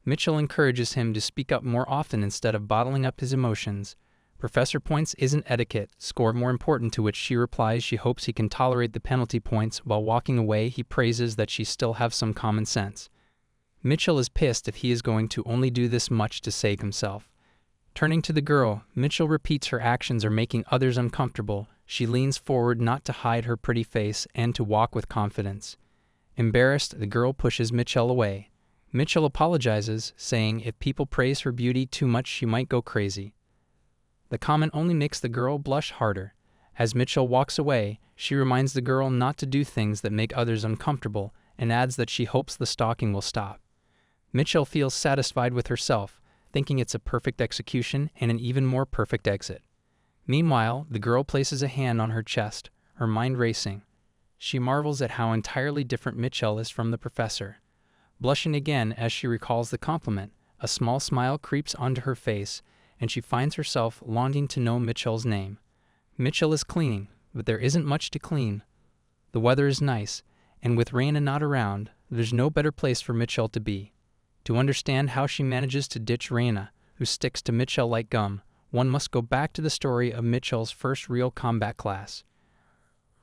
Mitchell encourages him to speak up more often instead of bottling up his emotions. Professor points isn't etiquette, score more important, to which she replies she hopes he can tolerate the penalty points. While walking away, he praises that she still have some common sense. Mitchell is pissed if he is going to only do this much to save himself. Turning to the girl, Mitchell repeats her actions are making others uncomfortable. She leans forward not to hide her pretty face and to walk with confidence. Embarrassed, the girl pushes Mitchell away. Mitchell apologizes, saying if people praise her beauty too much she might go crazy. The comment only makes the girl blush harder. As Mitchell walks away, she reminds the girl not to do things that make others uncomfortable and adds that she hopes the stalking will stop. Mitchell feels satisfied with herself, thinking it's a perfect execution and an even more perfect exit. Meanwhile, the girl places a hand on her chest, her mind racing. She marvels at how entirely different Mitchell is from the professor. Blushing again as she recalls the compliment, a small smile creeps onto her face, and she finds herself longing to know Mitchell's name. Mitchell is cleaning, but there isn't much to clean. The weather is nice, and with Reina not around, there's no better place for Mitchell to be. To understand how she manages to ditch Reina, who sticks to Mitchell like gum, one must go back to the story of Mitchell's first real combat class.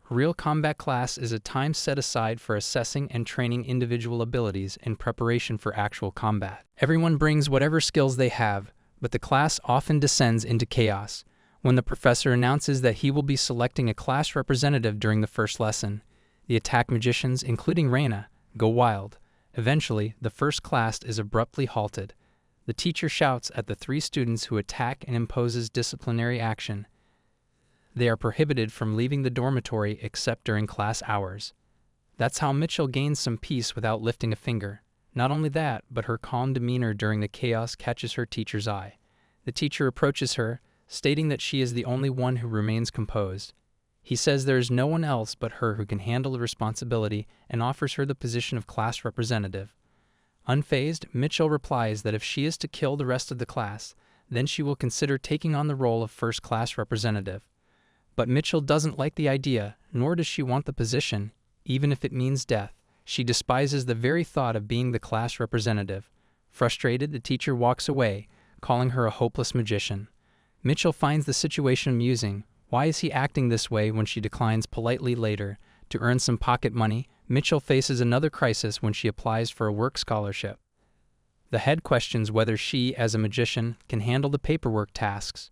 Real combat class is a time set aside for assessing and training individual abilities in preparation for actual combat. Everyone brings whatever skills they have, but the class often descends into chaos when the professor announces that he will be selecting a class representative during the first lesson. The attack magicians, including Reina, go wild. Eventually, the first class is abruptly halted. The teacher shouts at the 3 students who attack and imposes disciplinary action. They are prohibited from leaving the dormitory except during class hours. That's how Mitchell gains some peace without lifting a finger. Not only that, but her calm demeanor during the chaos catches her teacher's eye. The teacher approaches her, stating that she is the only one who remains composed. He says there is no one else but her who can handle the responsibility and offers her the position of class representative. Unfazed, Mitchell replies that if she is to kill the rest of the class, then she will consider taking on the role of first class representative. But Mitchell doesn't like the idea, nor does she want the position, even if it means death. She despises the very thought of being the class representative. Frustrated, the teacher walks away, calling her a hopeless magician. Mitchell finds the situation amusing. Why is he acting this way when she declines politely later? To earn some pocket money, Mitchell faces another crisis when she applies for a work scholarship. The head questions whether she, as a magician, can handle the paperwork tasks.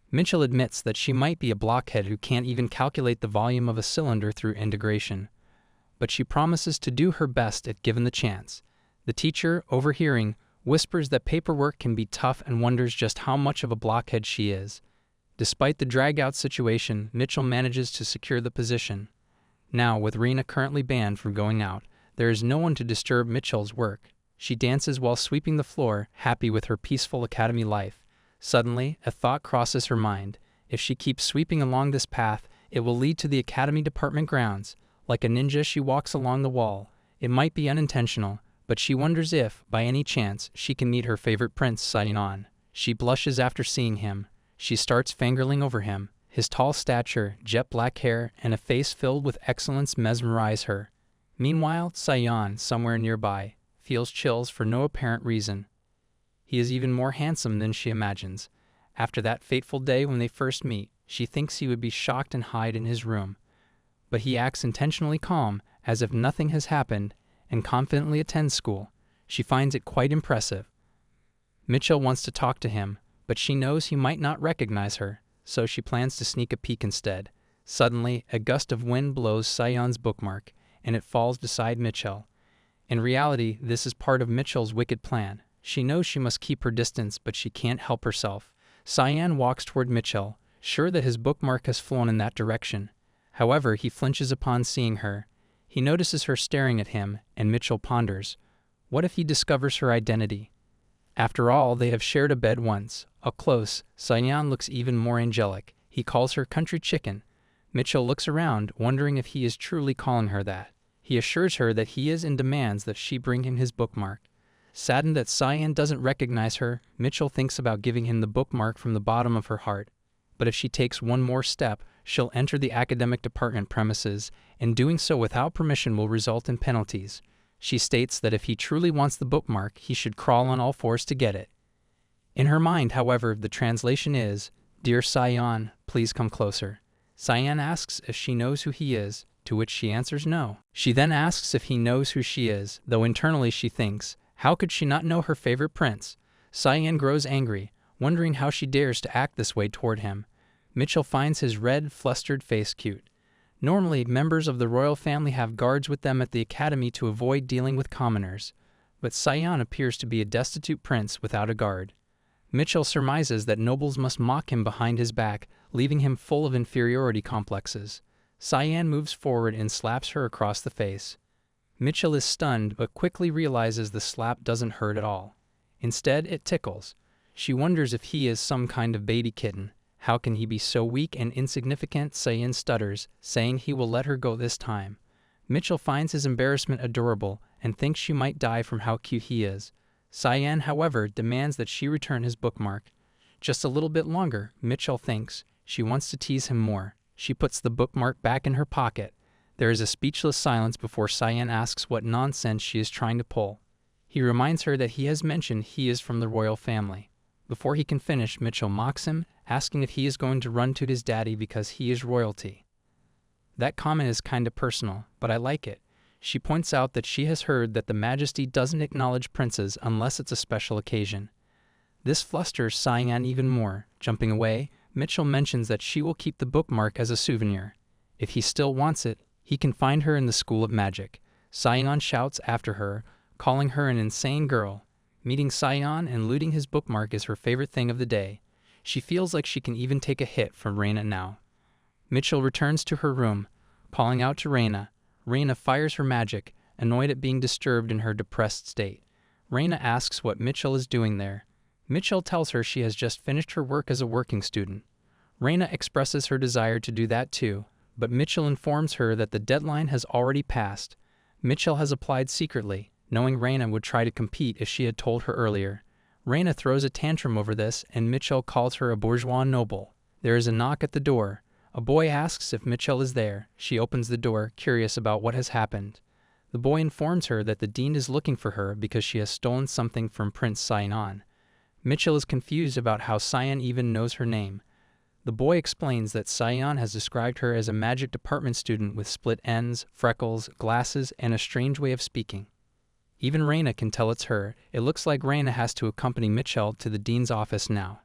Mitchell admits that she might be a blockhead who can't even calculate the volume of a cylinder through integration. But she promises to do her best if given the chance. The teacher, overhearing, whispers that paperwork can be tough and wonders just how much of a blockhead she is. Despite the drag-out situation, Mitchell manages to secure the position. Now, with Reina currently banned from going out, there is no one to disturb Mitchell's work. She dances while sweeping the floor, happy with her peaceful academy life. Suddenly, a thought crosses her mind. If she keeps sweeping along this path, it will lead to the academy department grounds. Like a ninja, she walks along the wall. It might be unintentional, but she wonders if, by any chance, she can meet her favorite prince, Sion. She blushes after seeing him. She starts fangirling over him. His tall stature, jet black hair, and a face filled with excellence mesmerize her. Meanwhile, Sion, somewhere nearby, feels chills for no apparent reason. He is even more handsome than she imagines. After that fateful day when they first meet, she thinks he would be shocked and hide in his room. But he acts intentionally calm, as if nothing has happened, and confidently attends school. She finds it quite impressive. Mitchell wants to talk to him, but she knows he might not recognize her, so she plans to sneak a peek instead. Suddenly, a gust of wind blows Sion's bookmark, and it falls beside Mitchell. In reality, this is part of Mitchell's wicked plan. She knows she must keep her distance, but she can't help herself. Sion walks toward Mitchell, sure that his bookmark has flown in that direction. However, he flinches upon seeing her. He notices her staring at him, and Mitchell ponders. What if he discovers her identity? After all, they have shared a bed once. Up close, Sion looks even more angelic. He calls her country chicken. Mitchell looks around, wondering if he is truly calling her that. He assures her that he is and demands that she bring him his bookmark. Saddened that Sion doesn't recognize her, Mitchell thinks about giving him the bookmark from the bottom of her heart. But if she takes one more step, she'll enter the academic department premises, and doing so without permission will result in penalties. She states that if he truly wants the bookmark, he should crawl on all fours to get it. In her mind, however, the translation is, "Dear Sion, please come closer." Sion asks if she knows who he is, to which she answers no. She then asks if he knows who she is, though internally she thinks, how could she not know her favorite prince? Sion grows angry, wondering how she dares to act this way toward him. Mitchell finds his red, flustered face cute. Normally, members of the royal family have guards with them at the academy to avoid dealing with commoners, but Sion appears to be a destitute prince without a guard. Mitchell surmises that nobles must mock him behind his back, leaving him full of inferiority complexes. Sion moves forward and slaps her across the face. Mitchell is stunned, but quickly realizes the slap doesn't hurt at all. Instead, it tickles. She wonders if he is some kind of baby kitten. How can he be so weak and insignificant? Sion stutters, saying he will let her go this time. Mitchell finds his embarrassment adorable and thinks she might die from how cute he is. Sion, however, demands that she return his bookmark. Just a little bit longer, Mitchell thinks. She wants to tease him more. She puts the bookmark back in her pocket. There is a speechless silence before Sion asks what nonsense she is trying to pull. He reminds her that he has mentioned he is from the royal family. Before he can finish, Mitchell mocks him, asking if he is going to run to his daddy because he is royalty. That comment is kinda personal, but I like it. She points out that she has heard that the Majesty doesn't acknowledge princes unless it's a special occasion. This flusters Cyan even more. Jumping away, Mitchell mentions that she will keep the bookmark as a souvenir. If he still wants it, he can find her in the School of Magic. Cyan shouts after her, calling her an insane girl. Meeting Cyan and looting his bookmark is her favorite thing of the day. She feels like she can even take a hit from Reina now. Mitchell returns to her room, calling out to Reina. Reina fires her magic, annoyed at being disturbed in her depressed state. Reina asks what Mitchell is doing there. Mitchell tells her she has just finished her work as a working student. Reina expresses her desire to do that too, but Mitchell informs her that the deadline has already passed. Mitchell has applied secretly, knowing Reina would try to compete if she had told her earlier. Reina throws a tantrum over this, and Mitchell calls her a bourgeois noble. There is a knock at the door. A boy asks if Mitchell is there. She opens the door, curious about what has happened. The boy informs her that the dean is looking for her because she has stolen something from Prince Cyan. Mitchell is confused about how Cyan even knows her name. The boy explains that Cyan has described her as a magic department student with split ends, freckles, glasses, and a strange way of speaking. Even Reina can tell it's her. It looks like Reina has to accompany Mitchell to the dean's office now.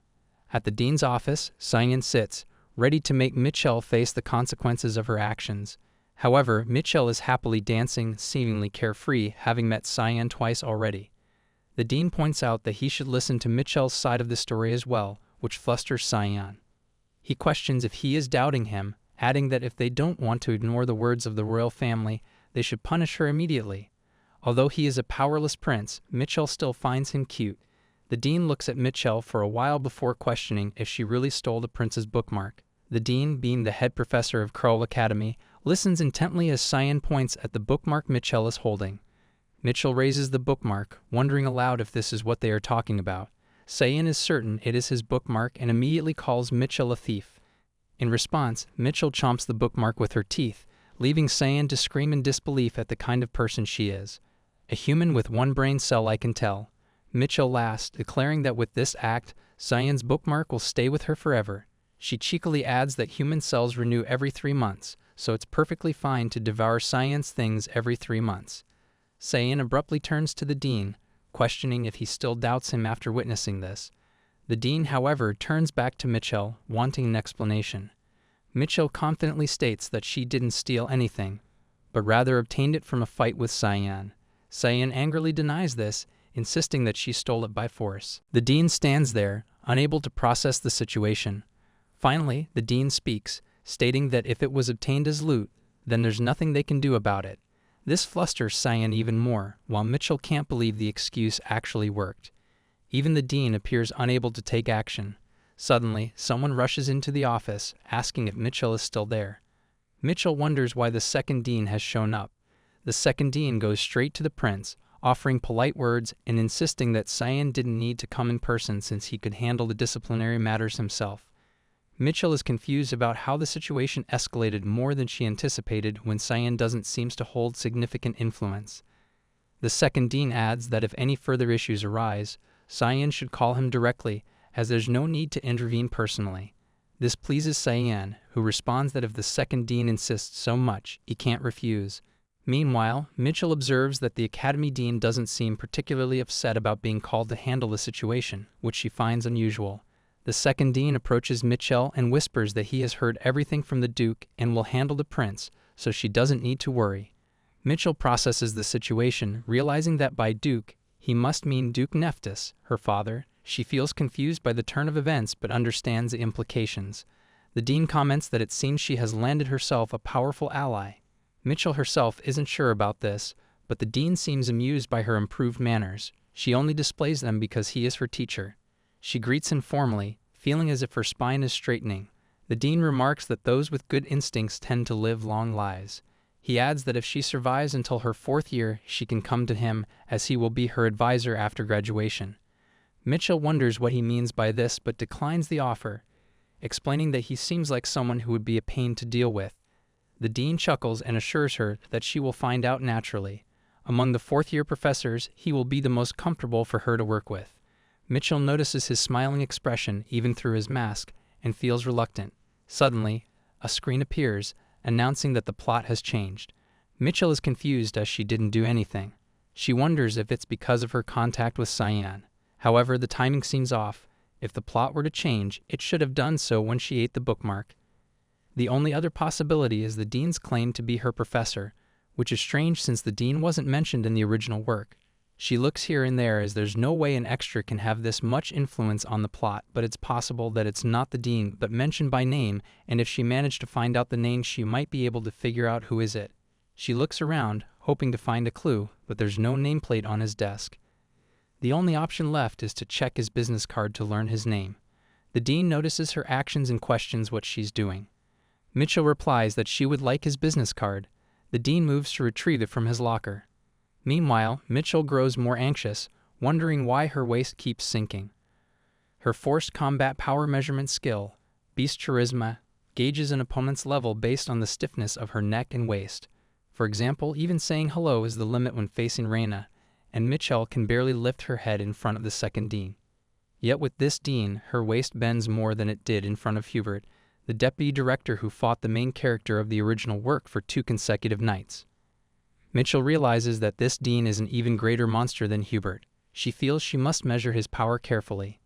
At the dean's office, Cyan sits, ready to make Mitchell face the consequences of her actions. However, Mitchell is happily dancing, seemingly carefree, having met Cyan twice already. The dean points out that he should listen to Mitchell's side of the story as well, which flusters Cyan. He questions if he is doubting him, adding that if they don't want to ignore the words of the royal family, they should punish her immediately. Although he is a powerless prince, Mitchell still finds him cute. The dean looks at Mitchell for a while before questioning if she really stole the prince's bookmark. The dean, being the head professor of Krull Academy, listens intently as Cyan points at the bookmark Mitchell is holding. Mitchell raises the bookmark, wondering aloud if this is what they are talking about. Cyan is certain it is his bookmark and immediately calls Mitchell a thief. In response, Mitchell chomps the bookmark with her teeth, leaving Cyan to scream in disbelief at the kind of person she is. A human with one brain cell, I can tell. Mitchell laughs, declaring that with this act, Cyan's bookmark will stay with her forever. She cheekily adds that human cells renew every 3 months, so it's perfectly fine to devour Cyan's things every 3 months. Cyan abruptly turns to the dean, questioning if he still doubts him after witnessing this. The dean, however, turns back to Mitchell, wanting an explanation. Mitchell confidently states that she didn't steal anything, but rather obtained it from a fight with Cyan. Cyan angrily denies this, insisting that she stole it by force. The dean stands there, unable to process the situation. Finally, the dean speaks, stating that if it was obtained as loot, then there's nothing they can do about it. This flusters Cyan even more, while Mitchell can't believe the excuse actually worked. Even the dean appears unable to take action. Suddenly, someone rushes into the office, asking if Mitchell is still there. Mitchell wonders why the second dean has shown up. The second dean goes straight to the prince, offering polite words and insisting that Cyan didn't need to come in person since he could handle the disciplinary matters himself. Mitchell is confused about how the situation escalated more than she anticipated when Cyan doesn't seem to hold significant influence. The second dean adds that if any further issues arise, Cyan should call him directly, as there's no need to intervene personally. This pleases Cyan, who responds that if the second dean insists so much, he can't refuse. Meanwhile, Mitchell observes that the academy dean doesn't seem particularly upset about being called to handle the situation, which she finds unusual. The second dean approaches Mitchell and whispers that he has heard everything from the Duke and will handle the prince, so she doesn't need to worry. Mitchell processes the situation, realizing that by Duke, he must mean Duke Nephthys, her father. She feels confused by the turn of events but understands the implications. The dean comments that it seems she has landed herself a powerful ally. Mitchell herself isn't sure about this, but the dean seems amused by her improved manners. She only displays them because he is her teacher. She greets him formally, feeling as if her spine is straightening. The dean remarks that those with good instincts tend to live long lives. He adds that if she survives until her 4th year, she can come to him, as he will be her advisor after graduation. Mitchell wonders what he means by this but declines the offer, explaining that he seems like someone who would be a pain to deal with. The dean chuckles and assures her that she will find out naturally. Among the fourth-year professors, he will be the most comfortable for her to work with. Mitchell notices his smiling expression even through his mask and feels reluctant. Suddenly, a screen appears, announcing that the plot has changed. Mitchell is confused as she didn't do anything. She wonders if it's because of her contact with Cyan. However, the timing seems off. If the plot were to change, it should have done so when she ate the bookmark. The only other possibility is the dean's claim to be her professor, which is strange since the dean wasn't mentioned in the original work. She looks here and there as there's no way an extra can have this much influence on the plot, but it's possible that it's not the dean but mentioned by name, and if she managed to find out the name she might be able to figure out who is it. She looks around, hoping to find a clue, but there's no nameplate on his desk. The only option left is to check his business card to learn his name. The dean notices her actions and questions what she's doing. Mitchell replies that she would like his business card. The dean moves to retrieve it from his locker. Meanwhile, Mitchell grows more anxious, wondering why her waist keeps sinking. Her forced combat power measurement skill, Beast Charisma, gauges an opponent's level based on the stiffness of her neck and waist. For example, even saying hello is the limit when facing Reina, and Mitchell can barely lift her head in front of the second dean. Yet with this dean, her waist bends more than it did in front of Hubert, the deputy director who fought the main character of the original work for 2 consecutive nights. Mitchell realizes that this dean is an even greater monster than Hubert. She feels she must measure his power carefully.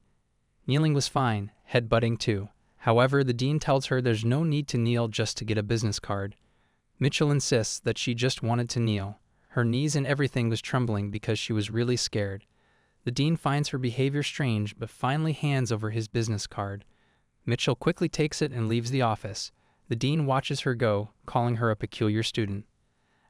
Kneeling was fine, headbutting too. However, the dean tells her there's no need to kneel just to get a business card. Mitchell insists that she just wanted to kneel. Her knees and everything was trembling because she was really scared. The dean finds her behavior strange but finally hands over his business card. Mitchell quickly takes it and leaves the office. The dean watches her go, calling her a peculiar student.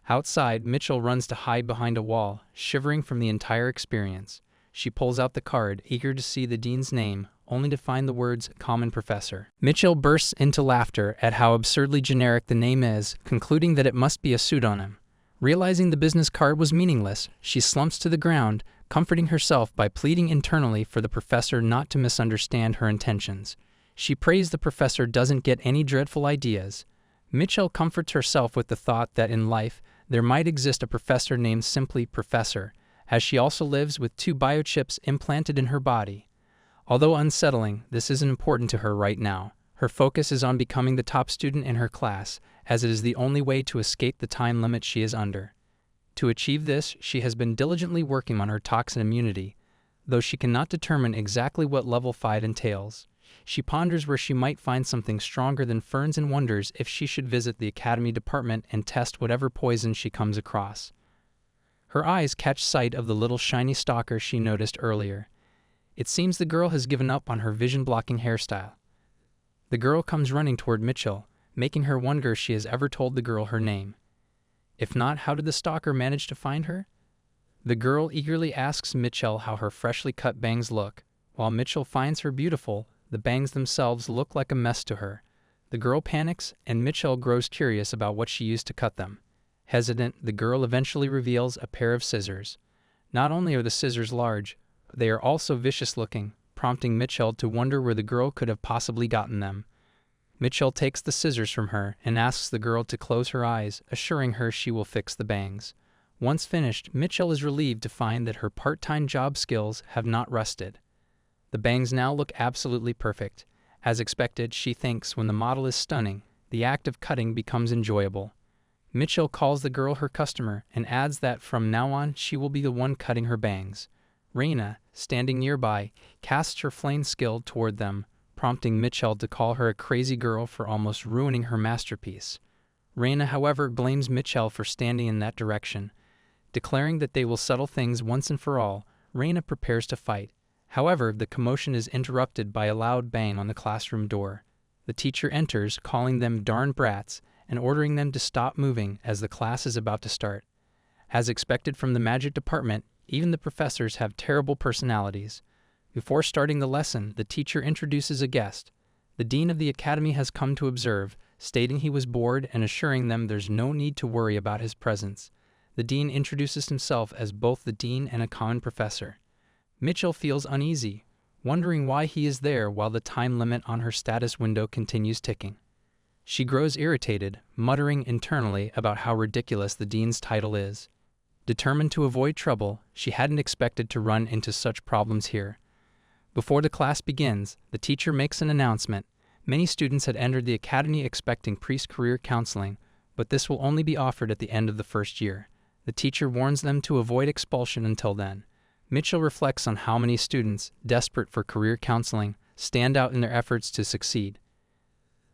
Outside, Mitchell runs to hide behind a wall, shivering from the entire experience. She pulls out the card, eager to see the dean's name, only to find the words "Common Professor." Mitchell bursts into laughter at how absurdly generic the name is, concluding that it must be a pseudonym. Realizing the business card was meaningless, she slumps to the ground, comforting herself by pleading internally for the professor not to misunderstand her intentions. She prays the professor doesn't get any dreadful ideas. Mitchell comforts herself with the thought that in life, there might exist a professor named simply Professor, as she also lives with 2 biochips implanted in her body. Although unsettling, this isn't important to her right now. Her focus is on becoming the top student in her class, as it is the only way to escape the time limit she is under. To achieve this, she has been diligently working on her toxin immunity, though she cannot determine exactly what level 5 entails. She ponders where she might find something stronger than ferns and wonders if she should visit the academy department and test whatever poison she comes across. Her eyes catch sight of the little shiny stalker she noticed earlier. It seems the girl has given up on her vision-blocking hairstyle. The girl comes running toward Mitchell, making her wonder if she has ever told the girl her name. If not, how did the stalker manage to find her? The girl eagerly asks Mitchell how her freshly cut bangs look. While Mitchell finds her beautiful, the bangs themselves look like a mess to her. The girl panics, and Mitchell grows curious about what she used to cut them. Hesitant, the girl eventually reveals a pair of scissors. Not only are the scissors large, but they are also vicious-looking, prompting Mitchell to wonder where the girl could have possibly gotten them. Mitchell takes the scissors from her and asks the girl to close her eyes, assuring her she will fix the bangs. Once finished, Mitchell is relieved to find that her part-time job skills have not rusted. The bangs now look absolutely perfect. As expected, she thinks when the model is stunning, the act of cutting becomes enjoyable. Mitchell calls the girl her customer and adds that from now on she will be the one cutting her bangs. Reina, standing nearby, casts her flame skill toward them, prompting Mitchell to call her a crazy girl for almost ruining her masterpiece. Reina, however, blames Mitchell for standing in that direction. Declaring that they will settle things once and for all, Reina prepares to fight. However, the commotion is interrupted by a loud bang on the classroom door. The teacher enters, calling them darn brats, and ordering them to stop moving as the class is about to start. As expected from the magic department, even the professors have terrible personalities. Before starting the lesson, the teacher introduces a guest. The dean of the academy has come to observe, stating he was bored and assuring them there's no need to worry about his presence. The dean introduces himself as both the dean and a common professor. Mitchell feels uneasy, wondering why he is there while the time limit on her status window continues ticking. She grows irritated, muttering internally about how ridiculous the dean's title is. Determined to avoid trouble, she hadn't expected to run into such problems here. Before the class begins, the teacher makes an announcement. Many students had entered the academy expecting priest career counseling, but this will only be offered at the end of the first year. The teacher warns them to avoid expulsion until then. Mitchell reflects on how many students, desperate for career counseling, stand out in their efforts to succeed.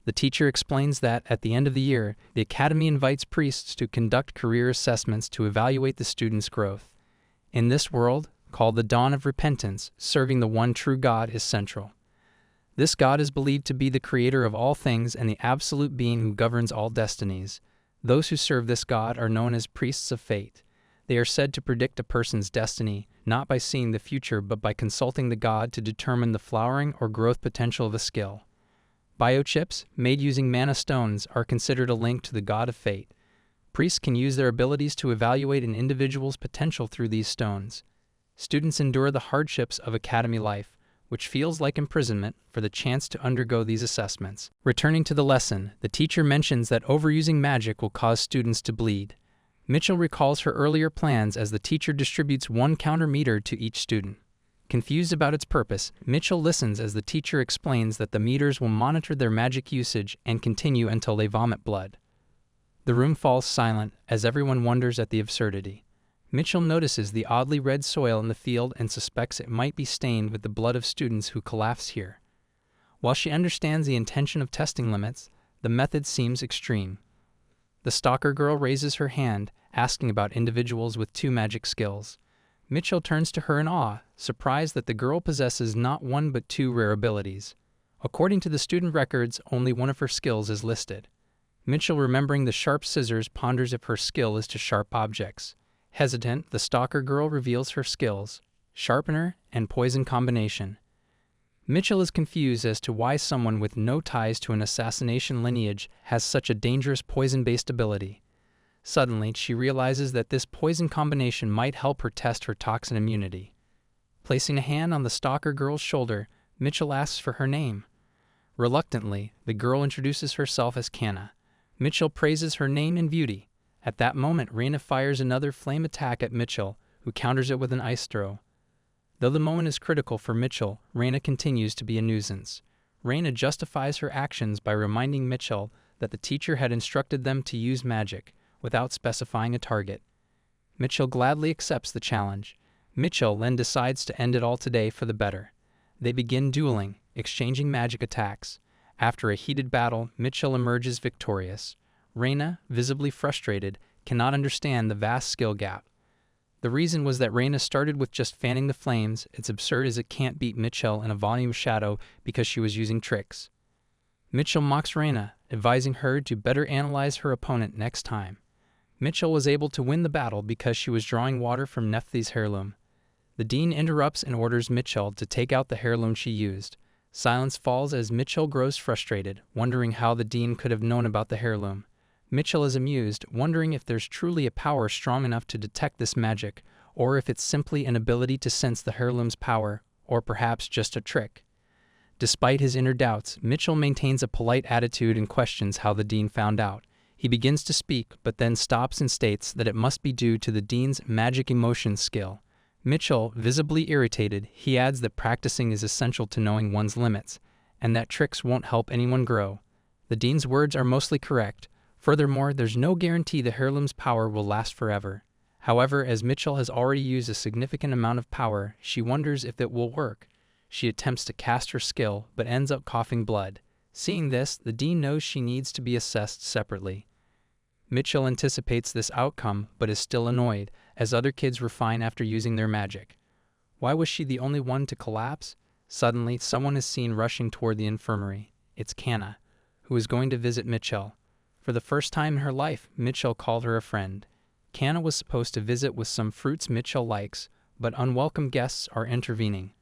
The teacher explains that, at the end of the year, the academy invites priests to conduct career assessments to evaluate the students' growth. In this world, called the dawn of repentance, serving the one true God is central. This God is believed to be the creator of all things and the absolute being who governs all destinies. Those who serve this God are known as priests of fate. They are said to predict a person's destiny, not by seeing the future but by consulting the God to determine the flowering or growth potential of a skill. Biochips, made using mana stones, are considered a link to the God of fate. Priests can use their abilities to evaluate an individual's potential through these stones. Students endure the hardships of academy life, which feels like imprisonment, for the chance to undergo these assessments. Returning to the lesson, the teacher mentions that overusing magic will cause students to bleed. Mitchell recalls her earlier plans as the teacher distributes one counter meter to each student. Confused about its purpose, Mitchell listens as the teacher explains that the meters will monitor their magic usage and continue until they vomit blood. The room falls silent as everyone wonders at the absurdity. Mitchell notices the oddly red soil in the field and suspects it might be stained with the blood of students who collapse here. While she understands the intention of testing limits, the method seems extreme. The stalker girl raises her hand, asking about individuals with 2 magic skills. Mitchell turns to her in awe, surprised that the girl possesses not 1 but 2 rare abilities. According to the student records, only one of her skills is listed. Mitchell, remembering the sharp scissors, ponders if her skill is to sharp objects. Hesitant, the stalker girl reveals her skills: Sharpener and Poison Combination. Mitchell is confused as to why someone with no ties to an assassination lineage has such a dangerous poison-based ability. Suddenly, she realizes that this poison combination might help her test her toxin immunity. Placing a hand on the stalker girl's shoulder, Mitchell asks for her name. Reluctantly, the girl introduces herself as Kana. Mitchell praises her name and beauty. At that moment, Reina fires another flame attack at Mitchell, who counters it with an ice throw. Though the moment is critical for Mitchell, Reina continues to be a nuisance. Reina justifies her actions by reminding Mitchell that the teacher had instructed them to use magic, without specifying a target. Mitchell gladly accepts the challenge. Mitchell then decides to end it all today for the better. They begin dueling, exchanging magic attacks. After a heated battle, Mitchell emerges victorious. Reina, visibly frustrated, cannot understand the vast skill gap. The reason was that Reina started with just fanning the flames. It's absurd as it can't beat Mitchell in a volume of shadow because she was using tricks. Mitchell mocks Reina, advising her to better analyze her opponent next time. Mitchell was able to win the battle because she was drawing water from Nephthys' heirloom. The dean interrupts and orders Mitchell to take out the heirloom she used. Silence falls as Mitchell grows frustrated, wondering how the dean could have known about the heirloom. Mitchell is amused, wondering if there's truly a power strong enough to detect this magic, or if it's simply an ability to sense the heirloom's power, or perhaps just a trick. Despite his inner doubts, Mitchell maintains a polite attitude and questions how the dean found out. He begins to speak, but then stops and states that it must be due to the dean's magic emotion skill. Mitchell, visibly irritated, he adds that practicing is essential to knowing one's limits, and that tricks won't help anyone grow. The dean's words are mostly correct. Furthermore, there's no guarantee the heirloom's power will last forever. However, as Mitchell has already used a significant amount of power, she wonders if it will work. She attempts to cast her skill, but ends up coughing blood. Seeing this, the dean knows she needs to be assessed separately. Mitchell anticipates this outcome, but is still annoyed, as other kids refine after using their magic. Why was she the only one to collapse? Suddenly, someone is seen rushing toward the infirmary. It's Kana, who is going to visit Mitchell. For the first time in her life, Mitchell called her a friend. Kana was supposed to visit with some fruits Mitchell likes, but unwelcome guests are intervening.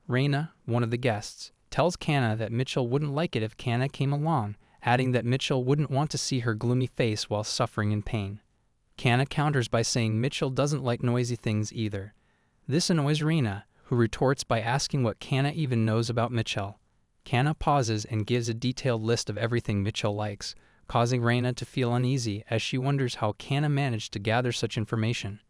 Reina, one of the guests, tells Kana that Mitchell wouldn't like it if Kana came along, adding that Mitchell wouldn't want to see her gloomy face while suffering in pain. Kana counters by saying Mitchell doesn't like noisy things either. This annoys Reina, who retorts by asking what Kana even knows about Mitchell. Kana pauses and gives a detailed list of everything Mitchell likes, causing Reina to feel uneasy as she wonders how Kana managed to gather such information.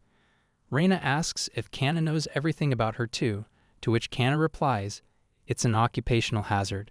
Reina asks if Kana knows everything about her too, to which Kana replies, "It's an occupational hazard."